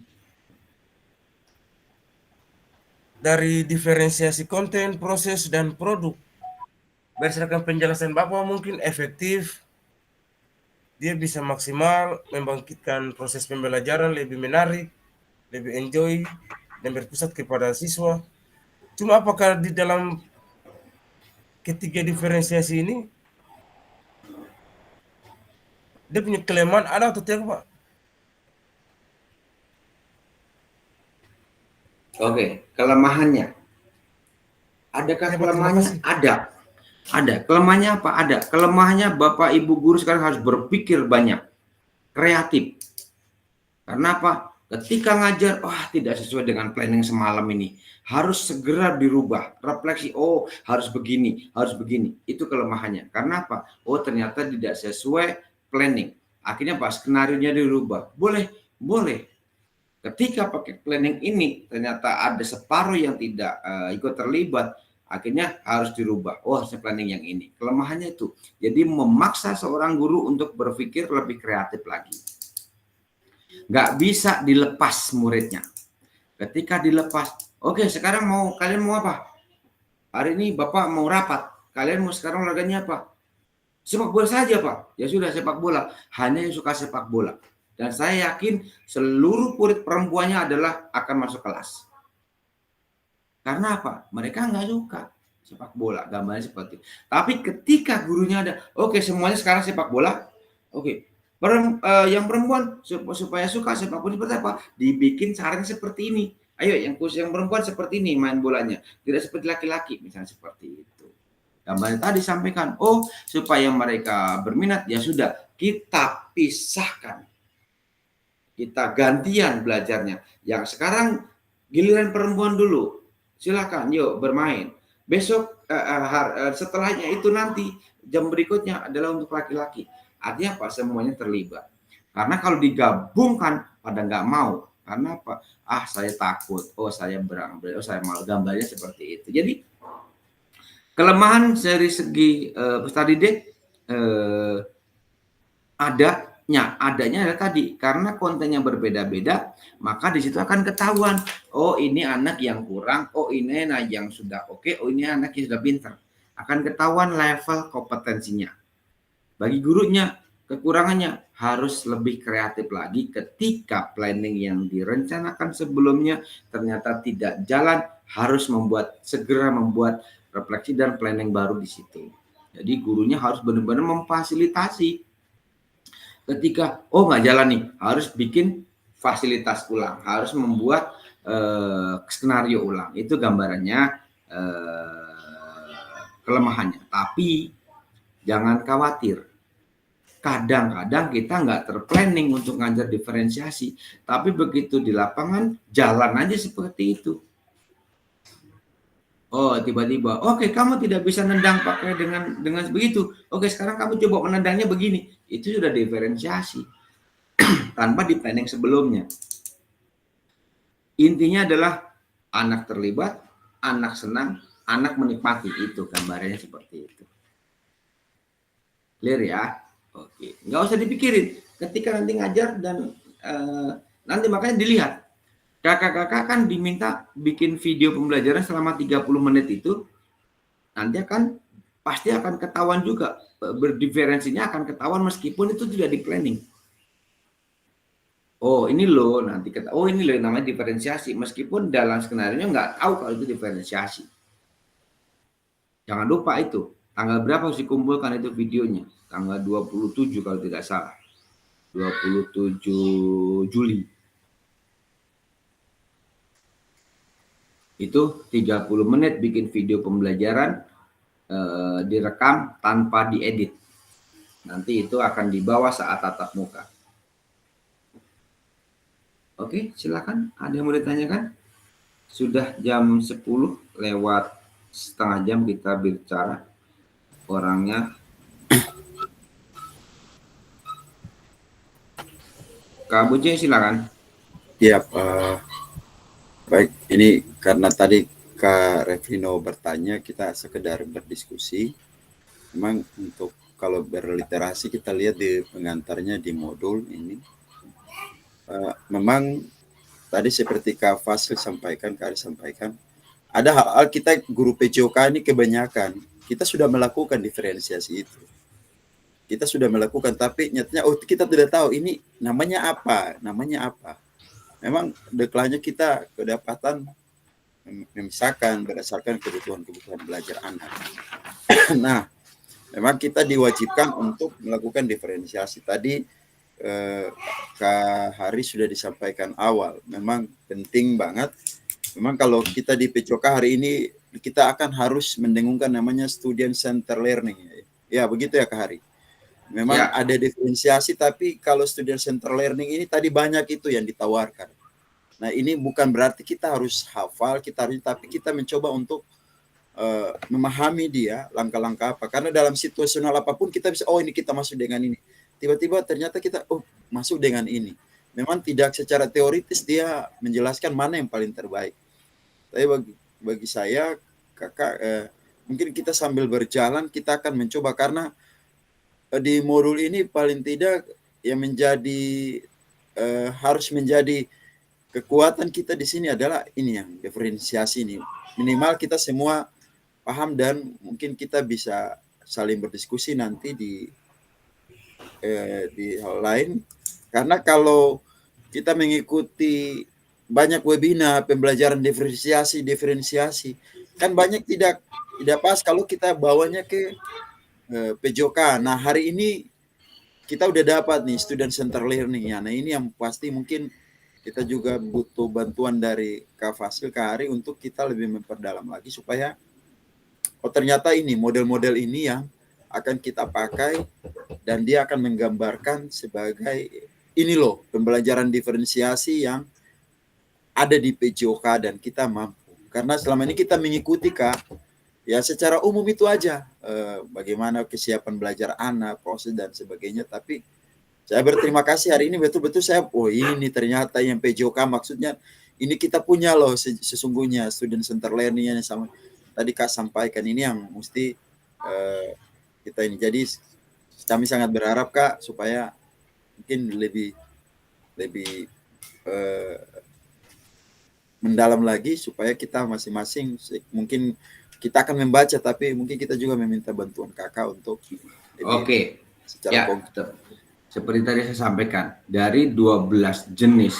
dari diferensiasi konten, proses, dan produk, berdasarkan penjelasan Bapak mungkin efektif, dia bisa maksimal membangkitkan proses pembelajaran lebih menarik, lebih enjoy, dan berpusat kepada siswa. Cuma apakah di dalam ketiga diferensiasi ini Dia punya kelemahan ada atau tidak, Pak? Oke, kelemahannya. Adakah Ya, Pak, terima kelemahannya? kasih. Ada. Ada. Kelemahannya apa? Ada. Kelemahannya Bapak Ibu guru sekarang harus berpikir banyak, kreatif. Karena apa? Ketika ngajar, tidak sesuai dengan planning semalam ini. Harus segera dirubah. Refleksi, harus begini, harus begini. Itu kelemahannya. Karena apa? Ternyata tidak sesuai planning. Akhirnya apa? Skenarionya dirubah. Boleh, boleh. Ketika pakai planning ini, ternyata ada separuh yang tidak ikut terlibat. Akhirnya harus dirubah. Harusnya planning yang ini. Kelemahannya itu. Jadi memaksa seorang guru untuk berpikir lebih kreatif lagi. Nggak bisa dilepas muridnya. Ketika dilepas, oke, sekarang kalian mau apa? Hari ini Bapak mau rapat. Kalian mau sekarang olahraganya apa? Sepak bola saja, Pak. Ya sudah, sepak bola. Hanya yang suka sepak bola. Dan saya yakin seluruh murid perempuannya akan masuk kelas. Karena apa? Mereka nggak suka sepak bola. Gambarnya seperti itu. Tapi ketika gurunya ada, oke, semuanya sekarang sepak bola. Oke. Yang perempuan supaya suka sepak bola seperti apa? Dibikin caranya seperti ini. Ayo, yang perempuan seperti ini main bolanya, tidak seperti laki-laki, misalnya seperti itu. Gambarnya tadi sampaikan, supaya mereka berminat, ya sudah, kita pisahkan, kita gantian belajarnya. Yang sekarang giliran perempuan dulu, silakan, yuk bermain. Besok setelahnya itu nanti jam berikutnya adalah untuk laki-laki. Artinya apa? Semuanya terlibat. Karena kalau digabungkan pada nggak mau. Karena apa? Saya takut. Saya saya malu. Gambarnya seperti itu. Jadi kelemahan dari segi peserta didik adanya adalah tadi, karena kontennya berbeda-beda, maka di situ akan ketahuan. Ini anak yang kurang. Ini anak yang sudah oke. Ini anak yang sudah pintar. Akan ketahuan level kompetensinya. Bagi gurunya, kekurangannya harus lebih kreatif lagi ketika planning yang direncanakan sebelumnya ternyata tidak jalan, harus segera membuat refleksi dan planning baru di situ. Jadi gurunya harus benar-benar memfasilitasi. Ketika nggak jalan nih, harus bikin fasilitas ulang, harus membuat skenario ulang. Itu gambarannya kelemahannya. Tapi jangan khawatir. Kadang-kadang kita nggak terplanning untuk ngajar diferensiasi, tapi begitu di lapangan jalan aja seperti itu. Tiba-tiba, oke, kamu tidak bisa nendang pakai dengan begitu. Oke, sekarang kamu coba menendangnya begini. Itu sudah diferensiasi tanpa di planning sebelumnya. Intinya adalah anak terlibat, anak senang, anak menikmati. Itu gambarnya seperti itu. Clear ya? Oke, nggak usah dipikirin. Ketika nanti ngajar dan nanti makanya dilihat. Kakak-kakak kan diminta bikin video pembelajaran selama 30 menit itu. Nanti pasti akan ketahuan juga. Berdiferensinya akan ketahuan meskipun itu tidak di planning. Ini loh nanti ini loh namanya diferensiasi. Meskipun dalam skenario nggak tahu kalau itu diferensiasi. Jangan lupa itu. Tanggal berapa harus dikumpulkan itu videonya? Tanggal 27 kalau tidak salah. 27 Juli. Itu 30 menit bikin video pembelajaran, direkam tanpa diedit. Nanti itu akan dibawa saat tatap muka. Oke, silakan. Ada yang mau ditanyakan? Sudah jam 10 lewat setengah jam kita bicara. Orangnya Kak Buce, silakan. Ya, baik. Ini karena tadi Kak Revino bertanya, kita sekedar berdiskusi. Memang untuk kalau berliterasi kita lihat di pengantarnya di modul ini, memang tadi seperti Kak Fasil sampaikan, Kak Ari sampaikan, ada hal-hal kita guru PJOK ini kebanyakan kita sudah melakukan diferensiasi itu. Kita sudah melakukan, tapi nyatanya kita tidak tahu ini namanya apa. Memang deklarnya kita kedapatan memisahkan berdasarkan kebutuhan belajar anak. Nah, memang kita diwajibkan untuk melakukan diferensiasi. Tadi Kak Hari sudah disampaikan awal, memang penting banget. Memang kalau kita di PCOK hari ini kita akan harus mendengungkan namanya student center learning. Ya begitu ya Kak Hari. Memang Ya. ada diferensiasi, tapi kalau student center learning ini tadi banyak itu yang ditawarkan. Nah ini bukan berarti kita harus hafal, tapi kita mencoba untuk memahami dia langkah-langkah apa. Karena dalam situasional apapun kita bisa, oh ini kita masuk dengan ini. Tiba-tiba ternyata kita, oh masuk dengan ini. Memang tidak secara teoritis dia menjelaskan mana yang paling terbaik. Tapi bagi saya, kakak, mungkin kita sambil berjalan kita akan mencoba, karena di modul ini paling tidak yang menjadi harus menjadi kekuatan kita di sini adalah ini yang diferensiasi ini. Minimal kita semua paham dan mungkin kita bisa saling berdiskusi nanti di hal lain. Karena kalau kita mengikuti banyak webinar pembelajaran diferensiasi kan banyak tidak pas kalau kita bawanya ke PJOK. Nah hari ini kita udah dapat nih student center learning ya. Nah ini yang pasti mungkin kita juga butuh bantuan dari Kak Fasil, Kak Hari untuk kita lebih memperdalam lagi supaya oh ternyata ini model-model ini yang akan kita pakai dan dia akan menggambarkan sebagai ini loh pembelajaran diferensiasi yang ada di PJOK dan kita mampu. Karena selama ini kita mengikuti Kak, ya secara umum itu aja bagaimana kesiapan belajar anak, proses dan sebagainya. Tapi saya berterima kasih hari ini betul-betul saya, oh ini ternyata yang PJOK maksudnya ini kita punya loh sesungguhnya student center learning yang sama tadi Kak sampaikan, ini yang mesti kita ini. Jadi kami sangat berharap Kak supaya mungkin lebih mendalam lagi supaya kita masing-masing mungkin kita akan membaca tapi mungkin kita juga meminta bantuan Kakak untuk Oke. Secara Ya, seperti tadi saya sampaikan, dari 12 jenis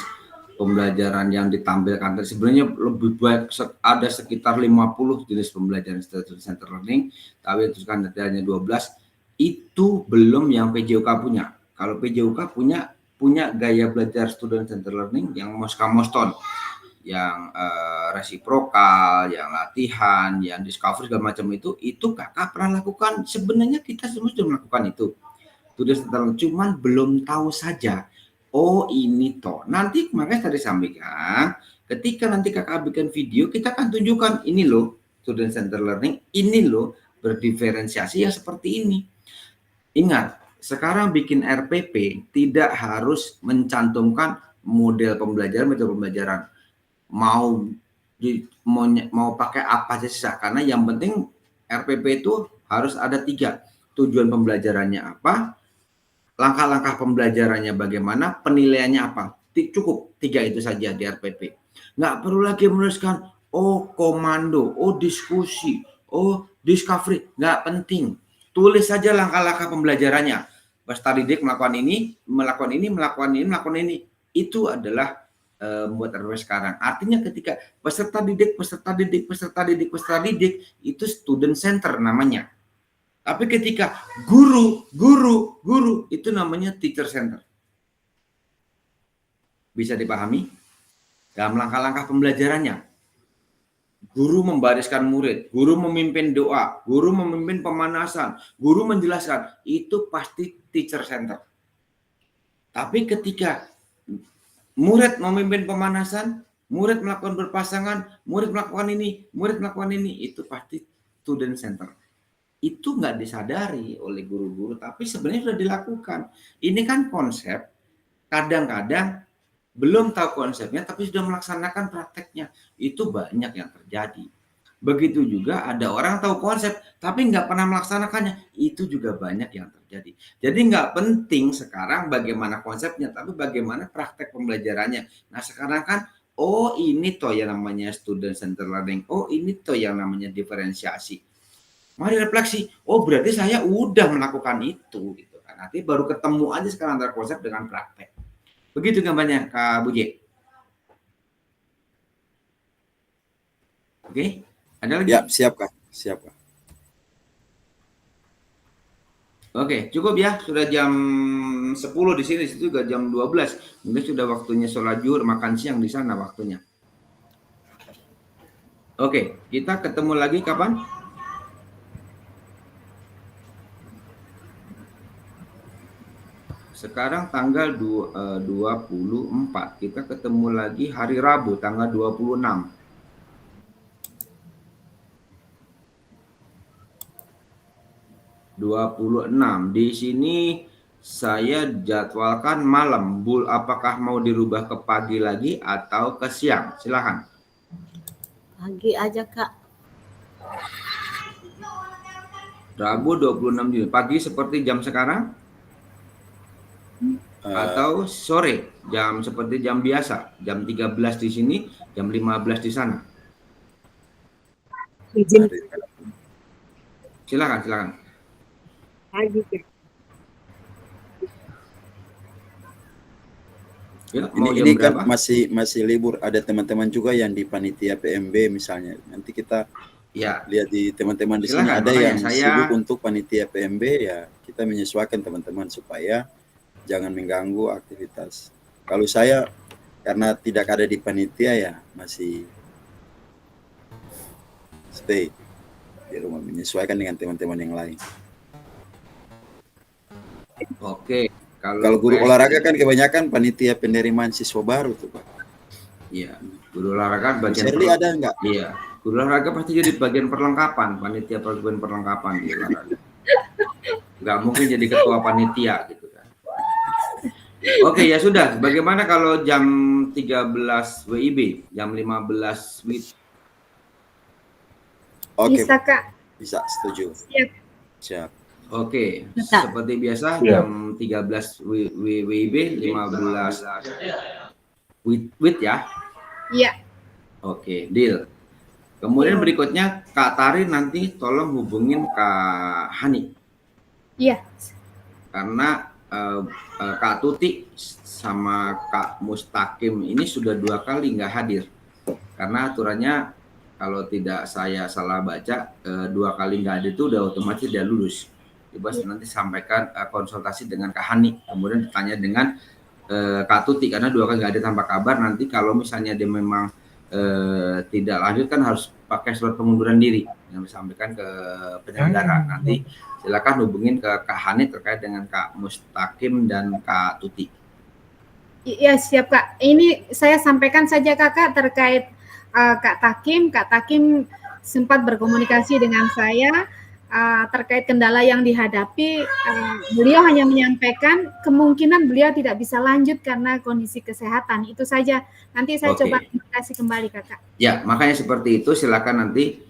pembelajaran yang ditampilkan sebenarnya lebih baik, ada sekitar 50 jenis pembelajaran student center learning, tapi itu kan hanya 12. Itu belum yang PJOK punya. Kalau PJOK punya gaya belajar student center learning yang Moston, yang resiprokal, yang latihan, yang discovery segala macam itu Kakak pernah lakukan. Sebenarnya kita semua sudah melakukan itu. Cuman belum tahu saja. Oh ini toh. Nanti makanya tadi sampaikan, ketika nanti Kakak bikin video, kita akan tunjukkan ini loh student center learning, ini loh berdiferensiasi yang seperti ini. Ingat, sekarang bikin RPP tidak harus mencantumkan model pembelajaran, metode pembelajaran. Mau pakai apa saja, karena yang penting RPP itu harus ada 3. Tujuan pembelajarannya apa, langkah-langkah pembelajarannya bagaimana, penilaiannya apa. Cukup 3 itu saja di RPP. Nggak perlu lagi menuliskan, oh komando, oh diskusi, oh discovery. Nggak penting. Tulis saja langkah-langkah pembelajarannya. Peserta didik melakukan ini, melakukan ini, melakukan ini, melakukan ini. Itu adalah buat RPP sekarang. Artinya ketika peserta didik itu student center namanya. Tapi ketika guru itu namanya teacher center. Bisa dipahami? Dalam langkah-langkah pembelajarannya. Guru membariskan murid, guru memimpin doa, guru memimpin pemanasan, guru menjelaskan, itu pasti teacher center. Tapi ketika murid memimpin pemanasan, murid melakukan berpasangan, murid melakukan ini, itu pasti student center. Itu nggak disadari oleh guru-guru, tapi sebenarnya sudah dilakukan. Ini kan konsep, kadang-kadang belum tahu konsepnya, tapi sudah melaksanakan prakteknya. Itu banyak yang terjadi. Begitu juga ada orang tahu konsep, tapi nggak pernah melaksanakannya. Itu juga banyak yang terjadi. Jadi nggak penting sekarang bagaimana konsepnya, tapi bagaimana praktek pembelajarannya. Nah sekarang kan, oh ini toh yang namanya student center learning, oh ini toh yang namanya diferensiasi. Mari refleksi, oh berarti saya udah melakukan itu, gitu kan. Nanti baru ketemu aja sekarang antara konsep dengan praktek. Begitu gambarnya Kak Buje. Oke, ada lagi? Ya, siap Kak. Oke, cukup ya. Sudah jam 10 di sini, situ juga jam 12. Mungkin sudah waktunya sholat zuhur, makan siang di sana waktunya. Oke, kita ketemu lagi kapan? Sekarang tanggal 24. Kita ketemu lagi hari Rabu tanggal 26. Di sini saya jadwalkan malam. Apakah mau dirubah ke pagi lagi atau ke siang? Silakan. Pagi aja, Kak. Rabu 26 Juni. Pagi seperti jam sekarang? Atau sore, seperti jam biasa, jam 13 di sini, jam 15 di sana. Silakan. Ya, mau Ini jam kan berapa? masih libur. Ada teman-teman juga yang di panitia PMB misalnya. Nanti kita Ya, lihat di teman-teman di sini silakan. ada Makanya yang saya sibuk untuk panitia PMB, ya kita menyesuaikan teman-teman supaya jangan mengganggu aktivitas. Kalau saya karena tidak ada di panitia ya masih stay di rumah menyesuaikan dengan teman-teman yang lain. oke. Kalau guru olahraga kan kebanyakan panitia penerimaan siswa baru tuh Pak. Iya, guru olahraga bagian Shirley ada nggak? Iya, guru olahraga pasti jadi bagian perlengkapan, panitia bagian perlengkapan di olahraga. Nggak mungkin jadi ketua panitia gitu kan. Oke, ya sudah. Bagaimana kalau jam 13 WIB, jam 15 WIB? Oke, Bisa, Kak. bisa, setuju. Siap. Oke, Bisa. seperti biasa jam 13 WIB, 15 WIB ya. Iya. Oke, deal. Kemudian berikutnya Kak Tari nanti tolong hubungin Kak Hani. Iya. Karena Kak Tuti sama Kak Mustaqim ini sudah 2 kali nggak hadir. Karena aturannya kalau tidak saya salah baca 2 kali nggak hadir itu udah otomatis dia lulus. Coba nanti sampaikan konsultasi dengan Kak Hani, kemudian bertanya dengan Kak Tuti karena 2 kali nggak hadir tanpa kabar. Nanti kalau misalnya dia memang tidak lanjut kan harus pakai surat pengunduran diri yang disampaikan ke penyelenggara. Nanti silakan hubungin ke Kak Hani terkait dengan Kak Mustaqim dan Kak Tuti. Iya, siap, Kak. Ini saya sampaikan saja Kakak terkait Kak Takim sempat berkomunikasi dengan saya terkait kendala yang dihadapi. Beliau hanya menyampaikan kemungkinan beliau tidak bisa lanjut karena kondisi kesehatan. Itu saja. Nanti saya coba komunikasi kembali, Kakak. Ya, makanya seperti itu. Silakan nanti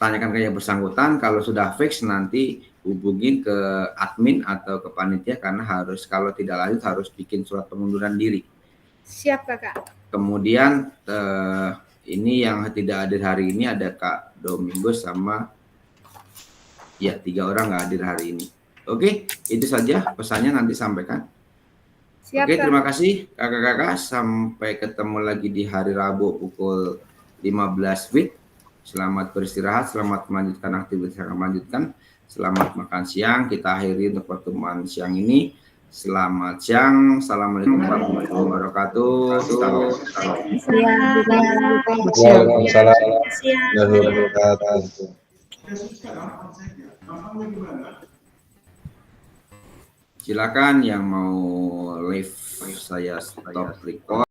tanyakan ke yang bersangkutan. Kalau sudah fix nanti hubungin ke admin atau ke panitia karena harus kalau tidak lanjut harus bikin surat pengunduran diri. Siap, Kakak. Kemudian ini yang tidak hadir hari ini ada Kak Domingo sama 3 orang nggak hadir hari ini. Oke, itu saja pesannya nanti sampaikan. Siap, Oke, Kak. terima kasih kakak-kakak. Sampai ketemu lagi di hari Rabu pukul 15 WIB. Selamat beristirahat, selamat melanjutkan aktivitas yang akan melanjutkan. Selamat makan siang. Kita akhiri untuk pertemuan siang ini. Selamat siang. Assalamualaikum warahmatullahi wabarakatuh. Waalaikumsalam warahmatullahi wabarakatuh. Silakan yang mau live saya stop record.